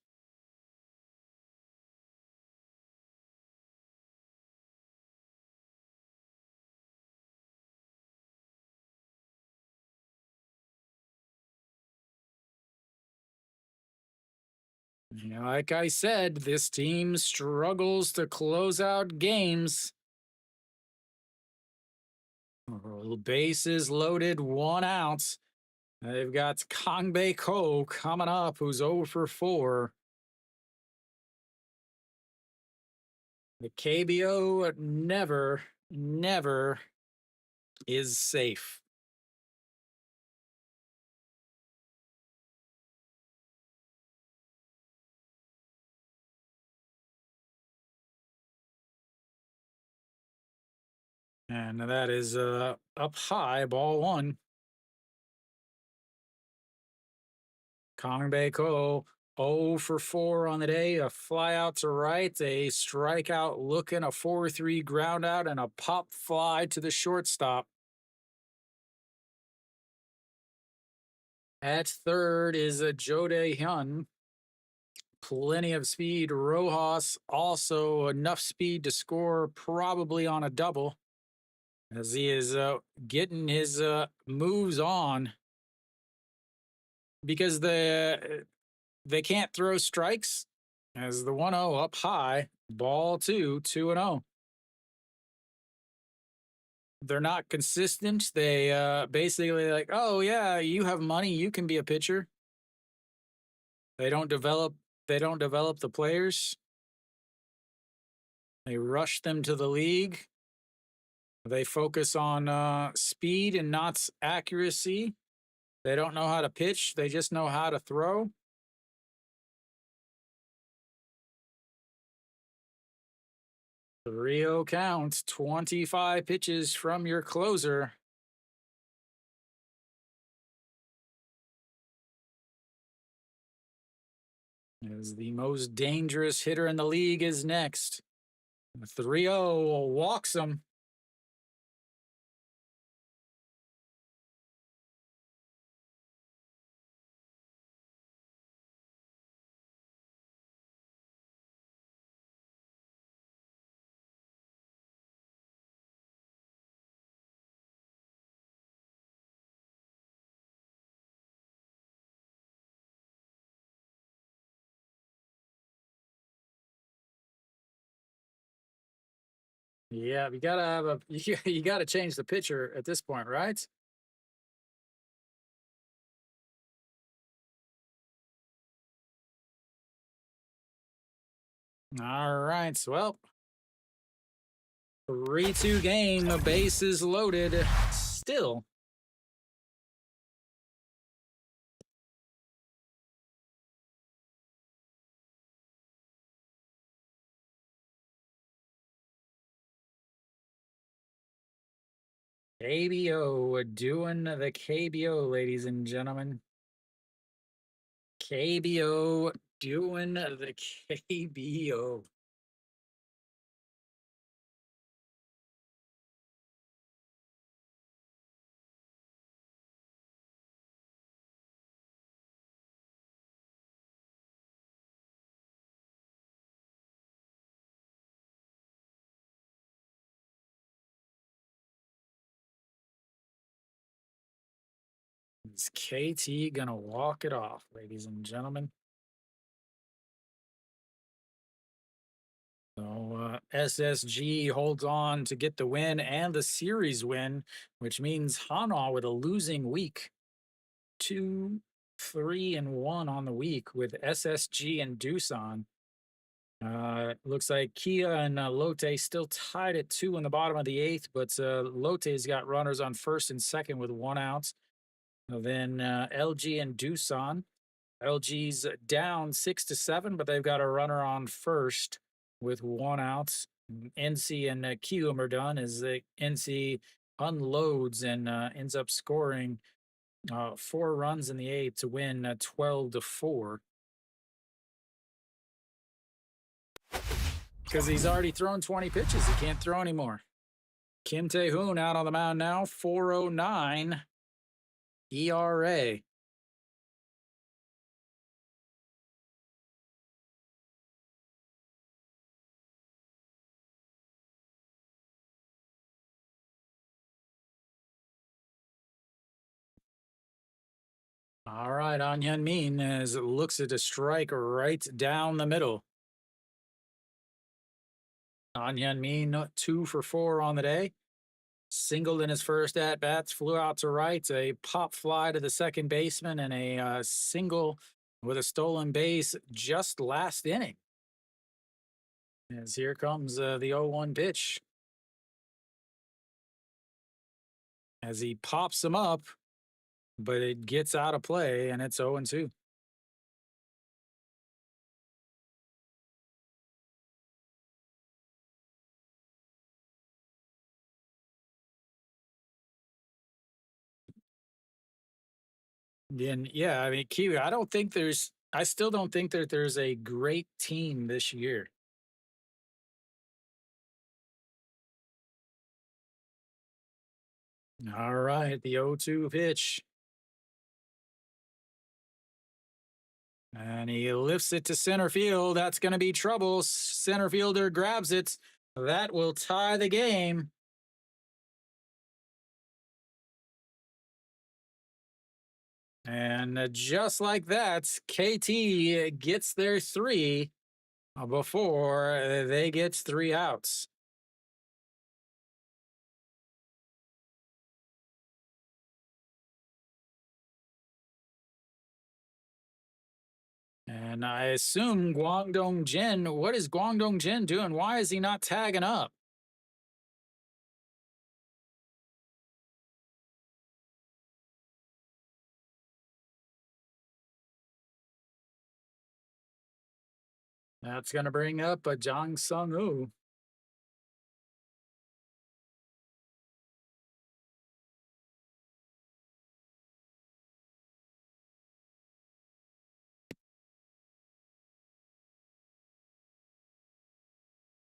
Like I said, this team struggles to close out games. Bases loaded, 1 out. They've got Kangbei Ko coming up, who's 0 for 4. The KBO never is safe. And that is up high, ball 1. Kangbei Ko 0 for 4 on the day. A fly out to right, a strikeout looking, a 4-3 ground out, and a pop fly to the shortstop. At third is a Jode Hyun. Plenty of speed. Rojas also enough speed to score, probably on a double, as he is getting his moves on, because they can't throw strikes. As the 1-0 up high, ball 2, 2-0. They're not consistent. They basically like, oh yeah, you have money, you can be a pitcher. They don't develop. They don't develop the players. They rush them to the league. They focus on speed and not accuracy. They don't know how to pitch. They just know how to throw. 3-0 count, 25 pitches from your closer. As the most dangerous hitter in the league is next. 3-0 walks him. Yeah, you gotta have a you gotta change the pitcher at this point, right? All right. Well, 3-2 game, bases loaded. Still. KBO doing the KBO, ladies and gentlemen. KBO doing the KBO. Is KT gonna walk it off, ladies and gentlemen? So SSG holds on to get the win and the series win, which means Hana with a losing week. 2-3-1 on the week with SSG and Doosan. Looks like Kia and Lotte still tied at 2 in the bottom of the 8th, but Lotte's got runners on first and second with 1 out. Then LG and Doosan. LG's down 6-7, but they've got a runner on first with 1 out. NC and Kium are done as the NC unloads and ends up scoring 4 runs in the 8th to win 12-4. Because he's already thrown 20 pitches. He can't throw anymore. Kim Tae-hoon out on the mound now, 4.09 ERA. All right, On Hyun Min as it looks at a strike right down the middle. On Hyun Min 2 for 4 on the day. Singled in his first at bats, flew out to right, a pop fly to the second baseman, and a single with a stolen base just last inning. As here comes the 0-1 pitch. As he pops him up, but it gets out of play, and it's 0-2. Then yeah, I mean Kiwi. I still don't think that there's a great team this year. All right, the 0-2 pitch. And he lifts it to center field. That's going to be trouble. Center fielder grabs it. That will tie the game. And just like that, KT gets their 3 before they get 3 outs. And I assume Guangdong Jin, what is Guangdong Jin doing? Why is he not tagging up? That's going to bring up a Jang Sung Woo.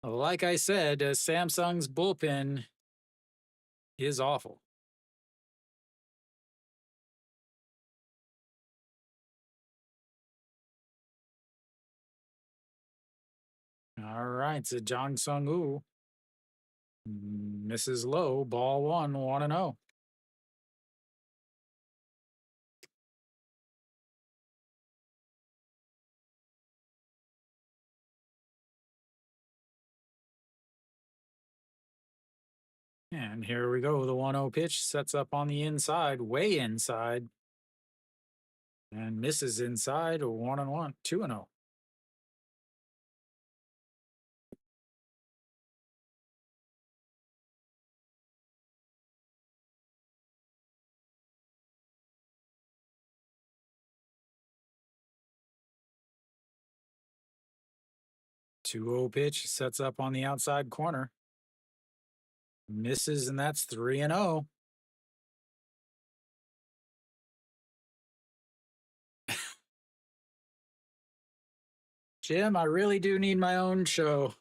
Like I said, Samsung's bullpen is awful. All right, so Jang Sung Woo misses low, ball 1, 1-0. And here we go. The 1-0 pitch sets up on the inside, way inside, and misses inside. 1-1, 2-0. 2-0 pitch sets up on the outside corner, misses, and that's 3-0. Jim, I really do need my own show.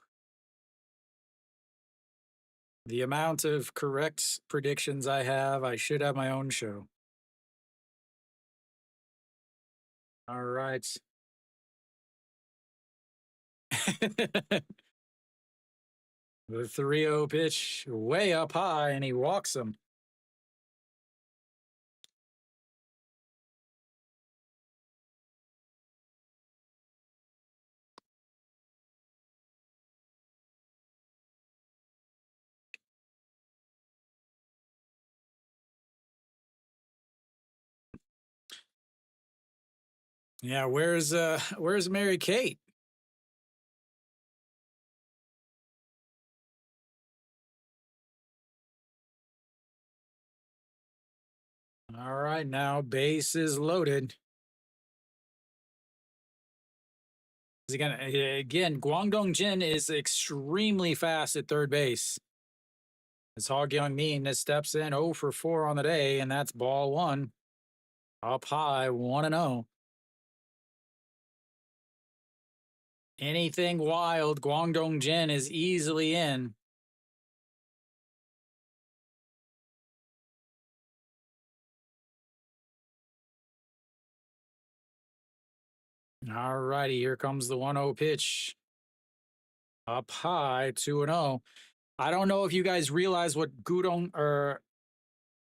The amount of correct predictions I have, I should have my own show. All right. The 3-0 pitch way up high, and he walks him. Yeah, where's Mary Kate? All right, now base is loaded. Is he gonna again? Guangdong Jin is extremely fast at third base. As Hog Young Min steps in 0 for 4 on the day, and that's ball 1. Up high, 1-0. Anything wild, Guangdong Jin is easily in. All righty, here comes the 1-0 pitch. Up high, 2-0. I don't know if you guys realize what Gudong or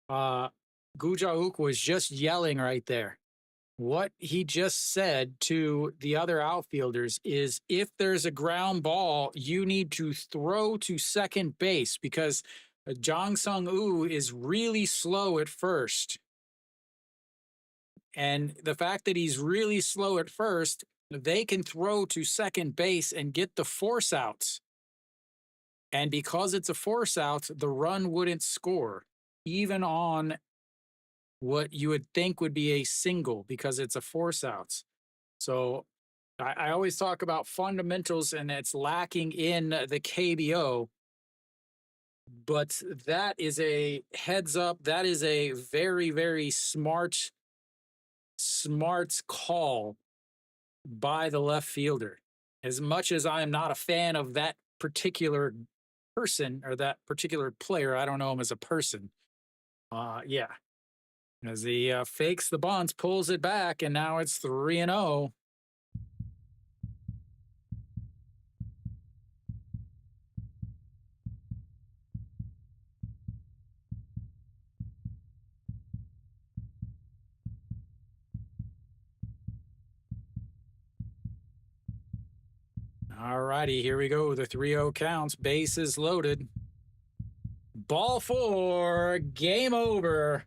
Gujauk was just yelling right there. What he just said to the other outfielders is if there's a ground ball, you need to throw to second base because Jong Sung Woo is really slow at first. And the fact that he's really slow at first, they can throw to second base and get the force outs. And because it's a force out, the run wouldn't score, even on what you would think would be a single because it's a force outs. So I always talk about fundamentals and it's lacking in the KBO, but that is a heads up. That is a very, very smart call by the left fielder. As much as I am not a fan of that particular person or that particular player, I don't know him as a person. Yeah, as he fakes the bunts, pulls it back, and now it's 3-0. All righty, here we go. The 3-0 counts, bases loaded. Ball four, game over.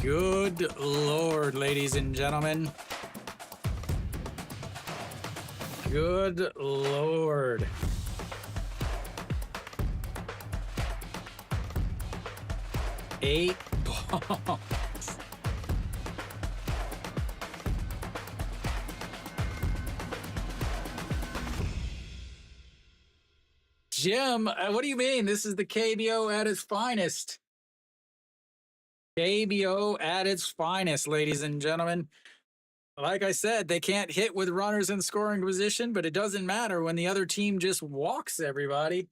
Good Lord, ladies and gentlemen. Good Lord. Eight balls. Jim, what do you mean? This is the KBO at its finest. KBO at its finest, ladies and gentlemen. Like I said, they can't hit with runners in scoring position, but it doesn't matter when the other team just walks everybody.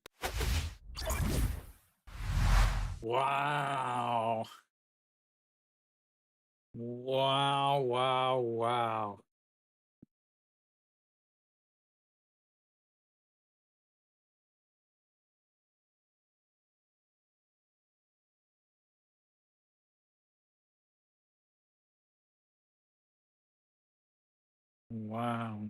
Wow. Wow, wow, wow. Wow.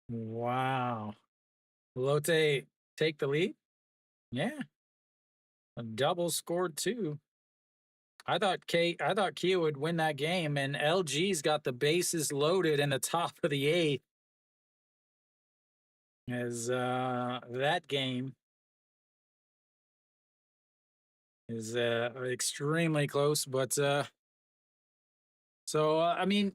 Wow. Lotte take the lead? Yeah. A double scored too. I thought Kia would win that game, and LG's got the bases loaded in the top of the eighth. As that game is extremely close, but I mean,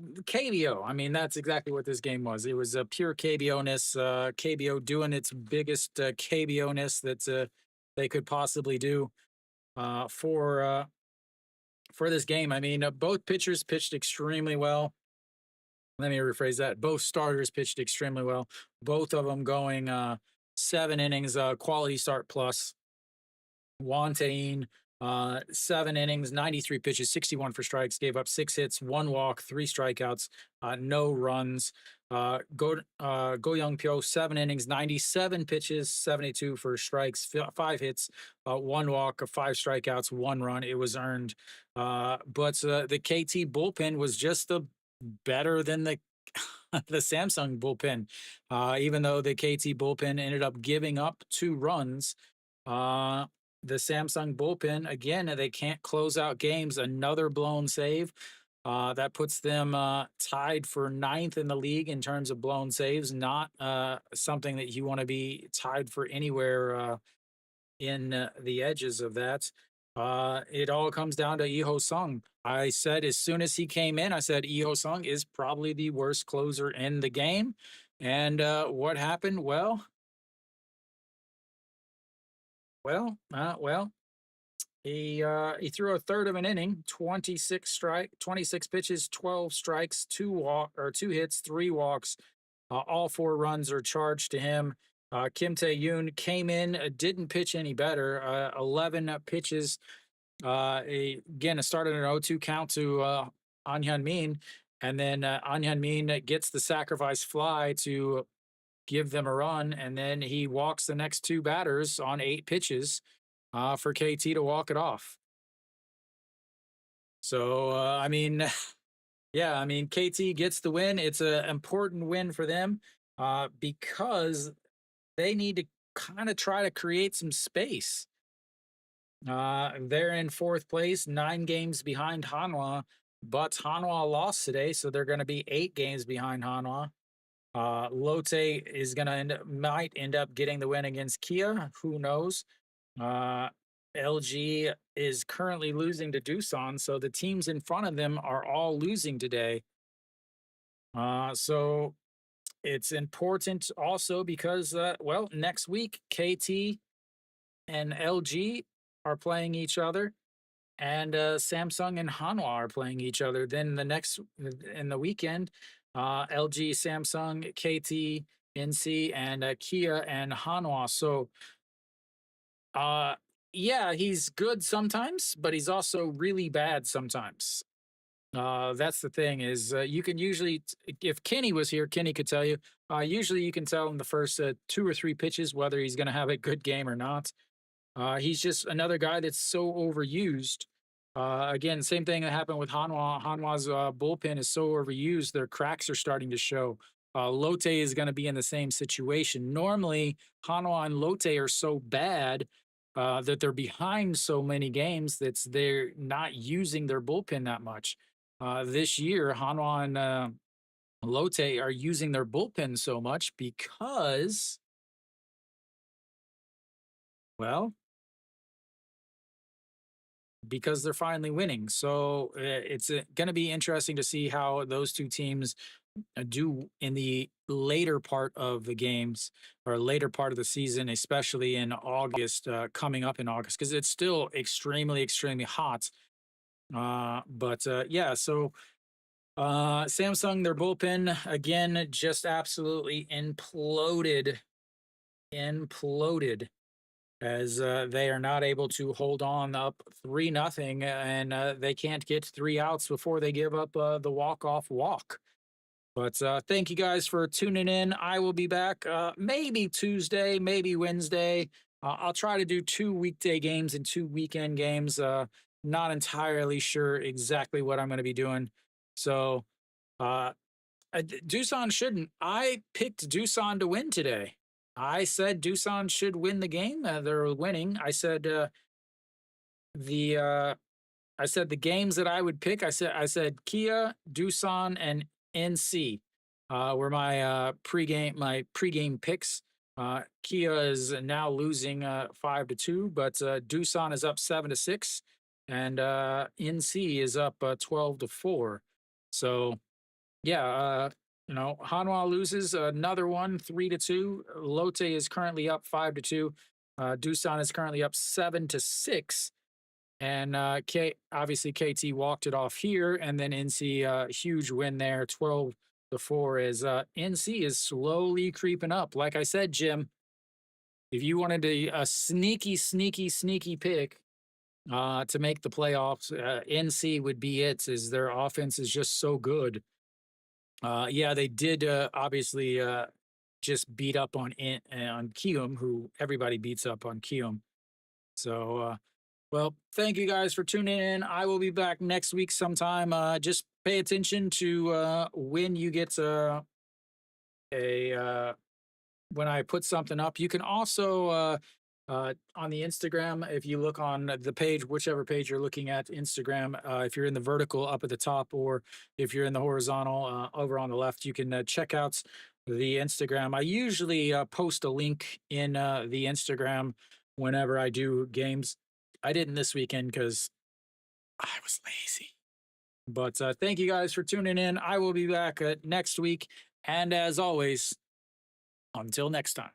KBO. I mean, that's exactly what this game was. It was a pure KBO-ness. KBO doing its biggest KBO-ness that they could possibly do for this game. I mean, both pitchers pitched extremely well. Let me rephrase that. Both starters pitched extremely well. Both of them going 7 innings, quality start plus. Juan Tain, 7 innings, 93 pitches, 61 for strikes, gave up 6 hits, 1 walk, 3 strikeouts, no runs. Go Young Pyo, 7 innings, 97 pitches, 72 for strikes, 5 hits, 1 walk, 5 strikeouts, 1 run. It was earned. But the KT bullpen was just better than the the Samsung bullpen. Even though the KT bullpen ended up giving up 2 runs, the Samsung bullpen, again, they can't close out games. Another blown save. That puts them tied for 9th in the league in terms of blown saves. Not something that you want to be tied for anywhere in the edges of that. It all comes down to Iho Sung. I said as soon as he came in, I said Iho Sung is probably the worst closer in the game. And what happened? Well, He threw a third of an inning, 26 pitches, 12 strikes, 2 hits, 3 walks. All 4 runs are charged to him. Kim Tae-yoon came in, didn't pitch any better. 11 pitches. Again, it started an 0-2 count to An Hyun-min, and then An Hyun-min gets the sacrifice fly to give them a run, and then he walks the next 2 batters on 8 pitches for KT to walk it off. So, I mean, yeah, I mean, KT gets the win. It's an important win for them because they need to kind of try to create some space. They're in 4th place, 9 games behind Hanwha, but Hanwha lost today, so they're going to be 8 games behind Hanwha. Lotte is going to might end up getting the win against Kia. Who knows? LG is currently losing to Doosan, so the teams in front of them are all losing today. So it's important also because, well, next week KT and LG are playing each other, and Samsung and Hanwha are playing each other. Then in the weekend, LG, Samsung, KT, NC, and Kia and Hanwha. So, yeah, he's good sometimes, but he's also really bad sometimes. That's the thing is you can usually, if Kenny was here, Kenny could tell you. Usually, you can tell in the first 2 or 3 pitches whether he's going to have a good game or not. He's just another guy that's so overused. Again, same thing that happened with Hanwha. Hanwha's bullpen is so overused; their cracks are starting to show. Lotte is going to be in the same situation. Normally, Hanwha and Lotte are so bad that they're behind so many games that they're not using their bullpen that much. This year, Hanwha and Lotte are using their bullpen so much because, well, because they're finally winning. So it's going to be interesting to see how those 2 teams do in the later part of the games or later part of the season, especially in August, coming up in August, because it's still extremely, extremely hot. But yeah, so Samsung, their bullpen, again, just absolutely imploded as they are not able to hold on up 3-0, and they can't get 3 outs before they give up the walk-off walk. But thank you guys for tuning in. I will be back maybe Tuesday, maybe Wednesday. I'll try to do 2 weekday games and 2 weekend games. Not entirely sure exactly what I'm going to be doing. So Doosan shouldn't. I picked Doosan to win today. I said Doosan should win the game. They're winning. I said the games that I would pick. I said Kia, Doosan, and NC were my pregame picks. Kia is now losing 5-2, but Doosan is up 7-6, and NC is up 12-4. So yeah, Hanwha loses another one, 3-2. Lotte is currently up 5-2. Doosan is currently up 7-6. And obviously KT walked it off here, and then NC huge win there, 12-4. As NC is slowly creeping up. Like I said, Jim, if you wanted a sneaky pick to make the playoffs, NC would be it, as their offense is just so good. Yeah, they did obviously just beat up on Kium, who everybody beats up on Kium. So, well, thank you guys for tuning in. I will be back next week sometime. Just pay attention to when you get when I put something up. You can also on the Instagram, if you look on the page, whichever page you're looking at, Instagram, if you're in the vertical up at the top, or if you're in the horizontal over on the left, you can check out the Instagram. I usually post a link in the Instagram whenever I do games. I didn't this weekend because I was lazy. But thank you guys for tuning in. I will be back next week. And as always, until next time.